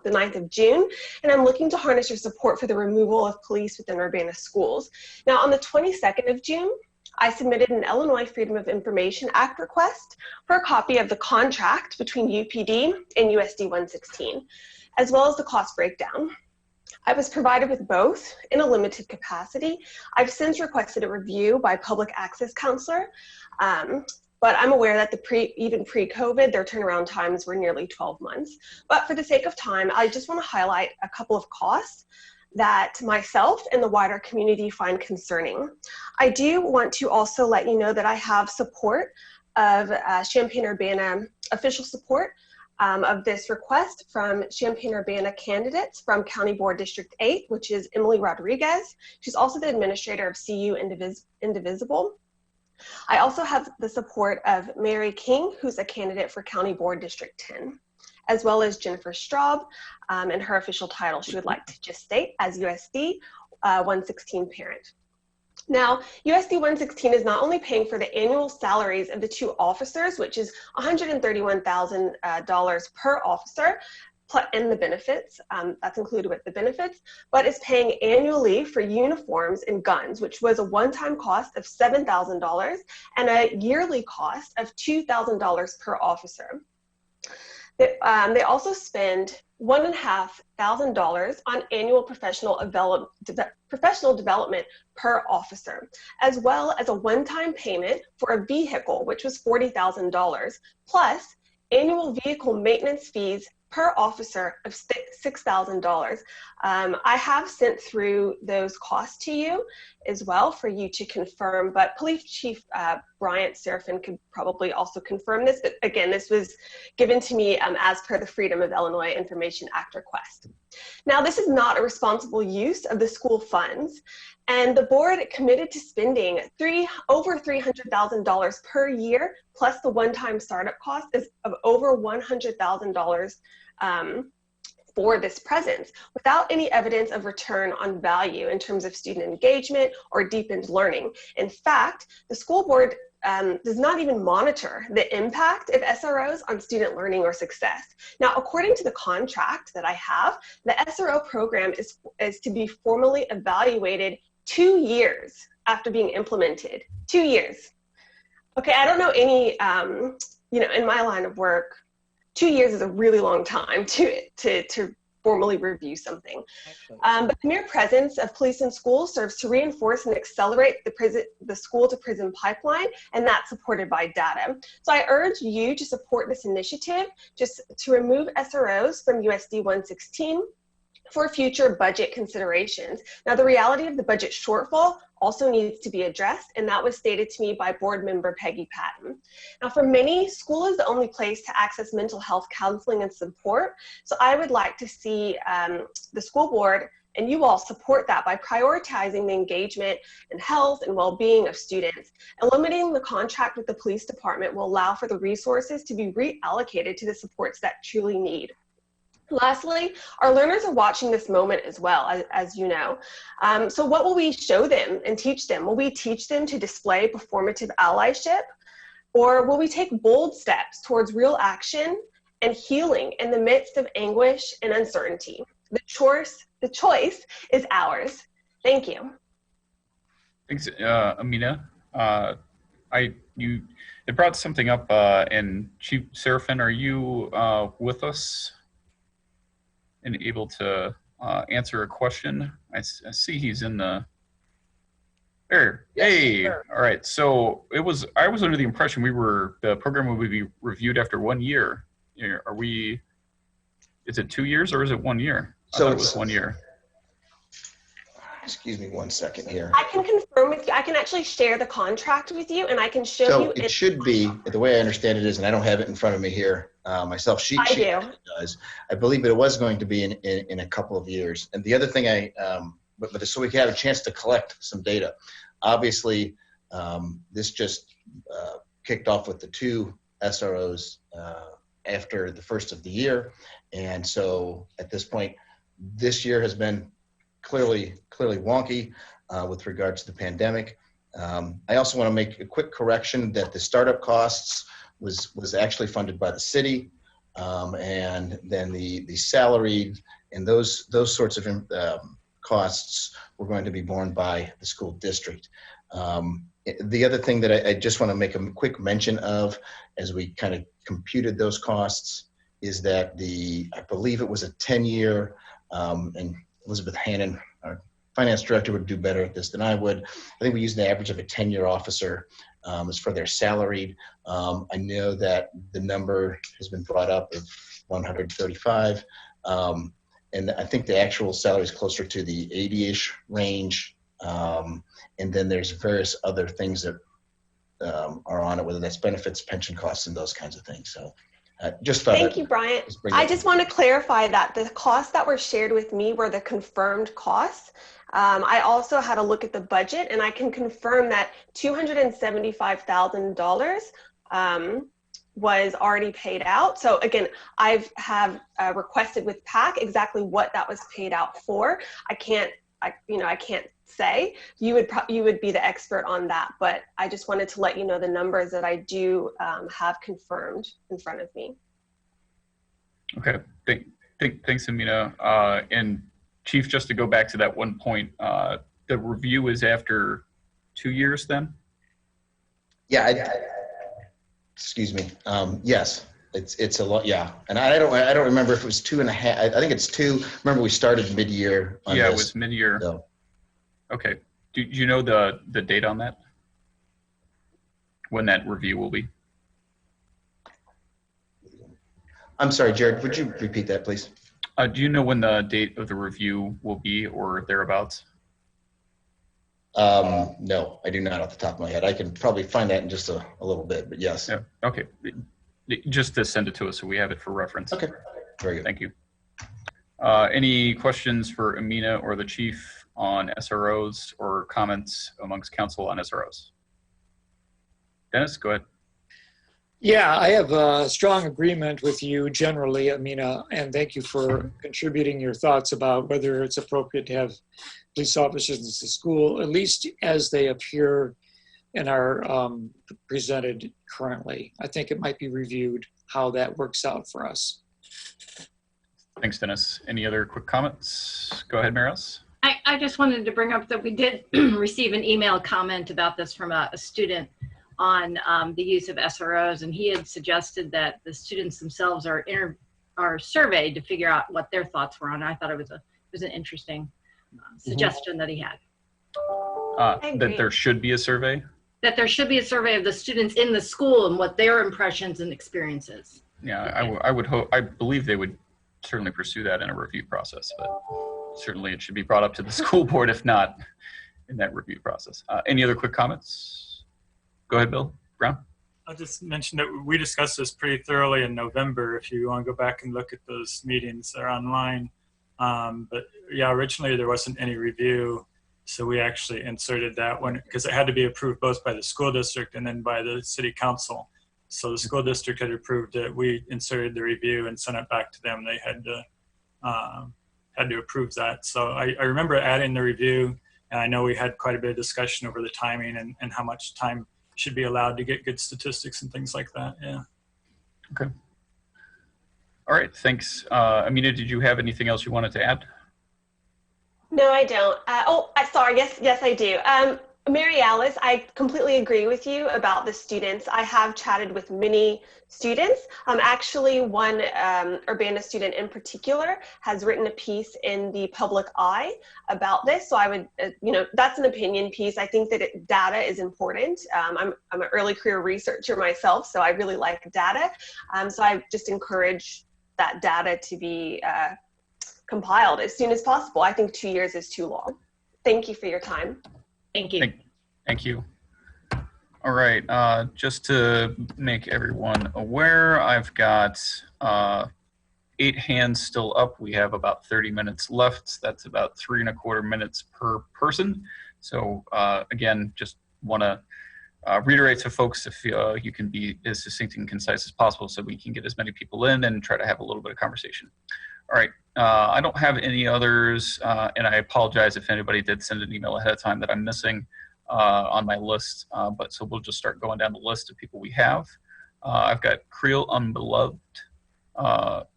9th of June, and I'm looking to harness your support for the removal of police within Urbana schools. Now, on the 22nd of June, I submitted an Illinois Freedom of Information Act request for a copy of the contract between UPD and USD 116, as well as the cost breakdown. I was provided with both in a limited capacity. I've since requested a review by public access counselor, but I'm aware that even pre-COVID, their turnaround times were nearly 12 months. But for the sake of time, I just want to highlight a couple of costs that myself and the wider community find concerning. I do want to also let you know that I have support of Champaign-Urbana official support of this request from Champaign-Urbana candidates from County Board District 8, which is Emily Rodriguez. She's also the administrator of CU Indivisible. I also have the support of Mary King, who's a candidate for County Board District 10, as well as Jennifer Straub, and her official title she would like to just state as USD 116 parent. Now, USD 116 is not only paying for the annual salaries of the 2 officers, which is $131,000 per officer, and the benefits, that's included with the benefits, but is paying annually for uniforms and guns, which was a one-time cost of $7,000 and a yearly cost of $2,000 per officer. They also spend $1,500 on annual professional development per officer, as well as a one-time payment for a vehicle, which was $40,000, plus annual vehicle maintenance fees per officer of $6,000. I have sent through those costs to you as well for you to confirm, but Police Chief Bryant Serafin could probably also confirm this. But again, this was given to me as per the Freedom of Illinois Information Act request. Now, this is not a responsible use of the school funds, and the board committed to spending over $300,000 per year, plus the one-time startup cost of over $100,000 for this presence, without any evidence of return on value in terms of student engagement or deepened learning. In fact, the school board does not even monitor the impact of SROs on student learning or success. Now, according to the contract that I have, the SRO program is to be formally evaluated 2 years after being implemented. 2 years. Okay, I don't know any, in my line of work, 2 years is a really long time to formally review something. But the mere presence of police in schools serves to reinforce and accelerate the school-to-prison pipeline, and that's supported by data. So I urge you to support this initiative, just to remove SROs from USD 116 for future budget considerations. Now, the reality of the budget shortfall also needs to be addressed, and that was stated to me by board member Peggy Patton. Now, for many, school is the only place to access mental health counseling and support, so I would like to see the school board and you all support that by prioritizing the engagement and health and well-being of students. Eliminating the contract with the police department will allow for the resources to be reallocated to the supports that truly need. Lastly, our learners are watching this moment as well, as you know. So what will we show them and teach them? Will we teach them to display performative allyship? Or will we take bold steps towards real action and healing in the midst of anguish and uncertainty? The choice is ours. Thank you. Thanks, Amina. You brought something up, and Chief Serafin, are you with us and able to answer a question? I see he's in the there. Yes, hey, sir. All right. So I was under the impression the program would be reviewed after 1 year. Are we? Is it 2 years or is it 1 year? So it was 1 year. Excuse me 1 second here. I can confirm with you. I can actually share the contract with you, and I can show you. So it should be, the way I understand it is, and I don't have it in front of me here myself. She does. I believe it was going to be in a couple of years. And the other thing but so we can have a chance to collect some data. Obviously, this just kicked off with the 2 SROs after the first of the year. And so at this point, this year has been clearly wonky with regards to the pandemic. I also want to make a quick correction that the startup costs was actually funded by the city, and then the salaried and those sorts of costs were going to be borne by the school district. The other thing that I just want to make a quick mention of as we kind of computed those costs is that I believe it was a 10-year, and Elizabeth Hannon, our finance director, would do better at this than I would. I think we used an average of a 10-year officer as for their salaried. I know that the number has been brought up of 135, and I think the actual salary is closer to the 80-ish range. And then there's various other things that are on it, whether that's benefits, pension costs, and those kinds of things. So Just thought Thank you, Bryant. I just want to clarify that the costs that were shared with me were the confirmed costs. I also had a look at the budget, and I can confirm that $275,000 was already paid out. So again, I have requested with PAC exactly what that was paid out for. I can't say. You would be the expert on that, but I just wanted to let you know the numbers that I do have confirmed in front of me. Okay, thanks, Amina. And Chief, just to go back to that one point, the review is after 2 years then? Yeah, excuse me. Yes, it's a lot. Yeah, and I don't remember if it was 2.5. I think it's 2. Remember, we started mid-year. Yeah, it was mid-year. So. Okay. Do you know the date on that? When that review will be? I'm sorry, Jared. Would you repeat that, please? Do you know when the date of the review will be, or thereabouts? No, I do not off the top of my head. I can probably find that in just a little bit, but yes. Yeah. Okay. Just to send it to us so we have it for reference. Okay. Very good. Thank you. Any questions for Amina or the Chief on SROs or comments amongst council on SROs? Dennis, go ahead. Yeah, I have a strong agreement with you generally, Amina, and thank you for contributing your thoughts about whether it's appropriate to have police officers in the school, at least as they appear and are presented currently. I think it might be reviewed how that works out for us. Thanks, Dennis. Any other quick comments? Go ahead, Maris. I just wanted to bring up that we did receive an email comment about this from a student on the use of SROs, and he had suggested that the students themselves are surveyed to figure out what their thoughts were on it. I thought it was an interesting suggestion that he had. That there should be a survey? That there should be a survey of the students in the school and what their impressions and experiences. Yeah, I would hope, I believe they would certainly pursue that in a review process, but certainly it should be brought up to the school board if not in that review process. Any other quick comments? Go ahead, Bill Brown. I'll just mention that we discussed this pretty thoroughly in November. If you want to go back and look at those meetings, they're online. But yeah, originally there wasn't any review. So we actually inserted that one because it had to be approved both by the school district and then by the city council. So the school district had approved it. We inserted the review and sent it back to them. They had to approve that. So I remember adding the review, and I know we had quite a bit of discussion over the timing and how much time should be allowed to get good statistics and things like that. Yeah. Okay. All right. Thanks. Amina, did you have anything else you wanted to add? No, I don't. Sorry. Yes, I do. Mary Alice, I completely agree with you about the students. I have chatted with many students. Actually, one Urbana student in particular has written a piece in the Public Eye about this. So I would, that's an opinion piece. I think that data is important. I'm an early career researcher myself, so I really like data. So I just encourage that data to be compiled as soon as possible. I think 2 years is too long. Thank you for your time. Thank you. Thank you. All right, just to make everyone aware, I've got 8 hands still up. We have about 30 minutes left. That's about 3¼ minutes per person. So again, just want to reiterate to folks if you can be as succinct and concise as possible so we can get as many people in and try to have a little bit of conversation. All right, I don't have any others, and I apologize if anybody did send an email ahead of time that I'm missing on my list, but so we'll just start going down the list of people we have. I've got Creel Unbeloved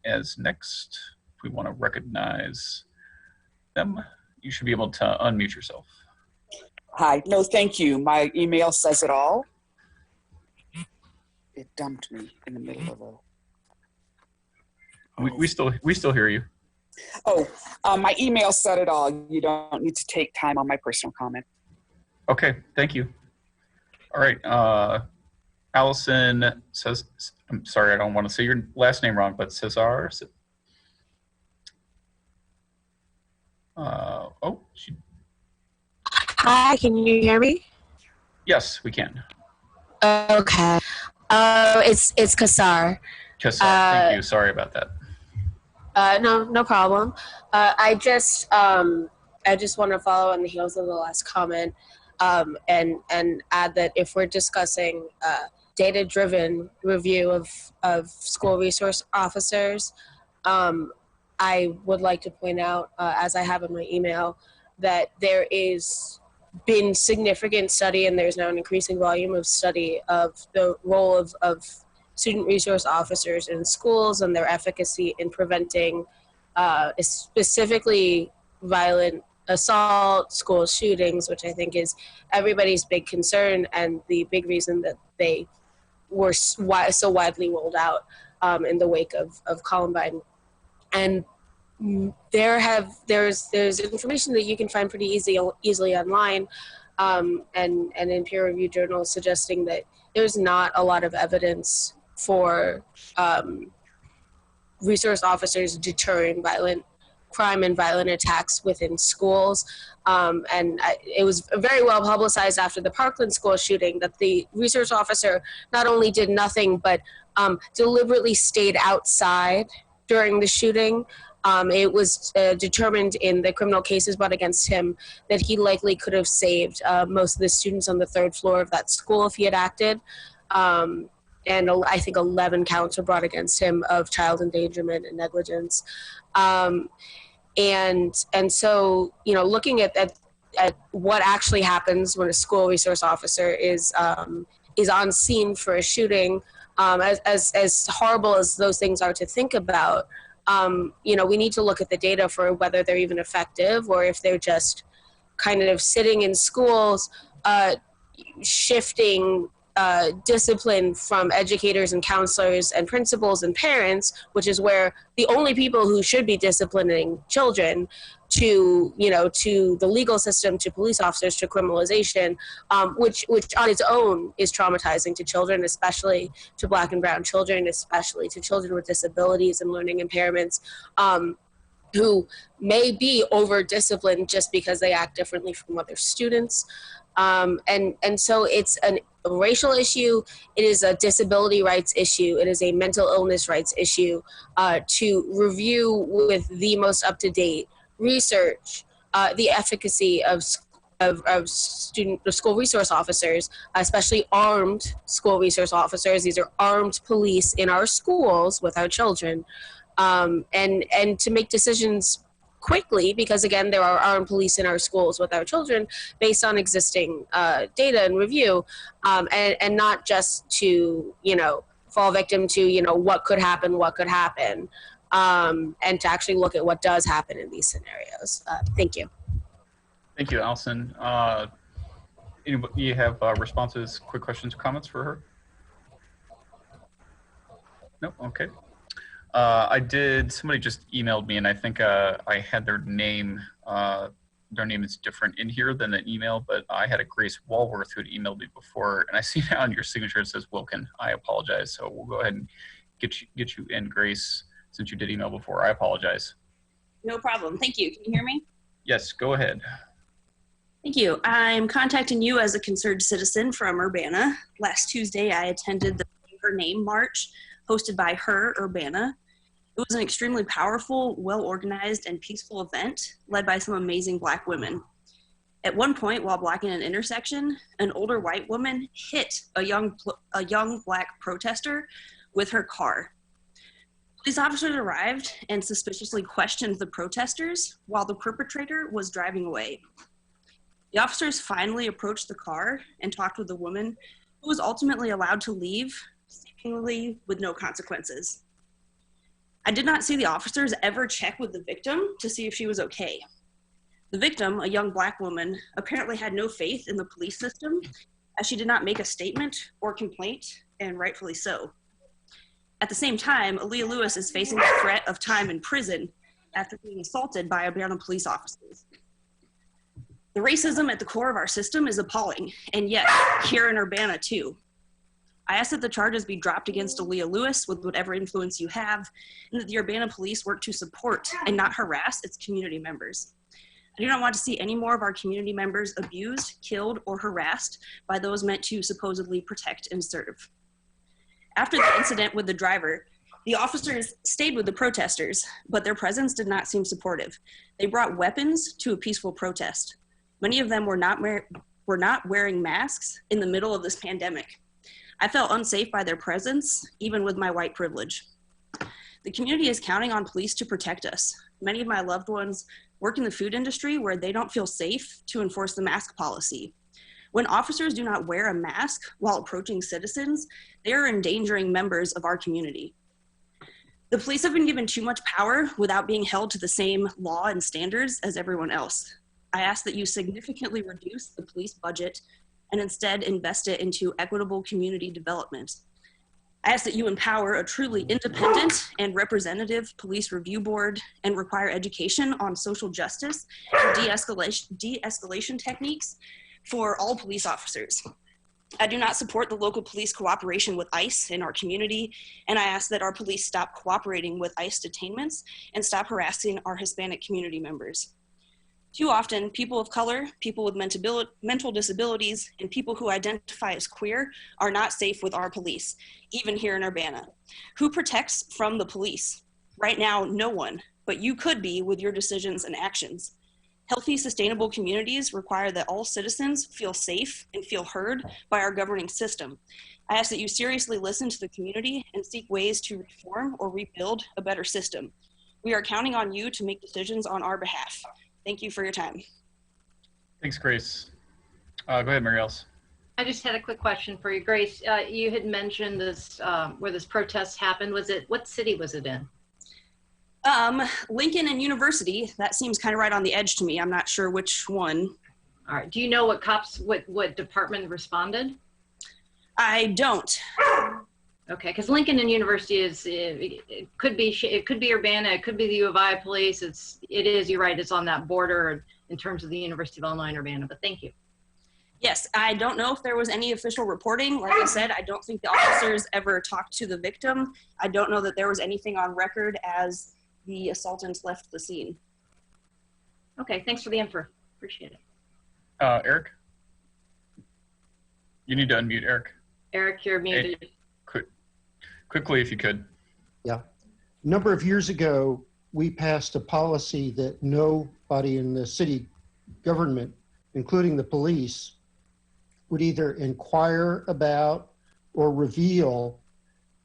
as next. If we want to recognize them, you should be able to unmute yourself. Hi, no, thank you. My email says it all. It dumped me in the middle of a... We still hear you. Oh, my email said it all. You don't need to take time on my personal comment. Okay, thank you. All right, Allison says, I'm sorry, I don't want to say your last name wrong, but Cesar. Hi, can you hear me? Yes, we can. Okay. It's Kassar. Thank you. Sorry about that. No problem. I just want to follow on the heels of the last comment, and add that if we're discussing data-driven review of school resource officers, I would like to point out, as I have in my email, that there is been significant study, and there's now an increasing volume of study of the role of student resource officers in schools and their efficacy in preventing specifically violent assault, school shootings, which I think is everybody's big concern and the big reason that they were so widely rolled out in the wake of Columbine. And there's information that you can find pretty easily online and in peer-reviewed journals suggesting that there's not a lot of evidence for resource officers deterring violent crime and violent attacks within schools. It was very well publicized after the Parkland school shooting that the resource officer not only did nothing but deliberately stayed outside during the shooting. It was determined in the criminal cases brought against him that he likely could have saved most of the students on the third floor of that school if he had acted. And I think 11 counts were brought against him of child endangerment and negligence. And so, looking at what actually happens when a school resource officer is on scene for a shooting, as horrible as those things are to think about, we need to look at the data for whether they're even effective or if they're just kind of sitting in schools, shifting discipline from educators and counselors and principals and parents, which is where the only people who should be disciplining children, to the legal system, to police officers, to criminalization, which on its own is traumatizing to children, especially to Black and brown children, especially to children with disabilities and learning impairments, who may be over-disciplined just because they act differently from other students. And so it's a racial issue, it is a disability rights issue, it is a mental illness rights issue, to review with the most up-to-date research the efficacy of school resource officers, especially armed school resource officers. These are armed police in our schools with our children, and to make decisions quickly, because again, there are armed police in our schools with our children based on existing data and review, and not just to, fall victim to, what could happen, and to actually look at what does happen in these scenarios. Thank you. Thank you, Allison. You have responses, quick questions or comments for her? No, okay. Somebody just emailed me, and I think I had their name is different in here than the email, but I had a Grace Walworth who had emailed me before, and I see now on your signature it says Wilkin. I apologize. So we'll go ahead and get you in, Grace, since you did email before. I apologize. No problem. Thank you. Can you hear me? Yes, go ahead. Thank you. I'm contacting you as a concerned citizen from Urbana. Last Tuesday, I attended the Her Name March hosted by Her Urbana. It was an extremely powerful, well-organized, and peaceful event led by some amazing Black women. At one point, while blocking an intersection, an older white woman hit a young Black protester with her car. Police officers arrived and suspiciously questioned the protesters while the perpetrator was driving away. The officers finally approached the car and talked with the woman, who was ultimately allowed to leave, seemingly with no consequences. I did not see the officers ever check with the victim to see if she was okay. The victim, a young Black woman, apparently had no faith in the police system, as she did not make a statement or complaint, and rightfully so. At the same time, Aaliyah Lewis is facing the threat of time in prison after being assaulted by Urbana police officers. The racism at the core of our system is appalling, and yet, here in Urbana too. I ask that the charges be dropped against Aaliyah Lewis with whatever influence you have, and that the Urbana police work to support and not harass its community members. I do not want to see any more of our community members abused, killed, or harassed by those meant to supposedly protect and serve. After the incident with the driver, The officers stayed with the protesters, but their presence did not seem supportive. They brought weapons to a peaceful protest. Many of them were not wearing masks in the middle of this pandemic. I felt unsafe by their presence, even with my white privilege. The community is counting on police to protect us. Many of my loved ones work in the food industry where they don't feel safe to enforce the mask policy. When officers do not wear a mask while approaching citizens, they are endangering members of our community. The police have been given too much power without being held to the same law and standards as everyone else. I ask that you significantly reduce the police budget and instead invest it into equitable community development. I ask that you empower a truly independent and representative police review board and require education on social justice and de-escalation techniques for all police officers. I do not support the local police cooperation with ICE in our community, and I ask that our police stop cooperating with ICE detainments and stop harassing our Hispanic community members. Too often, people of color, people with mental disabilities, and people who identify as queer are not safe with our police, even here in Urbana. Who protects from the police? Right now, no one, but you could be with your decisions and actions. Healthy, sustainable communities require that all citizens feel safe and feel heard by our governing system. I ask that you seriously listen to the community and seek ways to reform or rebuild a better system. We are counting on you to make decisions on our behalf. Thank you for your time. Thanks, Grace. Go ahead, Mary Alice. I just had a quick question for you, Grace. You had mentioned this where this protest happened. What city was it in? Lincoln and University. That seems kind of right on the edge to me. I'm not sure which one. All right. Do you know what department responded? I don't. Okay, because Lincoln and University it could be Urbana, it could be the U of I police. You're right, it's on that border in terms of the University of Illinois and Urbana, but thank you. Yes, I don't know if there was any official reporting. Like I said, I don't think the officers ever talked to the victim. I don't know that there was anything on record as the assailants left the scene. Okay, thanks for the info. Appreciate it. Eric? You need to unmute Eric. Eric, you're muted. Hey, quickly, if you could. Yeah. A number of years ago, we passed a policy that nobody in the city government, including the police, would either inquire about or reveal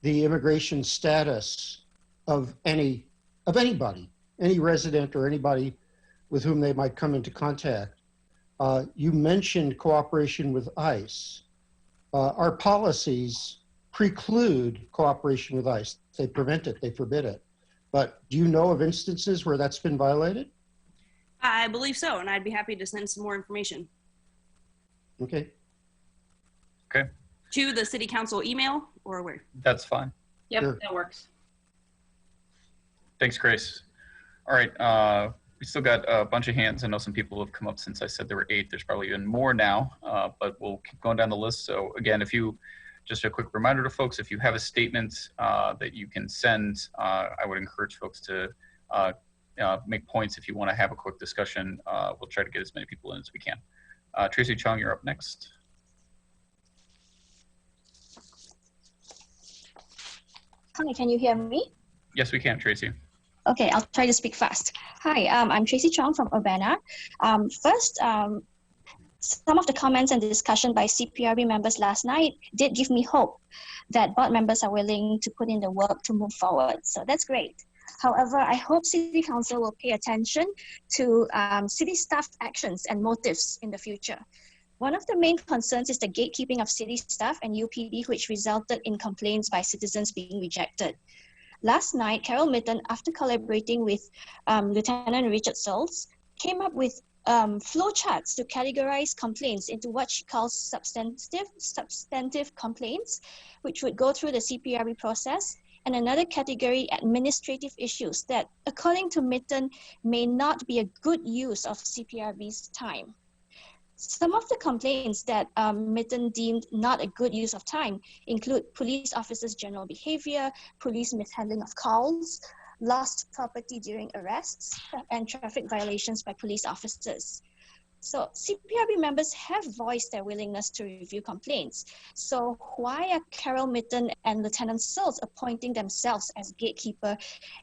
the immigration status of anybody, any resident or anybody with whom they might come into contact. You mentioned cooperation with ICE. Our policies preclude cooperation with ICE. They prevent it, they forbid it. But do you know of instances where that's been violated? I believe so, and I'd be happy to send some more information. Okay. Okay. To the city council email or where? That's fine. Yep, Sure. that works. Thanks, Grace. All right, we still got a bunch of hands. I know some people have come up since I said there were 8. There's probably even more now, but we'll keep going down the list. So again, just a quick reminder to folks, if you have a statement that you can send, I would encourage folks to make points if you want to have a quick discussion. We'll try to get as many people in as we can. Tracy Chung, you're up next. Hi, can you hear me? Yes, we can, Tracy. Okay, I'll try to speak fast. Hi, I'm Tracy Chong from Urbana. First, some of the comments and discussion by CPRB members last night did give me hope that board members are willing to put in the work to move forward. So that's great. However, I hope City Council will pay attention to city staff actions and motives in the future. One of the main concerns is the gatekeeping of city staff and UPD, which resulted in complaints by citizens being rejected. Last night, Carol Mitten, after collaborating with Lieutenant Richard Souls, came up with flow charts to categorize complaints into what she calls substantive complaints, which would go through the CPRB process, and another category, administrative issues, that, according to Mitten, may not be a good use of CPRB's time. Some of the complaints that Mitten deemed not a good use of time include police officers' general behavior, police mishandling of calls, lost property during arrests, and traffic violations by police officers. So CPRB members have voiced their willingness to review complaints. So why are Carol Mitten and Lieutenant Sills appointing themselves as gatekeeper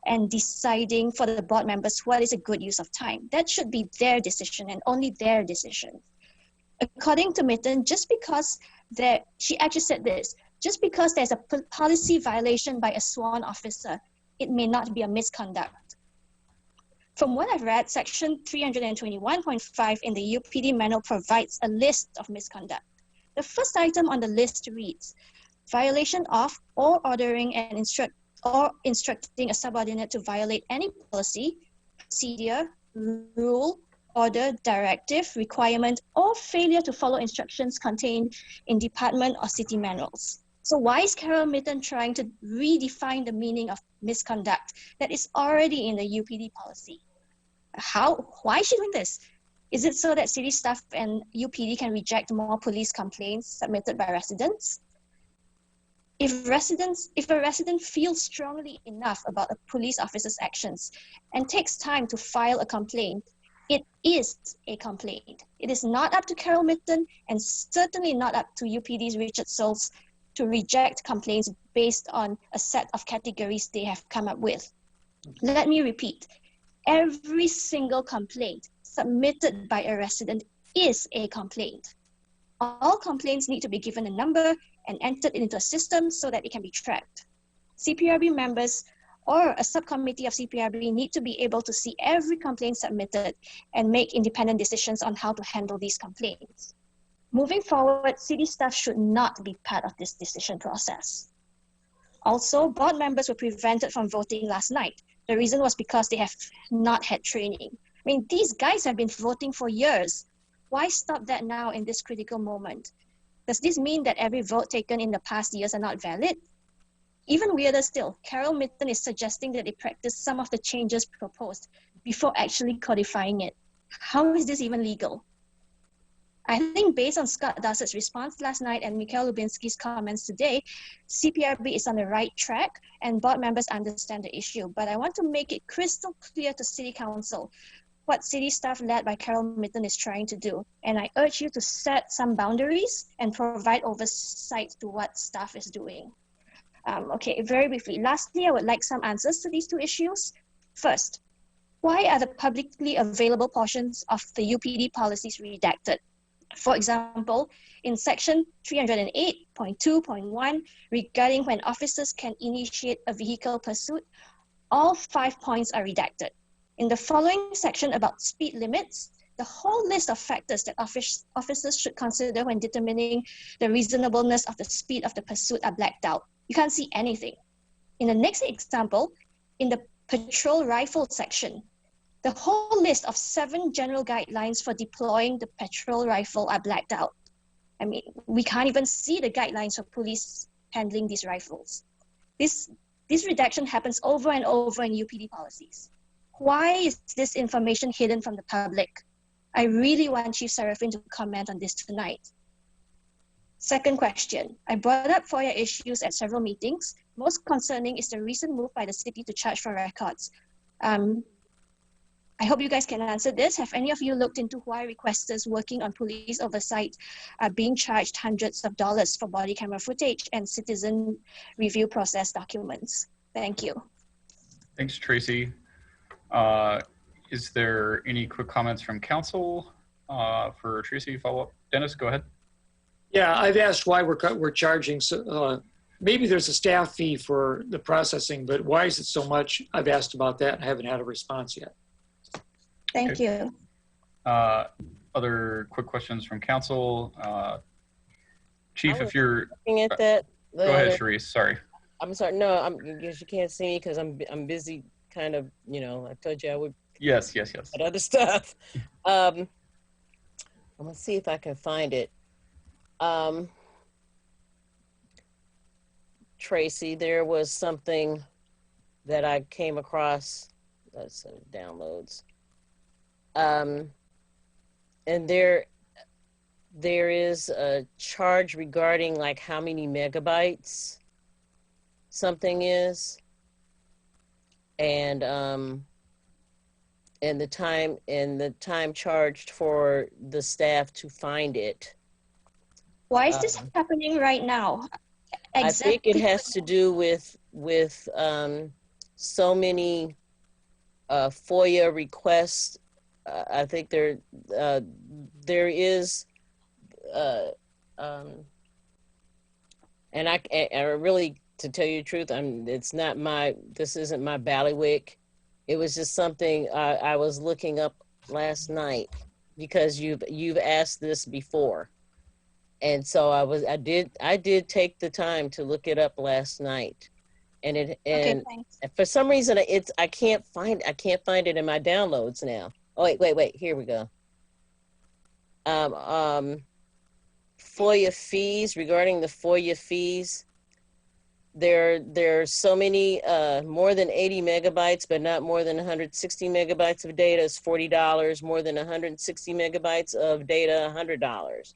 and deciding for the board members what is a good use of time? That should be their decision and only their decision. According to Mitten, just because she actually said this, just because there's a policy violation by a sworn officer, it may not be a misconduct. From what I've read, Section 321.5 in the UPD manual provides a list of misconduct. The first item on the list reads, violation of or ordering and instructing a subordinate to violate any policy, procedure, rule, order, directive, requirement, or failure to follow instructions contained in department or city manuals. So why is Carol Mitten trying to redefine the meaning of misconduct that is already in the UPD policy? Why is she doing this? Is it so that city staff and UPD can reject more police complaints submitted by residents? If a resident feels strongly enough about a police officer's actions and takes time to file a complaint, it is a complaint. It is not up to Carol Mitten and certainly not up to UPD's Richard Sills to reject complaints based on a set of categories they have come up with. Let me repeat, every single complaint submitted by a resident is a complaint. All complaints need to be given a number and entered into a system so that it can be tracked. CPRB members or a subcommittee of CPRB need to be able to see every complaint submitted and make independent decisions on how to handle these complaints. Moving forward, city staff should not be part of this decision process. Also, board members were prevented from voting last night. The reason was because they have not had training. I mean, these guys have been voting for years. Why stop that now in this critical moment? Does this mean that every vote taken in the past years are not valid? Even weirder still, Carol Mitten is suggesting that they practice some of the changes proposed before actually codifying it. How is this even legal? I think based on Scott Dassett's response last night and Mikhail Lubinsky's comments today, CPRB is on the right track and board members understand the issue. But I want to make it crystal clear to City Council what city staff led by Carol Mitten is trying to do. And I urge you to set some boundaries and provide oversight to what staff is doing. Okay, very briefly. Lastly, I would like some answers to these two issues. First, why are the publicly available portions of the UPD policies redacted? For example, in section 308.2.1 regarding when officers can initiate a vehicle pursuit, all 5 points are redacted. In the following section about speed limits, the whole list of factors that officers should consider when determining the reasonableness of the speed of the pursuit are blacked out. You can't see anything. In the next example, in the patrol rifle section, the whole list of 7 general guidelines for deploying the patrol rifle are blacked out. I mean, we can't even see the guidelines for police handling these rifles. This redaction happens over and over in UPD policies. Why is this information hidden from the public? I really want Chief Serafin to comment on this tonight. Second question, I brought up FOIA issues at several meetings. Most concerning is the recent move by the city to charge for records. I hope you guys can answer this. Have any of you looked into why requesters working on police oversight are being charged hundreds of dollars for body camera footage and citizen review process documents? Thank you. Thanks, Tracy. Is there any quick comments from council for Tracy? Follow up. Dennis, go ahead. Yeah, I've asked why we're charging. So maybe there's a staff fee for the processing, but why is it so much? I've asked about that and haven't had a response yet. Thank you. Other quick questions from council. Chief, if you're looking at that. Go ahead, Sharice. Sorry. I'm sorry. No, you can't see me because I'm busy. Kind of, you know, I told you I would. Yes. But other stuff. I'm gonna see if I can find it. Tracy, there was something that I came across. That's downloads. And there is a charge regarding like how many megabytes something is. And and the time charged for the staff to find it. Why is this happening right now? I think it has to do with so many FOIA requests. I think there is, and I really, to tell you the truth, this isn't my bailiwick. It was just something I was looking up last night because you've asked this before. And so I did take the time to look it up last night, and for some reason I can't find it in my downloads now. Oh wait, here we go. FOIA fees, regarding the FOIA fees, there's so many, more than 80 megabytes, but not more than 160 megabytes of data is $40. More than 160 megabytes of data, $100.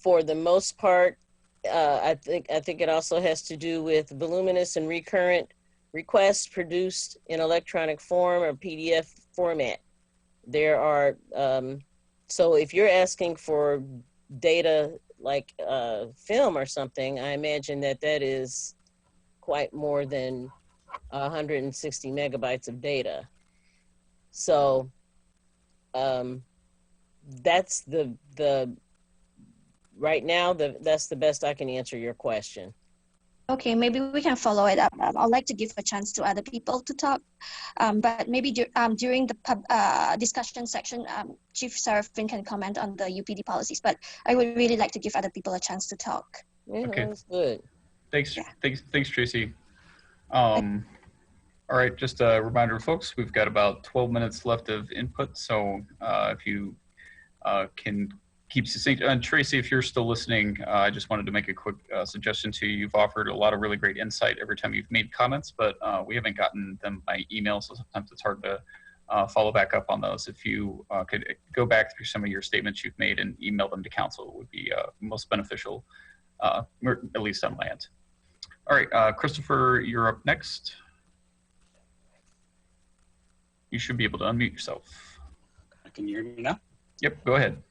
For the most part, I think it also has to do with voluminous and recurrent requests produced in electronic form or PDF format. There are, so if you're asking for data like film or something, I imagine that is quite more than 160 megabytes of data. So that's right now, that's the best I can answer your question. Okay, maybe we can follow it up. I'd like to give a chance to other people to talk, but maybe during the discussion section, Chief Serafin can comment on the UPD policies, but I would really like to give other people a chance to talk. Yeah, Okay. that's good. Thanks, Tracy. All right, just a reminder, folks, we've got about 12 minutes left of input, so if you can keep succinct. And Tracy, if you're still listening, I just wanted to make a quick suggestion to you. You've offered a lot of really great insight every time you've made comments, but we haven't gotten them by email, so sometimes it's hard to follow back up on those. If you could go back through some of your statements you've made and email them to council, it would be most beneficial, at least on my end. All right, Christopher, you're up next. You should be able to unmute yourself. Can you hear me now? Yep, go ahead.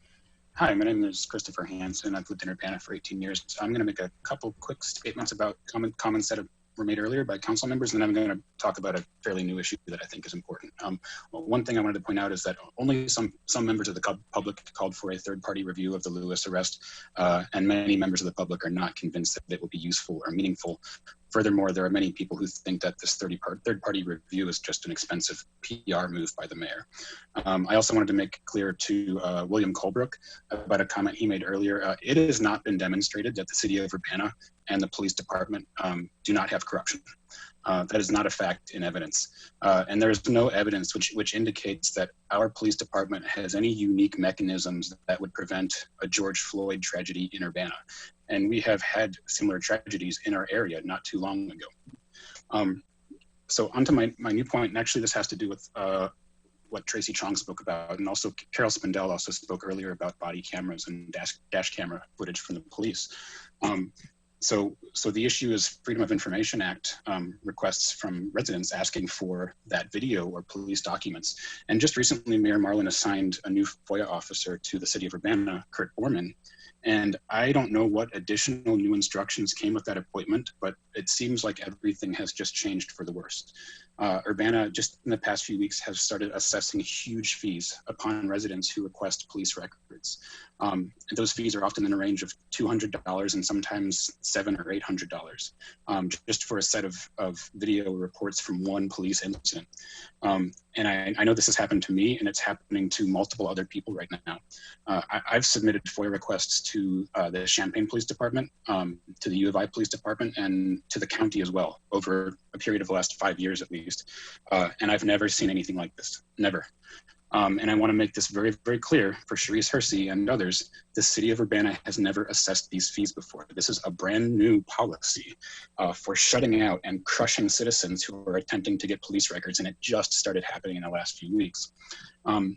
Hi, my name is Christopher Hansen. I've lived in Urbana for 18 years. So I'm going to make a couple quick statements about comments that were made earlier by council members, and then I'm going to talk about a fairly new issue that I think is important. One thing I wanted to point out is that only some members of the public called for a third-party review of the Lewis arrest, and many members of the public are not convinced that it will be useful or meaningful. Furthermore, there are many people who think that this third-party review is just an expensive PR move by the mayor. I also wanted to make clear to William Colebrook about a comment he made earlier. It has not been demonstrated that the city of Urbana and the police department do not have corruption. That is not a fact in evidence. And there is no evidence which indicates that our police department has any unique mechanisms that would prevent a George Floyd tragedy in Urbana. And we have had similar tragedies in our area not too long ago. So onto my new point, and actually this has to do with what Tracy Chong spoke about, and also Carol Spindell also spoke earlier about body cameras and dash camera footage from the police. So the issue is Freedom of Information Act requests from residents asking for that video or police documents. And just recently, Mayor Marlin assigned a new FOIA officer to the city of Urbana, Kurt Borman. And I don't know what additional new instructions came with that appointment, but it seems like everything has just changed for the worst. Urbana, just in the past few weeks, has started assessing huge fees upon residents who request police records. And those fees are often in the range of $200 and sometimes $700 or $800, just for a set of video reports from one police incident. And I know this has happened to me, and it's happening to multiple other people right now. I've submitted FOIA requests to the Champaign Police Department, to the U of I Police Department, and to the county as well, over a period of the last 5 years at least. And I've never seen anything like this, never. And I want to make this very, very clear for Sharice Hersey and others. The city of Urbana has never assessed these fees before. This is a brand new policy for shutting out and crushing citizens who are attempting to get police records, and it just started happening in the last few weeks. And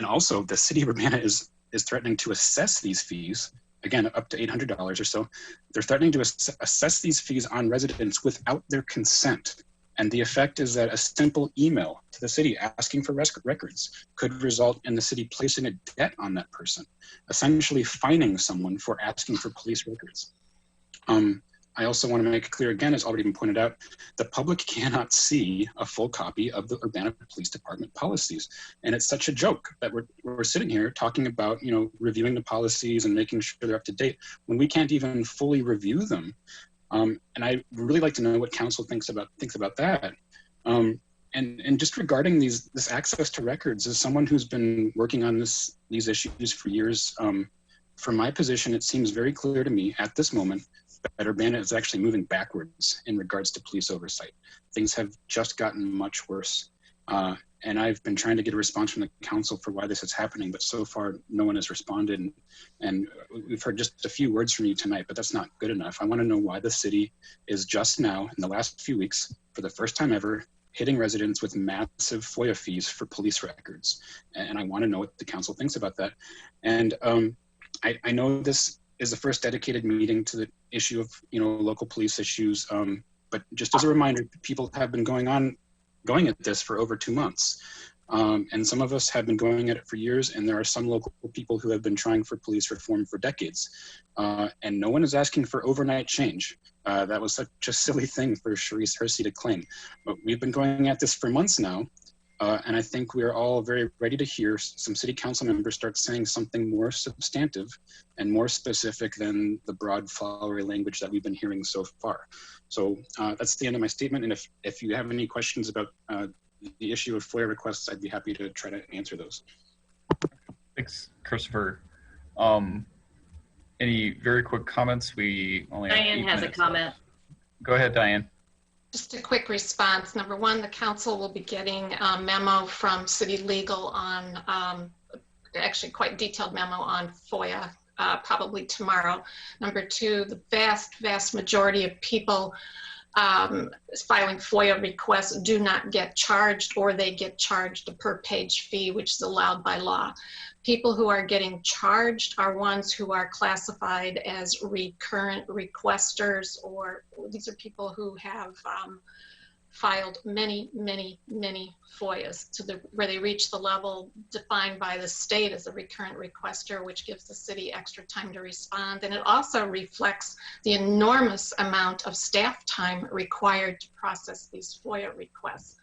also, the city of Urbana is threatening to assess these fees, again, up to $800 or so. They're threatening to assess these fees on residents without their consent. And the effect is that a simple email to the city asking for records could result in the city placing a debt on that person, essentially fining someone for asking for police records. I also want to make it clear again, as already been pointed out, the public cannot see a full copy of the Urbana Police Department policies. And it's such a joke that we're sitting here talking about, reviewing the policies and making sure they're up to date when we can't even fully review them. And I really like to know what council thinks about that. And just regarding this access to records, as someone who's been working on these issues for years, from my position, it seems very clear to me at this moment that Urbana is actually moving backwards in regards to police oversight. Things have just gotten much worse. And I've been trying to get a response from the council for why this is happening, but so far no one has responded. And we've heard just a few words from you tonight, but that's not good enough. I want to know why the city is just now, in the last few weeks, for the first time ever, hitting residents with massive FOIA fees for police records. And I want to know what the council thinks about that. And I know this is the first dedicated meeting to the issue of local police issues, but just as a reminder, people have been going at this for over 2 months. And some of us have been going at it for years, and there are some local people who have been trying for police reform for decades. And no one is asking for overnight change. That was such a silly thing for Sharice Hersey to claim. But we've been going at this for months now, and I think we are all very ready to hear some city council members start saying something more substantive and more specific than the broad flowery language that we've been hearing so far. So that's the end of my statement. And if you have any questions about the issue of FOIA requests, I'd be happy to try to answer those. Thanks, Christopher. Any very quick comments? We only have Diane has a comment. Go ahead, Diane. Just a quick response. Number one, the council will be getting a memo from City Legal on, actually quite detailed memo on FOIA, probably tomorrow. Number two, the vast majority of people filing FOIA requests do not get charged, or they get charged a per page fee, which is allowed by law. People who are getting charged are ones who are classified as recurrent requesters, or these are people who have filed many FOIAs where they reach the level defined by the state as a recurrent requester, which gives the city extra time to respond. And it also reflects the enormous amount of staff time required to process these FOIA requests.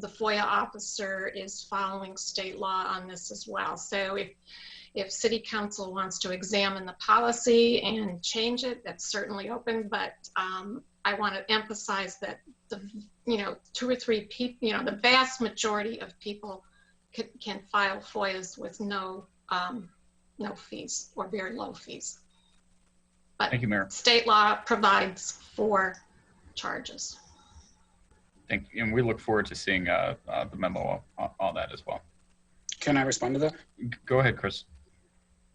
The FOIA officer is following state law on this as well. So if City Council wants to examine the policy and change it, that's certainly open. But I want to emphasize that the 2 or 3 people, the vast majority of people can file FOIAs with no fees or very low fees. But thank you, Mayor. State law provides for charges. Thank you, and we look forward to seeing the memo on that as well. Can I respond to that? Go ahead, Chris.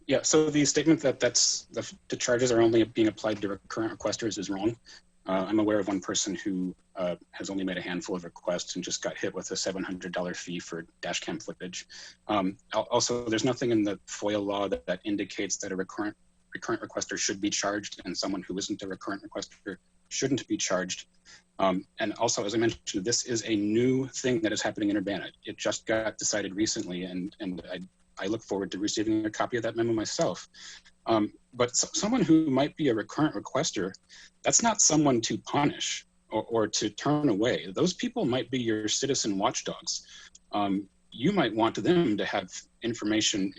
Yeah, so the statement that the charges are only being applied to recurrent requesters is wrong. I'm aware of one person who has only made a handful of requests and just got hit with a $700 fee for dash cam footage. Also, there's nothing in the FOIA law that indicates that a recurrent requester should be charged and someone who isn't a recurrent requester shouldn't be charged. And also, as I mentioned, this is a new thing that is happening in Urbana. It just got decided recently, and I look forward to receiving a copy of that memo myself. But someone who might be a recurrent requester, that's not someone to punish or to turn away. Those people might be your citizen watchdogs. You might want them to have information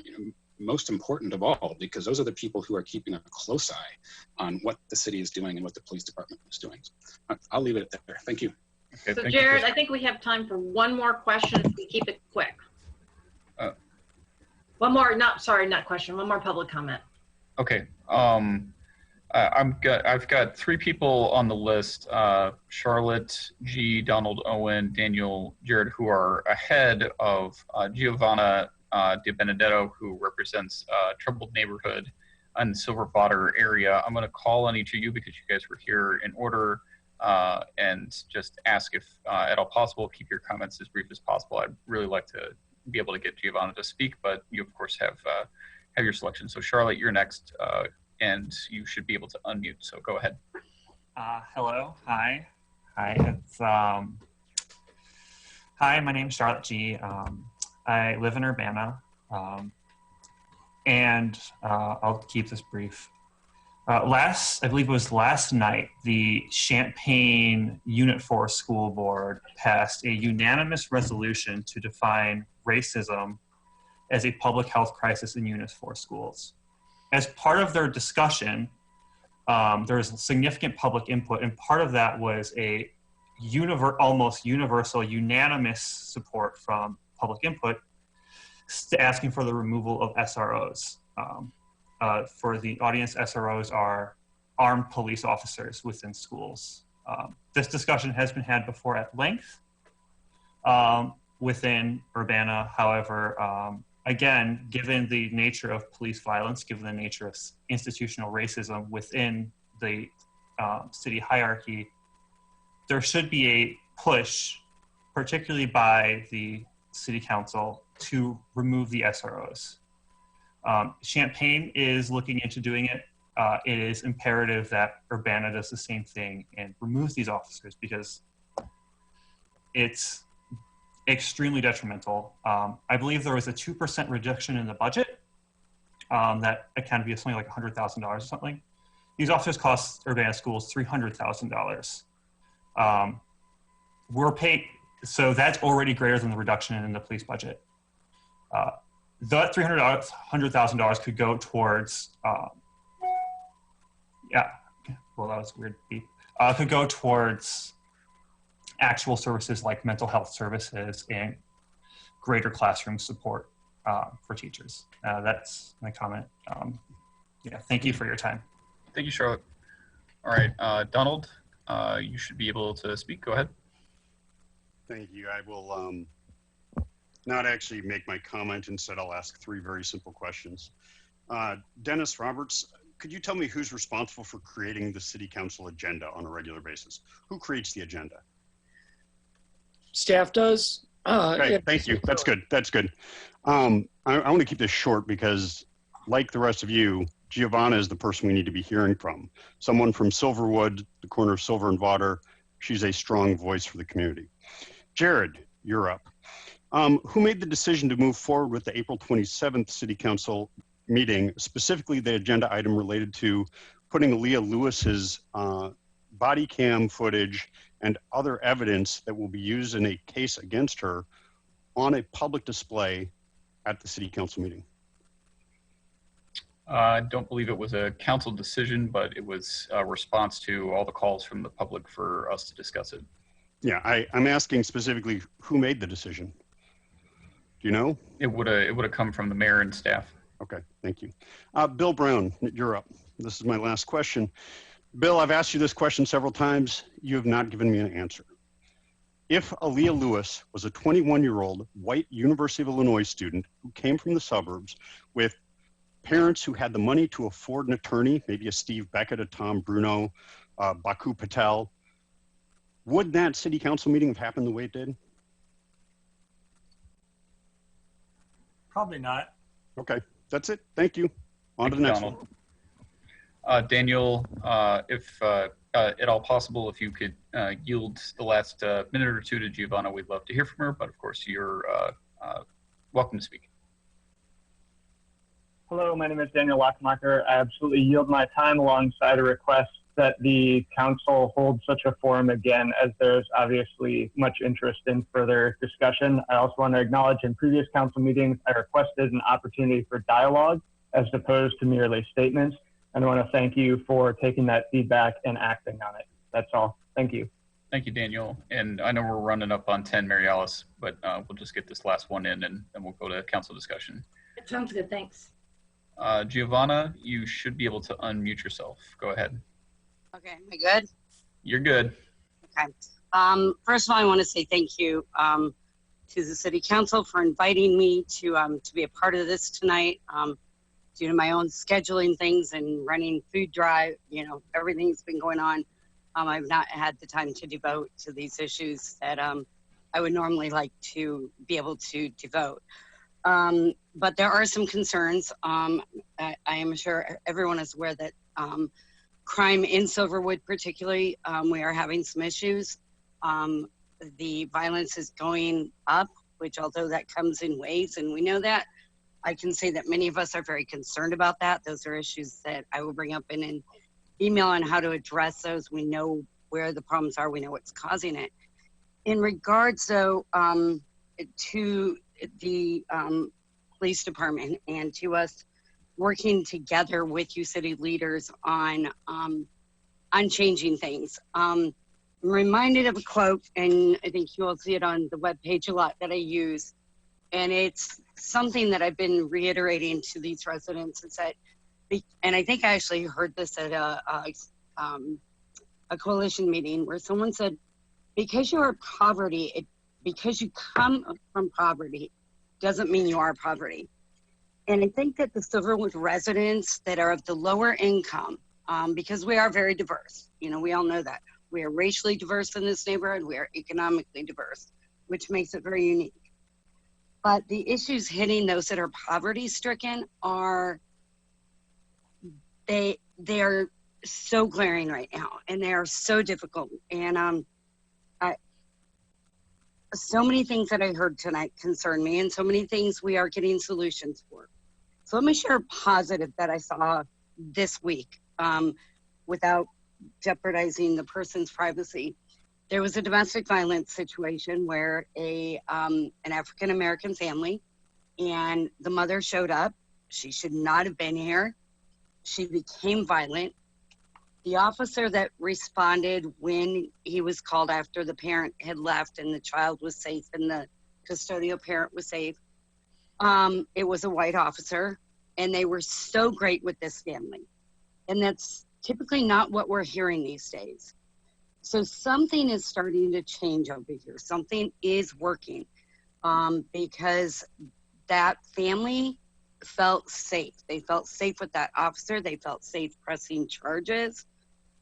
most important of all, because those are the people who are keeping a close eye on what the city is doing and what the police department is doing. I'll leave it there. Thank you. Okay, so Jared, I think we have time for one more question. We keep it quick. One more, not question, one more public comment. Okay. I've got 3 people on the list, Charlotte G, Donald Owen, Daniel Jared, who are ahead of Giovanna De Benedetto, who represents troubled neighborhood in the Silver-Bottor area. I'm going to call on each of you because you guys were here in order, and just ask if at all possible, keep your comments as brief as possible. I'd really like to be able to get Giovanna to speak, but you of course have your selection. So Charlotte, you're next, and you should be able to unmute. So go ahead. Hello, hi. Hi, hi, my name is Charlotte G. I live in Urbana, and I'll keep this brief. I believe it was last night, the Champaign Unit 4 School Board passed a unanimous resolution to define racism as a public health crisis in Unit 4 schools. As part of their discussion, there was significant public input, and part of that was a almost universal, unanimous support from public input asking for the removal of SROs. For the audience, SROs are armed police officers within schools. This discussion has been had before at length within Urbana. However, again, given the nature of police violence, given the nature of institutional racism within the city hierarchy, there should be a push, particularly by the city council, to remove the SROs. Champaign is looking into doing it. It is imperative that Urbana does the same thing and removes these officers because it's extremely detrimental. I believe there was a 2% reduction in the budget that accounted to be something like $100,000 or something. These officers cost Urbana schools $300,000. We're paid, so that's already greater than the reduction in the police budget. That $100,000 could go towards, yeah, well, that was a weird beep. Could go towards actual services like mental health services and greater classroom support for teachers. That's my comment. Yeah, thank you for your time. Thank you, Charlotte. All right, Donald, you should be able to speak. Go ahead. Thank you. I will not actually make my comment. Instead, I'll ask three very simple questions. Dennis Roberts, could you tell me who's responsible for creating the city council agenda on a regular basis? Who creates the agenda? Staff does. Okay, Yeah. thank you. That's good. That's good. I want to keep this short because, like the rest of you, Giovanna is the person we need to be hearing from. Someone from Silverwood, the corner of Silver and Water. She's a strong voice for the community. Jared, you're up. Who made the decision to move forward with the April 27th City Council meeting, specifically the agenda item related to putting Aaliyah Lewis's body cam footage and other evidence that will be used in a case against her on a public display at the City Council meeting? I don't believe it was a council decision, but it was a response to all the calls from the public for us to discuss it. Yeah, I'm asking specifically who made the decision. Do you know? It would have come from the mayor and staff. Okay, thank you. Bill Brown, you're up. This is my last question. Bill, I've asked you this question several times. You have not given me an answer. If Aaliyah Lewis was a 21-year-old white University of Illinois student who came from the suburbs with parents who had the money to afford an attorney, maybe a Steve Beckett, a Tom Bruno, Baku Patel, would that city council meeting have happened the way it did? Probably not. Okay, that's it. Thank you. On to the next one. Daniel, if at all possible, if you could yield the last minute or two to Giovanna, we'd love to hear from her, but of course you're welcome to speak. Hello, my name is Daniel Wachmacher. I absolutely yield my time alongside a request that the council hold such a forum again, as there's obviously much interest in further discussion. I also want to acknowledge in previous council meetings, I requested an opportunity for dialogue as opposed to merely statements. And I want to thank you for taking that feedback and acting on it. That's all. Thank you. Thank you, Daniel. And I know we're running up on 10, Mary Alice, but we'll just get this last one in and then we'll go to council discussion. It sounds good, thanks. Giovanna, you should be able to unmute yourself. Go ahead. Okay, am I good? You're good. Okay. First of all, I want to say thank you to the City Council for inviting me to be a part of this tonight. Due to my own scheduling things and running food drive, you know, everything's been going on. I've not had the time to devote to these issues that I would normally like to be able to devote. But there are some concerns. I am sure everyone is aware that crime in Silverwood particularly, we are having some issues. The violence is going up, which although that comes in waves, and we know that, I can say that many of us are very concerned about that. Those are issues that I will bring up in an email on how to address those. We know where the problems are. We know what's causing it. In regards, though, to the police department and to us working together with you city leaders on changing things. I'm reminded of a quote, and I think you all see it on the webpage a lot, that I use. And it's something that I've been reiterating to these residents, is that, and I think I actually heard this at a coalition meeting where someone said, because you are poverty, because you come from poverty, doesn't mean you are poverty. And I think that the Silverwood residents that are of the lower income, because we are very diverse, you know, we all know that. We are racially diverse in this neighborhood. We are economically diverse, which makes it very unique. But the issues hitting those that are poverty stricken are, they are so glaring right now, and they are so difficult. And so many things that I heard tonight concern me, and so many things we are getting solutions for. So let me share a positive that I saw this week without jeopardizing the person's privacy. There was a domestic violence situation where an African-American family, and the mother showed up. She should not have been here. She became violent. The officer that responded when he was called after the parent had left and the child was safe and the custodial parent was safe, it was a white officer, and they were so great with this family. And that's typically not what we're hearing these days. So something is starting to change over here. Something is working because that family felt safe. They felt safe with that officer. They felt safe pressing charges.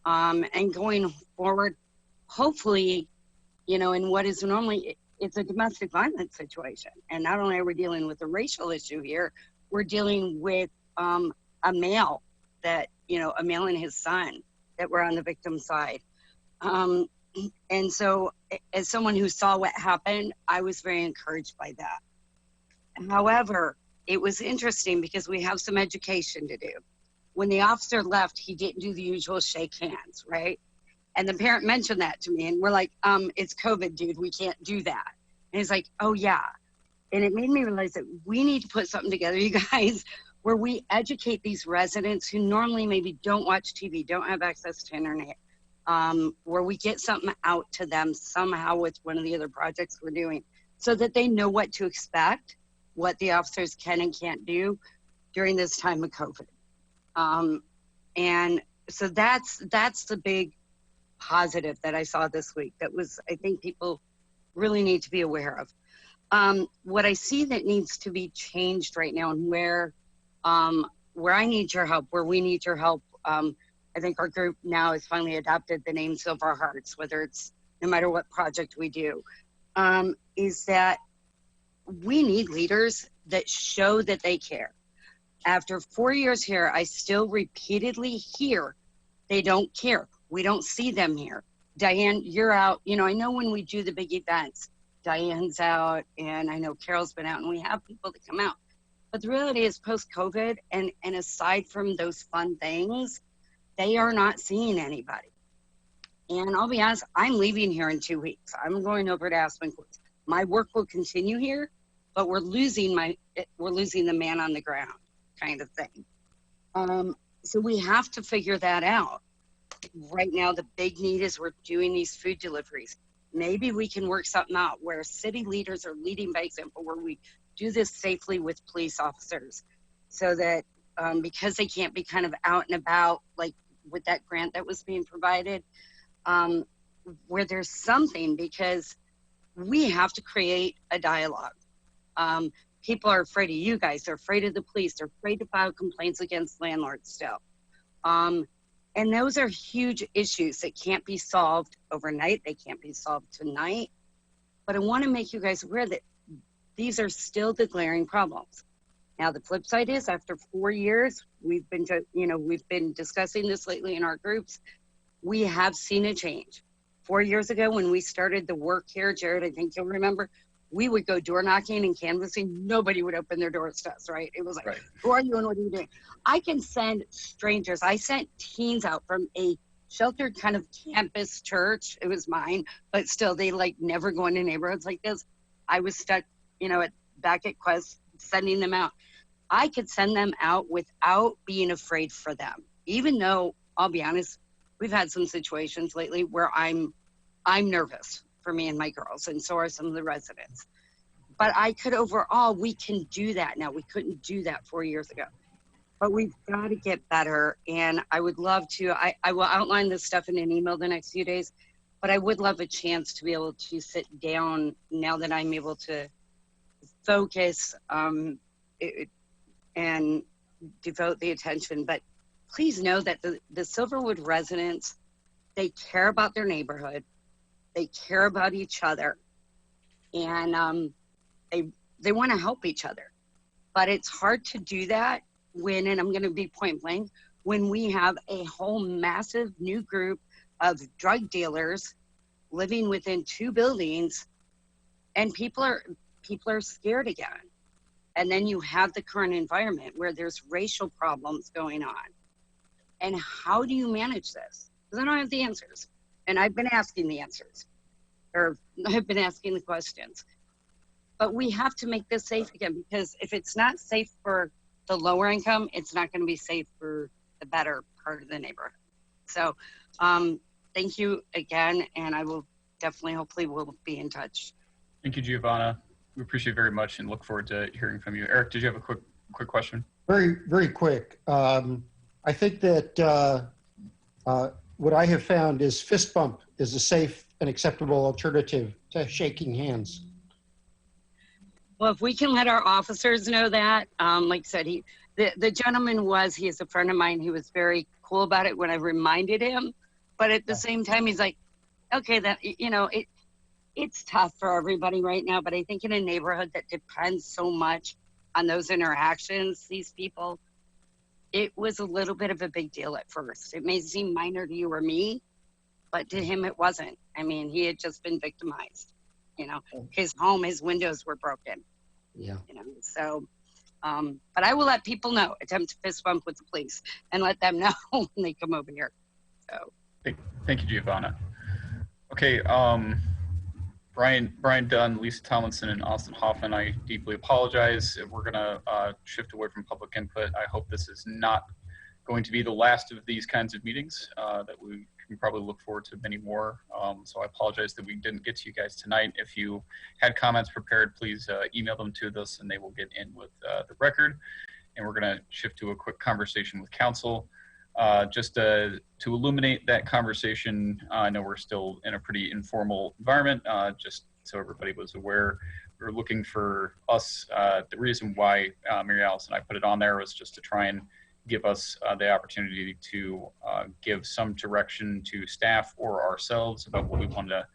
And going forward, hopefully, you know, in what is normally, it's a domestic violence situation. And not only are we dealing with a racial issue here, we're dealing with a male that, you know, a male and his son that were on the victim's side. And so as someone who saw what happened, I was very encouraged by that. However, it was interesting because we have some education to do. When the officer left, he didn't do the usual shake hands, right? And the parent mentioned that to me, and we're like, it's COVID, dude, we can't do that. And he's like, oh yeah. And it made me realize that we need to put something together, you guys, where we educate these residents who normally maybe don't watch TV, don't have access to internet, where we get something out to them somehow with one of the other projects we're doing so that they know what to expect, what the officers can and can't do during this time of COVID. And so that's the big positive that I saw this week. That was, I think people really need to be aware of. What I see that needs to be changed right now, and where I need your help, where we need your help, I think our group now has finally adopted the name Silver Hearts, whether it's no matter what project we do, is that we need leaders that show that they care. After 4 years here, I still repeatedly hear they don't care. We don't see them here. Diane, you're out. You know, I know when we do the big events, Diane's out, and I know Carol's been out, and we have people that come out. But the reality is post-COVID, and aside from those fun things, they are not seeing anybody. And I'll be honest, I'm leaving here in 2 weeks. I'm going over to Aspen Courts. My work will continue here, but we're losing the man on the ground kind of thing. So we have to figure that out. Right now, the big need is we're doing these food deliveries. Maybe we can work something out where city leaders are leading by example, where we do this safely with police officers so that because they can't be kind of out and about, like with that grant that was being provided, where there's something, because we have to create a dialogue. People are afraid of you guys. They're afraid of the police. They're afraid to file complaints against landlords still. And those are huge issues that can't be solved overnight. They can't be solved tonight. But I want to make you guys aware that these are still the glaring problems. Now, the flip side is after 4 years, we've been discussing this lately in our groups. We have seen a change. 4 years ago, when we started the work here, Jared, I think you'll remember, we would go door knocking and canvassing. Nobody would open their doors to us, right? It was like, who are you and what are you doing? I can send strangers. I sent teens out from a sheltered kind of campus church. It was mine, but still, they like never go into neighborhoods like this. I was stuck, back at Quest, sending them out. I could send them out without being afraid for them, even though, I'll be honest, we've had some situations lately where I'm nervous for me and my girls, and so are some of the residents. But we can do that now. We couldn't do that 4 years ago. But we've got to get better, and I would love to, I will outline this stuff in an email the next few days, but I would love a chance to be able to sit down now that I'm able to focus and devote the attention. But please know that the Silverwood residents, they care about their neighborhood. They care about each other, and they want to help each other. But it's hard to do that when, and I'm going to be point blank, when we have a whole massive new group of drug dealers living within 2 buildings, and people are scared again. And then you have the current environment where there's racial problems going on. And how do you manage this? Because I don't have the answers. And I've been asking the answers, or I've been asking the questions. But we have to make this safe again, because if it's not safe for the lower income, it's not going to be safe for the better part of the neighborhood. So thank you again, and I will definitely, hopefully we'll be in touch. Thank you, Giovanna. We appreciate it very much and look forward to hearing from you. Eric, did you have a quick question? Very, very quick. I think that what I have found is fist bump is a safe and acceptable alternative to shaking hands. Well, if we can let our officers know that, like I said, the gentleman he is a friend of mine. He was very cool about it when I reminded him, but at the same time, he's like, okay, that, it's tough for everybody right now, but I think in a neighborhood that depends so much on those interactions, these people, it was a little bit of a big deal at first. It may seem minor to you or me, but to him it wasn't. I mean, he had just been victimized. His home, his windows were broken. Yeah. So, but I will let people know, attempt to fist bump with the police and let them know when they come over here. So. Thank you, Giovanna. Okay, Brian Dunn, Lisa Tomlinson, and Austin Hoffman, I deeply apologize. We're gonna shift away from public input. I hope this is not going to be the last of these kinds of meetings, that we can probably look forward to many more. So I apologize that we didn't get to you guys tonight. If you had comments prepared, please email them to us and they will get in with the record. And we're gonna shift to a quick conversation with council. Just to illuminate that conversation, I know we're still in a pretty informal environment, just so everybody was aware. We were looking for us, the reason why Mary Alice and I put it on there was just to try and give us the opportunity to give some direction to staff or ourselves about what we want to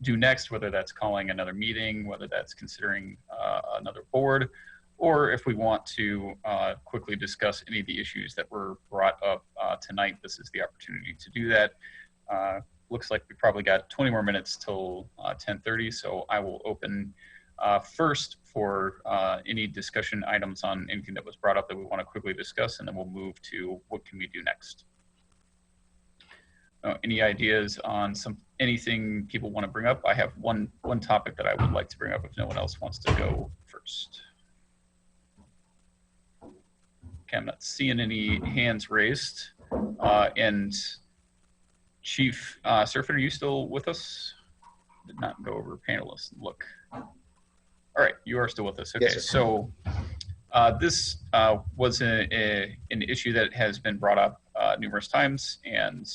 do next, whether that's calling another meeting, whether that's considering another board, or if we want to quickly discuss any of the issues that were brought up tonight. This is the opportunity to do that. Looks like we probably got 20 more minutes till 10:30, so I will open first for any discussion items on anything that was brought up that we want to quickly discuss, and then we'll move to what can we do next. Any ideas on anything people want to bring up? I have one topic that I would like to bring up if no one else wants to go first. Okay, I'm not seeing any hands raised. And Chief Serfin, are you still with us? Did not go over panelists. Look. All right, you are still with us. Okay, yes, so this was an issue that has been brought up numerous times, and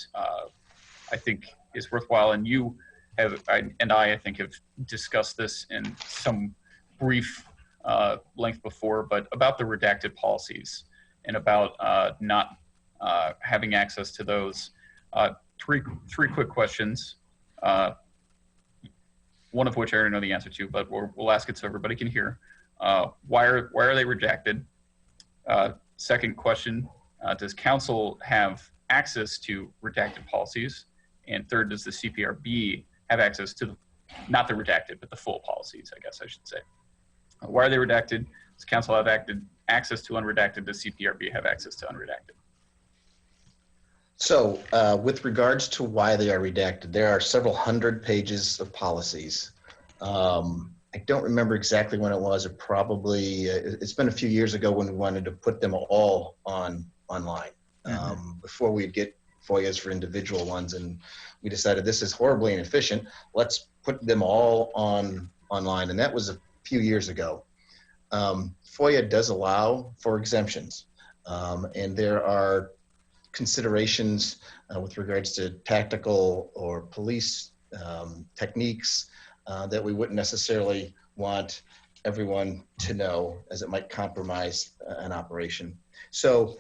I think is worthwhile. And you have, I think, have discussed this in some brief length before, but about the redacted policies and about not having access to those. Three quick questions. One of which I already know the answer to, but we'll ask it so everybody can hear. Why are they redacted? Second question, does council have access to redacted policies? And third, does the CPRB have access to, not the redacted, but the full policies, I guess I should say. Why are they redacted? Does council have access to unredacted? Does CPRB have access to unredacted? So with regards to why they are redacted, there are several hundred pages of policies. I don't remember exactly when it was. It probably, it's been a few years ago when we wanted to put them all online before we'd get FOIAs for individual ones. And we decided this is horribly inefficient. Let's put them all online. And that was a few years ago. FOIA does allow for exemptions. And there are considerations with regards to tactical or police techniques that we wouldn't necessarily want everyone to know, as it might compromise an operation. So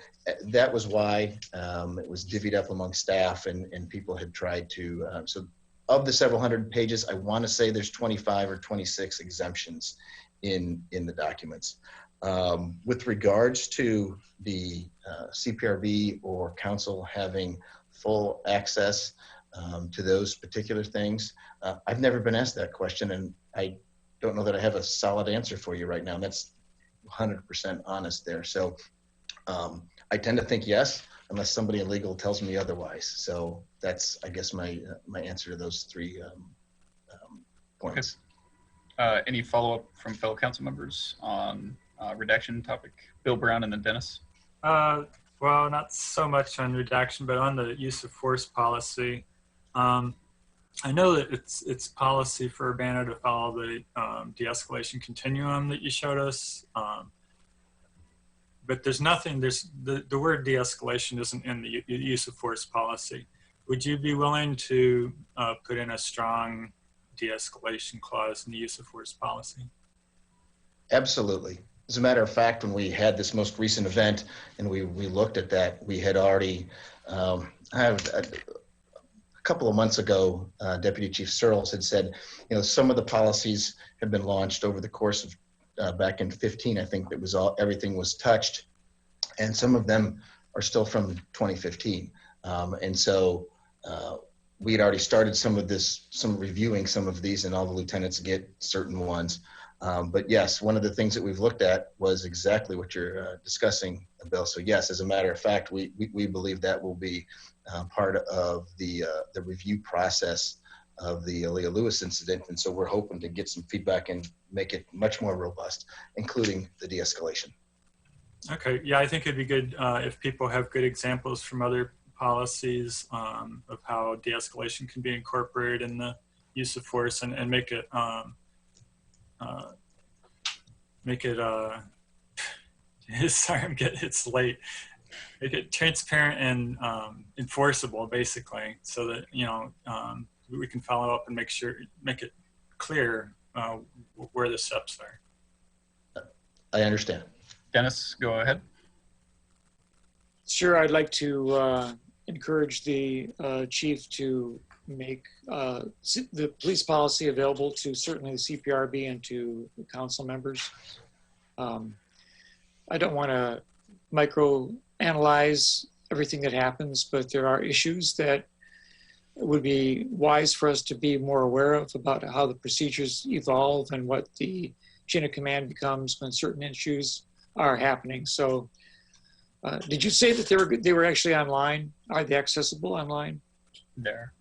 that was why it was divvied up among staff, and people had tried to, so of the several hundred pages, I want to say there's 25 or 26 exemptions in the documents. With regards to the CPRB or council having full access to those particular things, I've never been asked that question, and I don't know that I have a solid answer for you right now. And that's 100% honest there. So I tend to think yes, unless somebody in legal tells me otherwise. So that's, I guess, my answer to those three points. Okay. Any follow-up from fellow council members on redaction topic? Bill Brown and then Dennis. Well, not so much on redaction, but on the use of force policy. I know that it's policy for Urbana to follow the de-escalation continuum that you showed us, but there's nothing. The word de-escalation isn't in the use of force policy. Would you be willing to put in a strong de-escalation clause in the use of force policy? Absolutely. As a matter of fact, when we had this most recent event and we looked at that, we had already, a couple of months ago, Deputy Chief Searles had said, some of the policies have been launched over the course of back in 15, I think that was everything was touched. And some of them are still from 2015. And so we had already started some reviewing some of these, and all the lieutenants get certain ones. But yes, one of the things that we've looked at was exactly what you're discussing, Bill. So yes, as a matter of fact, we believe that will be part of the review process of the Leah Lewis incident. And so we're hoping to get some feedback and make it much more robust, including the de-escalation. Okay, yeah, I think it'd be good if people have good examples from other policies of how de-escalation can be incorporated in the use of force, and make it sorry, it's late. Make it transparent and enforceable, basically, so that we can follow up and make it clear where the steps are. I understand. Dennis, go ahead. Sure, I'd like to encourage the chief to make the police policy available to certainly the CPRB and to the council members. I don't want to microanalyze everything that happens, but there are issues that it would be wise for us to be more aware of about how the procedures evolve and what the chain of command becomes when certain issues are happening. So did you say that they were actually online? Are they accessible online? There.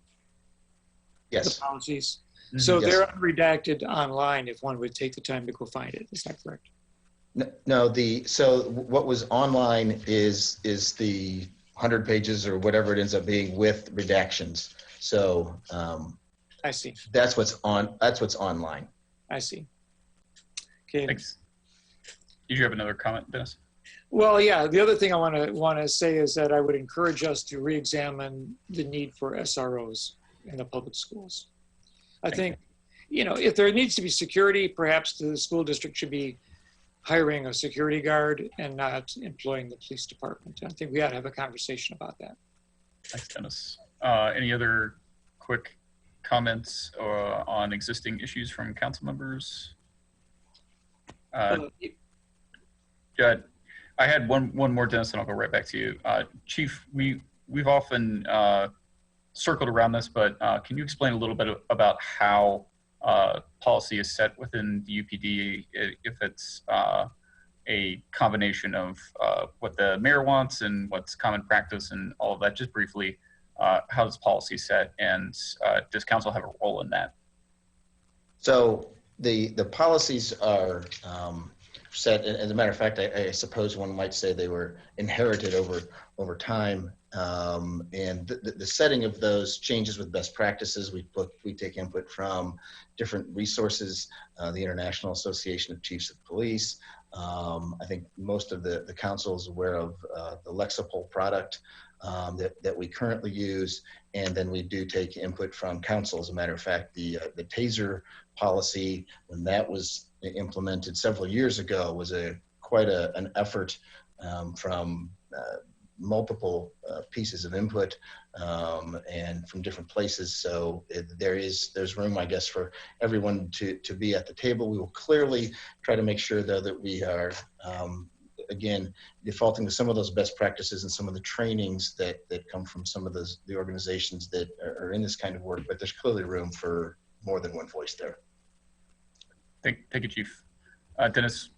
Yes. The policies. So yes. They're unredacted online if one would take the time to go find it. Is that correct? No, so what was online is the 100 pages or whatever it ends up being with redactions. So I see. That's what's online. I see. Okay. Thanks. Did you have another comment, Dennis? Well, yeah. The other thing I want to say is that I would encourage us to re-examine the need for SROs in the public schools. I think, if there needs to be security, perhaps the school district should be hiring a security guard and not employing the police department. I think we ought to have a conversation about that. Thanks, Dennis. Any other quick comments on existing issues from council members? I had one more, Dennis, and I'll go right back to you. Chief, we've often circled around this, but can you explain a little bit about how policy is set within the UPD, if it's a combination of what the mayor wants and what's common practice and all of that? Just briefly, how does policy set, and does council have a role in that? So the policies are set, and as a matter of fact, I suppose one might say they were inherited over time. And the setting of those changes with best practices. We take input from different resources, the International Association of Chiefs of Police. I think most of the council is aware of the Lexipol product that we currently use, and then we do take input from council. As a matter of fact, the TASER policy, when that was implemented several years ago, was quite an effort from multiple pieces of input and from different places. So there's room, I guess, for everyone to be at the table. We will clearly try to make sure, though, that we are again defaulting to some of those best practices and some of the trainings that come from some of the organizations that are in this kind of work. But there's clearly room for more than one voice there. Thank you, Chief. Dennis,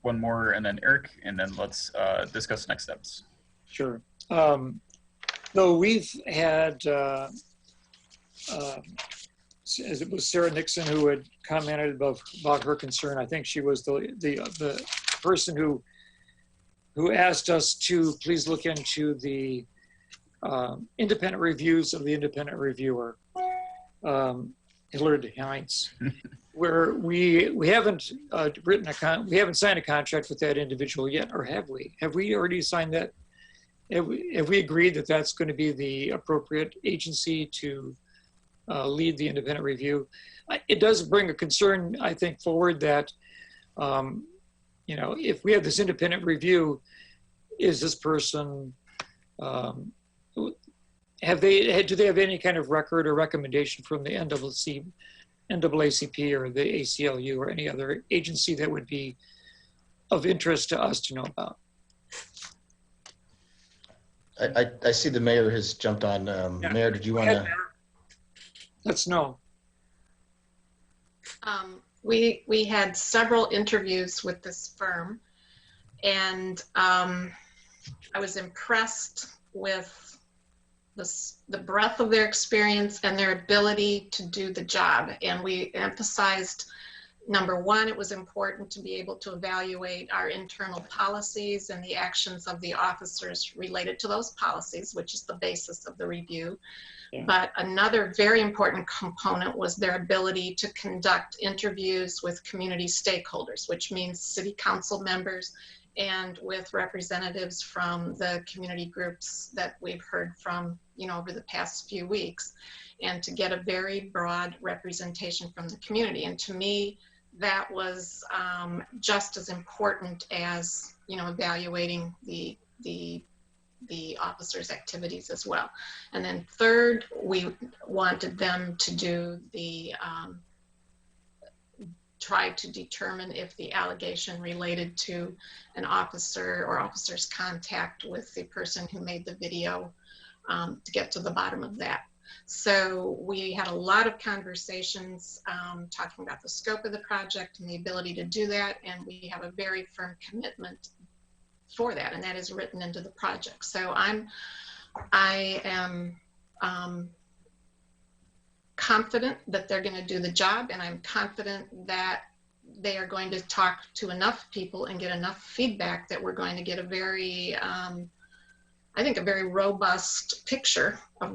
one more, and then Eric, and then let's discuss next steps. Sure. So we've had, as it was Sarah Nixon who had commented about her concern. I think she was the person who asked us to please look into the independent reviews of the independent reviewer, Hillard Heinz, where we haven't we haven't signed a contract with that individual yet, or have we? Have we already signed that? Have we agreed that that's going to be the appropriate agency to lead the independent review? It does bring a concern, I think, forward that, if we have this independent review, is this person, do they have any kind of record or recommendation from the NAACP or the ACLU or any other agency that would be of interest to us to know about? I see the mayor has jumped on. Yeah. Mayor, did you want to? Let's know. We had several interviews with this firm, and I was impressed with the breadth of their experience and their ability to do the job. And we emphasized, number one, it was important to be able to evaluate our internal policies and the actions of the officers related to those policies, which is the basis of the review. Yeah. But another very important component was their ability to conduct interviews with community stakeholders, which means city council members and with representatives from the community groups that we've heard from, over the past few weeks, and to get a very broad representation from the community. And to me, that was just as important as, evaluating the officers' activities as well. And then third, we wanted them to do try to determine if the allegation related to an officer or officer's contact with the person who made the video, to get to the bottom of that. So we had a lot of conversations talking about the scope of the project and the ability to do that, and we have a very firm commitment for that, and that is written into the project. So I am confident that they're going to do the job, and I'm confident that they are going to talk to enough people and get enough feedback that we're going to get a very, I think, a very robust picture of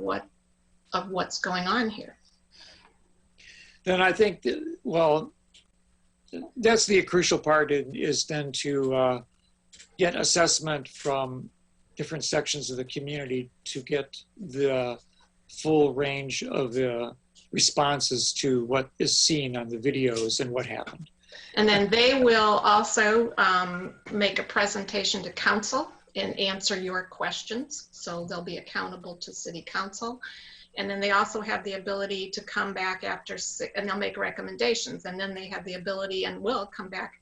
what's going on here. Then I think, that's the crucial part, is then to get assessment from different sections of the community to get the full range of the responses to what is seen on the videos and what happened. And then they will also make a presentation to council and answer your questions. So they'll be accountable to city council. And then they also have the ability to come back and they'll make recommendations. And then they have the ability and will come back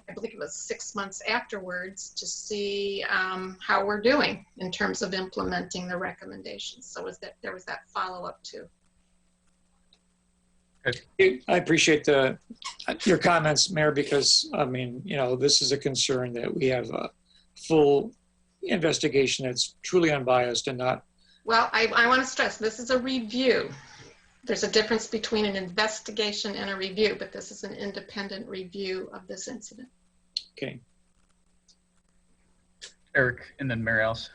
I believe it was 6 months afterwards, to see how we're doing in terms of implementing the recommendations. So there was that follow-up too. I appreciate your comments, Mayor, because I mean, you know, this is a concern that we have a full investigation that's truly unbiased and not. Well, I want to stress this is a review. There's a difference between an investigation and a review, but this is an independent review of this incident. Okay. Eric, and then Mary Alice.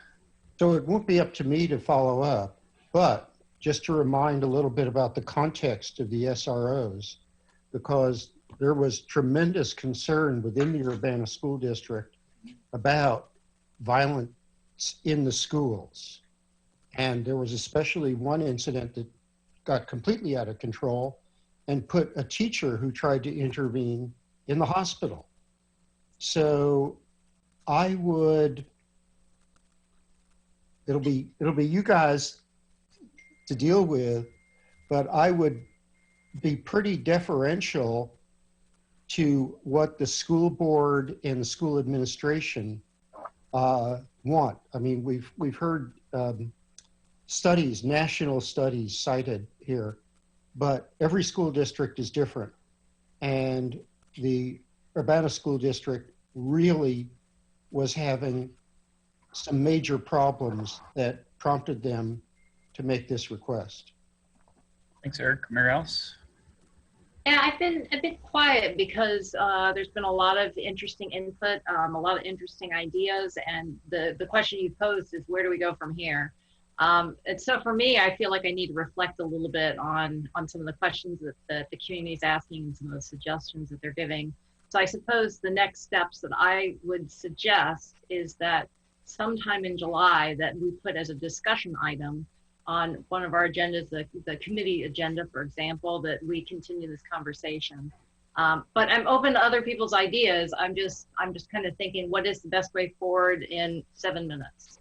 So it won't be up to me to follow up, but just to remind a little bit about the context of the SROs, because there was tremendous concern within the Urbana School District about violence in the schools. And there was especially one incident that got completely out of control and put a teacher who tried to intervene in the hospital. So I would, it'll be you guys to deal with, but I would be pretty deferential to what the school board and the school administration want. I mean, we've heard studies, national studies cited here, but every school district is different. And the Urbana School District really was having some major problems that prompted them to make this request. Thanks, Eric. Mary Alice? Yeah, I've been a bit quiet because there's been a lot of interesting input, a lot of interesting ideas, and the question you posed is, where do we go from here? And so for me, I feel like I need to reflect a little bit on some of the questions that the community is asking and some of the suggestions that they're giving. So I suppose the next steps that I would suggest is that sometime in July that we put as a discussion item on one of our agendas, the committee agenda, for example, that we continue this conversation. But I'm open to other people's ideas. I'm just kind of thinking, what is the best way forward in 7 minutes?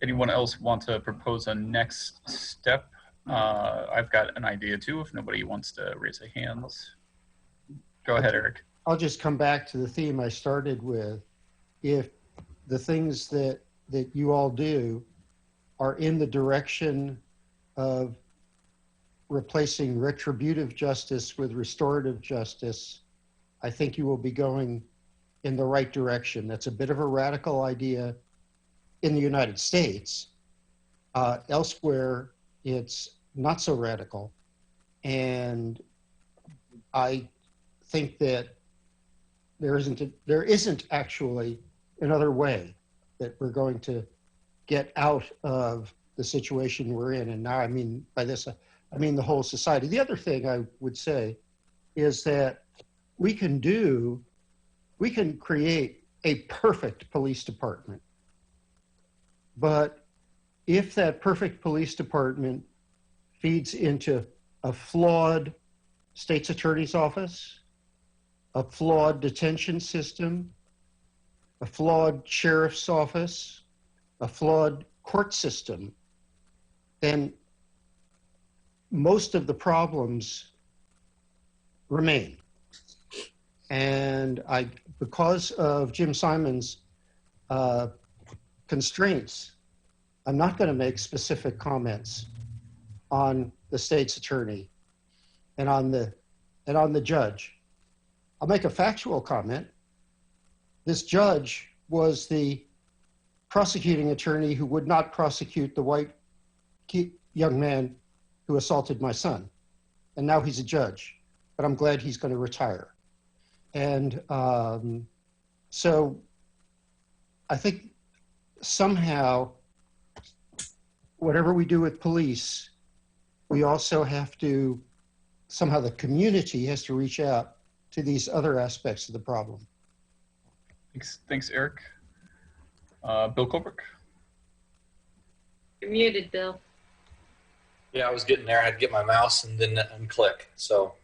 Anyone else want to propose a next step? I've got an idea too, if nobody wants to raise their hands. Go ahead, Eric. I'll just come back to the theme I started with. If the things that you all do are in the direction of replacing retributive justice with restorative justice, I think you will be going in the right direction. That's a bit of a radical idea in the United States. Elsewhere, it's not so radical. And I think that there isn't actually another way that we're going to get out of the situation we're in. And now, I mean, by this, I mean the whole society. The other thing I would say is that we can create a perfect police department. But if that perfect police department feeds into a flawed state's attorney's office, a flawed detention system, a flawed sheriff's office, a flawed court system, then most of the problems remain. And because of Jim Simon's constraints, I'm not going to make specific comments on the state's attorney and on the judge. I'll make a factual comment. This judge was the prosecuting attorney who would not prosecute the white young man who assaulted my son. And now he's a judge, but I'm glad he's going to retire. And so I think somehow, whatever we do with police, we also have to, somehow the community has to reach out to these other aspects of the problem. Thanks, Eric. Bill Colbert. You're muted, Bill. Yeah, I was getting there. I had to get my mouse and then unclick. So,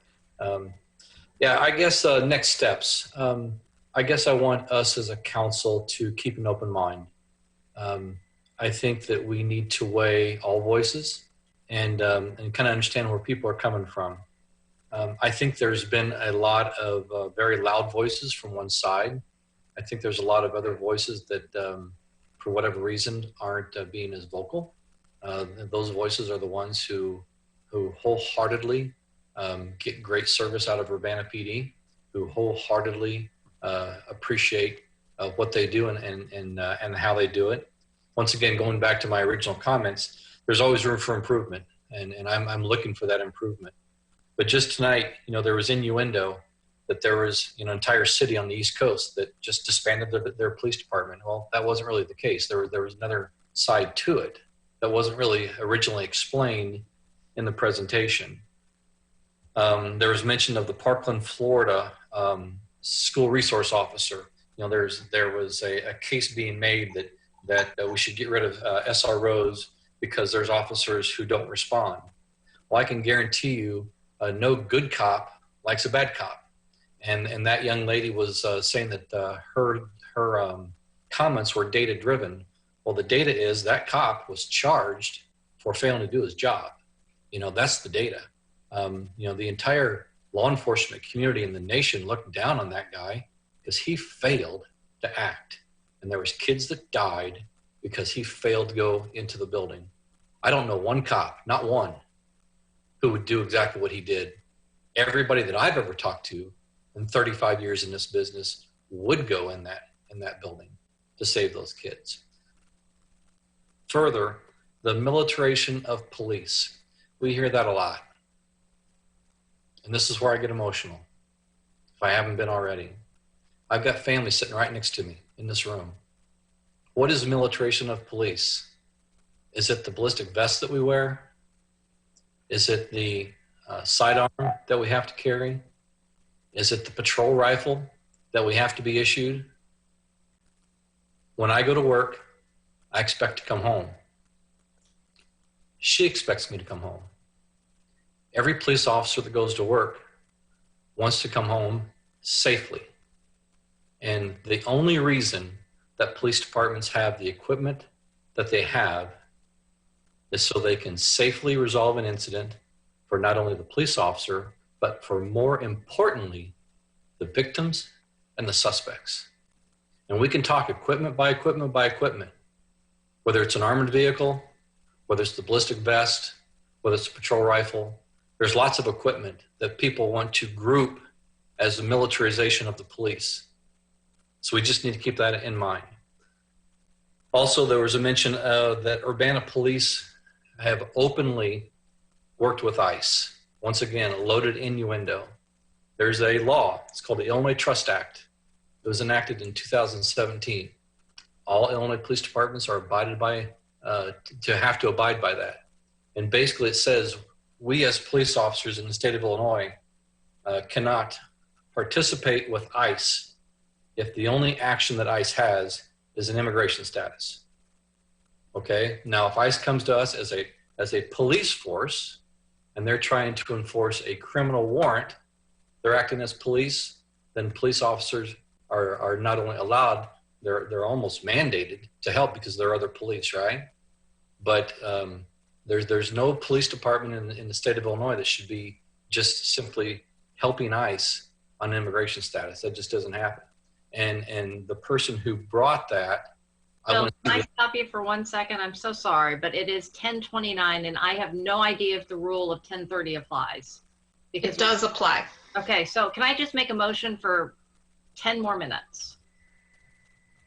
yeah, I guess next steps. I guess I want us as a council to keep an open mind. I think that we need to weigh all voices and kind of understand where people are coming from. I think there's been a lot of very loud voices from one side. I think there's a lot of other voices that, for whatever reason, aren't being as vocal. Those voices are the ones who wholeheartedly get great service out of Urbana PD, who wholeheartedly appreciate what they do and how they do it. Once again, going back to my original comments, there's always room for improvement, and I'm looking for that improvement. But just tonight, there was innuendo that there was an entire city on the East Coast that just disbanded their police department. Well, that wasn't really the case. There was another side to it that wasn't really originally explained in the presentation. There was mention of the Parkland, Florida school resource officer. There was a case being made that we should get rid of SROs because there's officers who don't respond. Well, I can guarantee you no good cop likes a bad cop. And that young lady was saying that her comments were data driven. Well, the data is that cop was charged for failing to do his job. That's the data. The entire law enforcement community in the nation looked down on that guy because he failed to act. And there was kids that died because he failed to go into the building. I don't know one cop, not one, who would do exactly what he did. Everybody that I've ever talked to in 35 years in this business would go in that building to save those kids. Further, the militarization of police. We hear that a lot. And this is where I get emotional, if I haven't been already. I've got family sitting right next to me in this room. What is the militarization of police? Is it the ballistic vest that we wear? Is it the sidearm that we have to carry? Is it the patrol rifle that we have to be issued? When I go to work, I expect to come home. She expects me to come home. Every police officer that goes to work wants to come home safely. And the only reason that police departments have the equipment that they have is so they can safely resolve an incident for not only the police officer, but for more importantly, the victims and the suspects. And we can talk equipment by equipment by equipment, whether it's an armored vehicle, whether it's the ballistic vest, whether it's a patrol rifle. There's lots of equipment that people want to group as the militarization of the police. So we just need to keep that in mind. Also, there was a mention that Urbana police have openly worked with ICE. Once again, a loaded innuendo. There's a law, it's called the Illinois Trust Act. It was enacted in 2017. All Illinois police departments are abided by, have to abide by that. And basically it says, we as police officers in the state of Illinois cannot participate with ICE if the only action that ICE has is an immigration status. Okay, now if ICE comes to us as a police force and they're trying to enforce a criminal warrant, they're acting as police, then police officers are not only allowed, they're almost mandated to help because there are other police, right? But there's no police department in the state of Illinois that should be just simply helping ICE on immigration status. That just doesn't happen. And the person who brought that, Bill, can I stop you for 1 second? I'm so sorry, but it is 10:29 and I have no idea if the rule of 10:30 applies. Because it does apply. Okay, so can I just make a motion for 10 more minutes?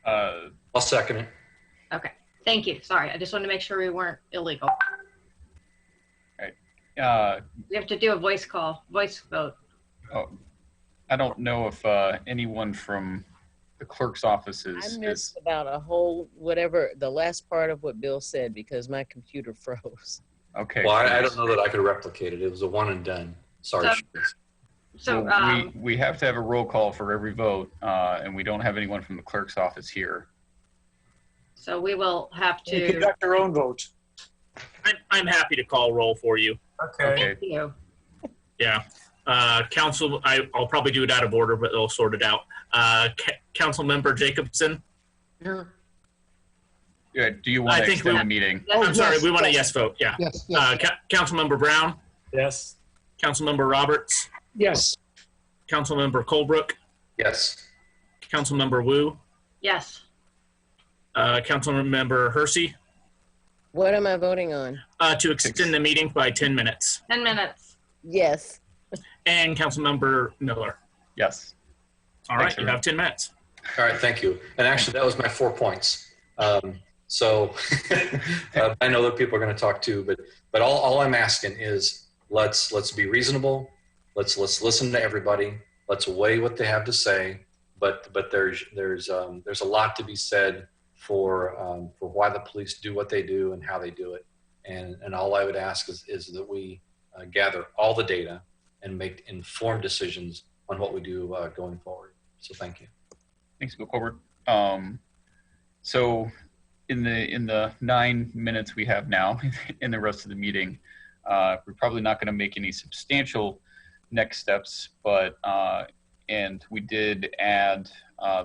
I'll second it. Okay, thank you. Sorry, I just wanted to make sure we weren't illegal. We have to do a voice vote. Oh, I don't know if anyone from the clerk's office I missed about a whole, the last part of what Bill said because my computer froze. Okay. Well, I don't know that I could replicate it. It was a one and done. Sorry. So we have to have a roll call for every vote, and we don't have anyone from the clerk's office here. So we will have to You conduct your own vote. I'm happy to call roll for you. Okay. Thank you. Yeah. Council, I'll probably do it out of order, but they'll sort it out. Council Member Jacobson? Here. Yeah, do you want to extend the meeting? I'm sorry, we want a yes vote, yeah. Yes. Council Member Brown? Yes. Councilmember Roberts, Yes. Councilmember Colebrook, Yes. Councilmember Wu, Yes. Councilmember Hersey, What am I voting on? to extend the meeting by 10 minutes, 10 minutes. Yes. and Councilmember Miller. Yes. All Thanks, right, you have 10 minutes. All right, thank you. And actually, that was my 4 points. So I know that people are going to talk too, but all I'm asking is let's be reasonable. Let's listen to everybody. Let's weigh what they have to say. But there's a lot to be said for why the police do what they do and how they do it. And all I would ask is that we gather all the data and make informed decisions on what we do going forward. So thank you. Thanks, Bill Colbert. So in the 9 minutes we have now in the rest of the meeting, we're probably not going to make any substantial next steps, but and we did add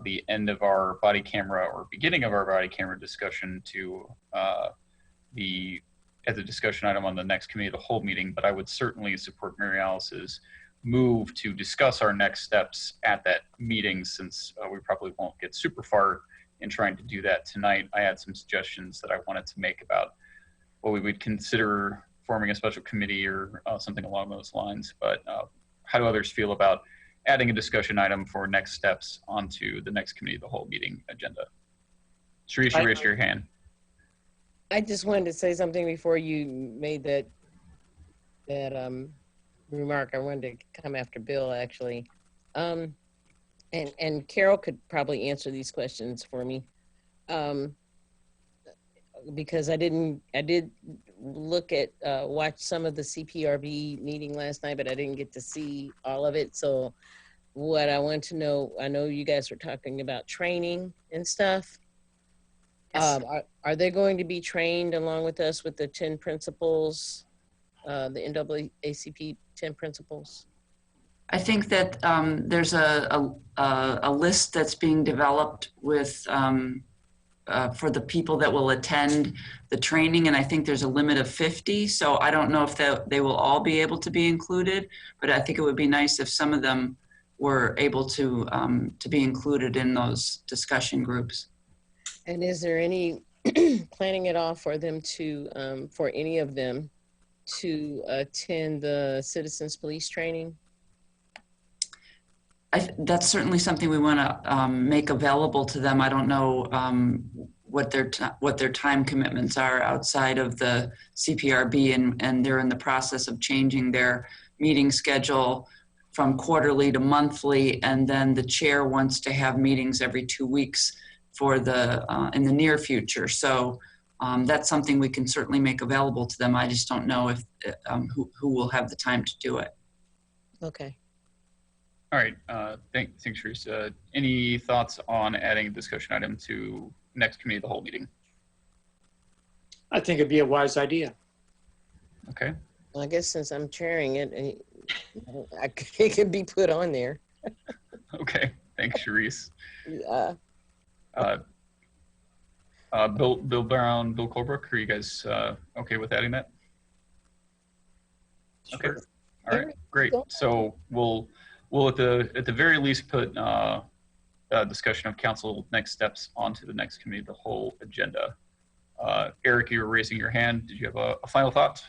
the end of our body camera or beginning of our body camera discussion to as a discussion item on the next committee of the whole meeting. But I would certainly support Mary Alice's move to discuss our next steps at that meeting, since we probably won't get super far in trying to do that tonight. I had some suggestions that I wanted to make about what we would consider forming a special committee or something along those lines. But how do others feel about adding a discussion item for next steps onto the next committee of the whole meeting agenda? Sharice, you raised your hand. I just wanted to say something before you made that remark. I wanted to come after Bill, actually. And Carol could probably answer these questions for me. Because I did look at, watch some of the CPRB meeting last night, but I didn't get to see all of it. So what I want to know, I know you guys were talking about training and stuff. Yes. Are they going to be trained along with us with the 10 principles, the NAACP 10 principles? I think that there's a list that's being developed with for the people that will attend the training, and I think there's a limit of 50. So I don't know if they will all be able to be included, but I think it would be nice if some of them were able to be included in those discussion groups. And is there any planning at all for them to, for any of them to attend the Citizens Police training? That's certainly something we want to make available to them. I don't know what their time commitments are outside of the CPRB, and they're in the process of changing their meeting schedule from quarterly to monthly, and then the chair wants to have meetings every 2 weeks for the in the near future. So that's something we can certainly make available to them. I just don't know if who will have the time to do it. Okay. All right, thanks, Sharice. Any thoughts on adding a discussion item to next committee of the whole meeting? I think it'd be a wise idea. Okay. Well, I guess since I'm chairing it, it can be put on there. Okay, thanks, Sharice. Uh, Bill Brown, Bill Colebrook, are you guys okay with adding that? Okay. Sure. All right, great. So we'll at the very least put a discussion of council next steps onto the next committee of the whole agenda. Eric, you were raising your hand. Did you have a final thought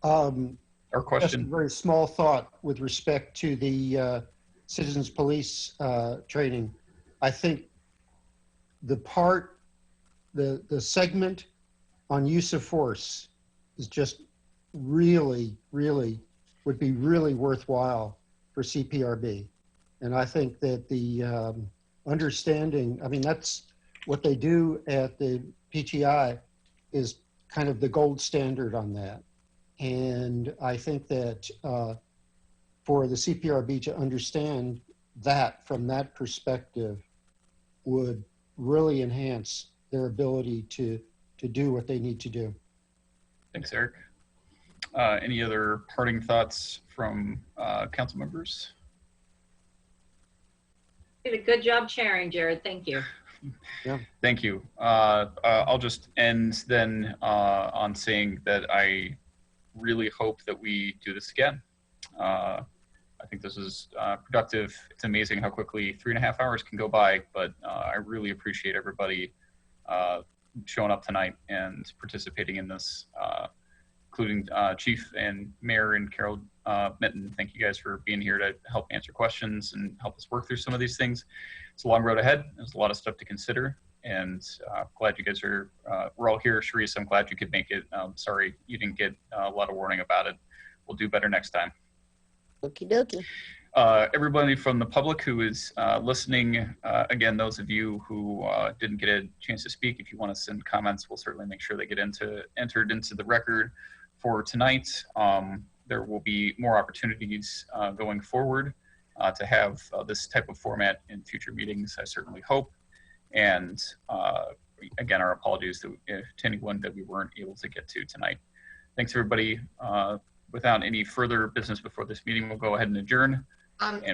or question? Just a very small thought with respect to the Citizens Police training. I think the segment on use of force is just really would be really worthwhile for CPRB. And I think that the understanding, I mean, that's what they do at the PTI is kind of the gold standard on that. And I think that for the CPRB to understand that from that perspective would really enhance their ability to do what they need to do. Thanks, Eric. Any other parting thoughts from council members? You did a good job chairing, Jared. Thank you. Yeah. Thank you. I'll just end then on saying that I really hope that we do this again. I think this is productive. It's amazing how quickly 3.5 hours can go by, but I really appreciate everybody showing up tonight and participating in this, including Chief and Mayor and Carol Mitten. Thank you guys for being here to help answer questions and help us work through some of these things. It's a long road ahead. There's a lot of stuff to consider, and glad you guys are, we're all here. Sharice, I'm glad you could make it. Sorry you didn't get a lot of warning about it. We'll do better next time. Okie dokie. Everybody from the public who is listening, again, those of you who didn't get a chance to speak, if you want to send comments, we'll certainly make sure they get entered into the record for tonight. There will be more opportunities going forward to have this type of format in future meetings, I certainly hope. And again, our apologies to anyone that we weren't able to get to tonight. Thanks, everybody. Without any further business before this meeting, we'll go ahead and adjourn.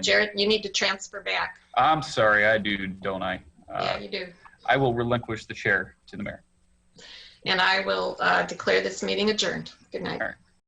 Jared, you need to transfer back. I'm sorry, I do, don't I? Yeah, you do. I will relinquish the chair to the mayor. And I will declare this meeting adjourned. Good night. All right.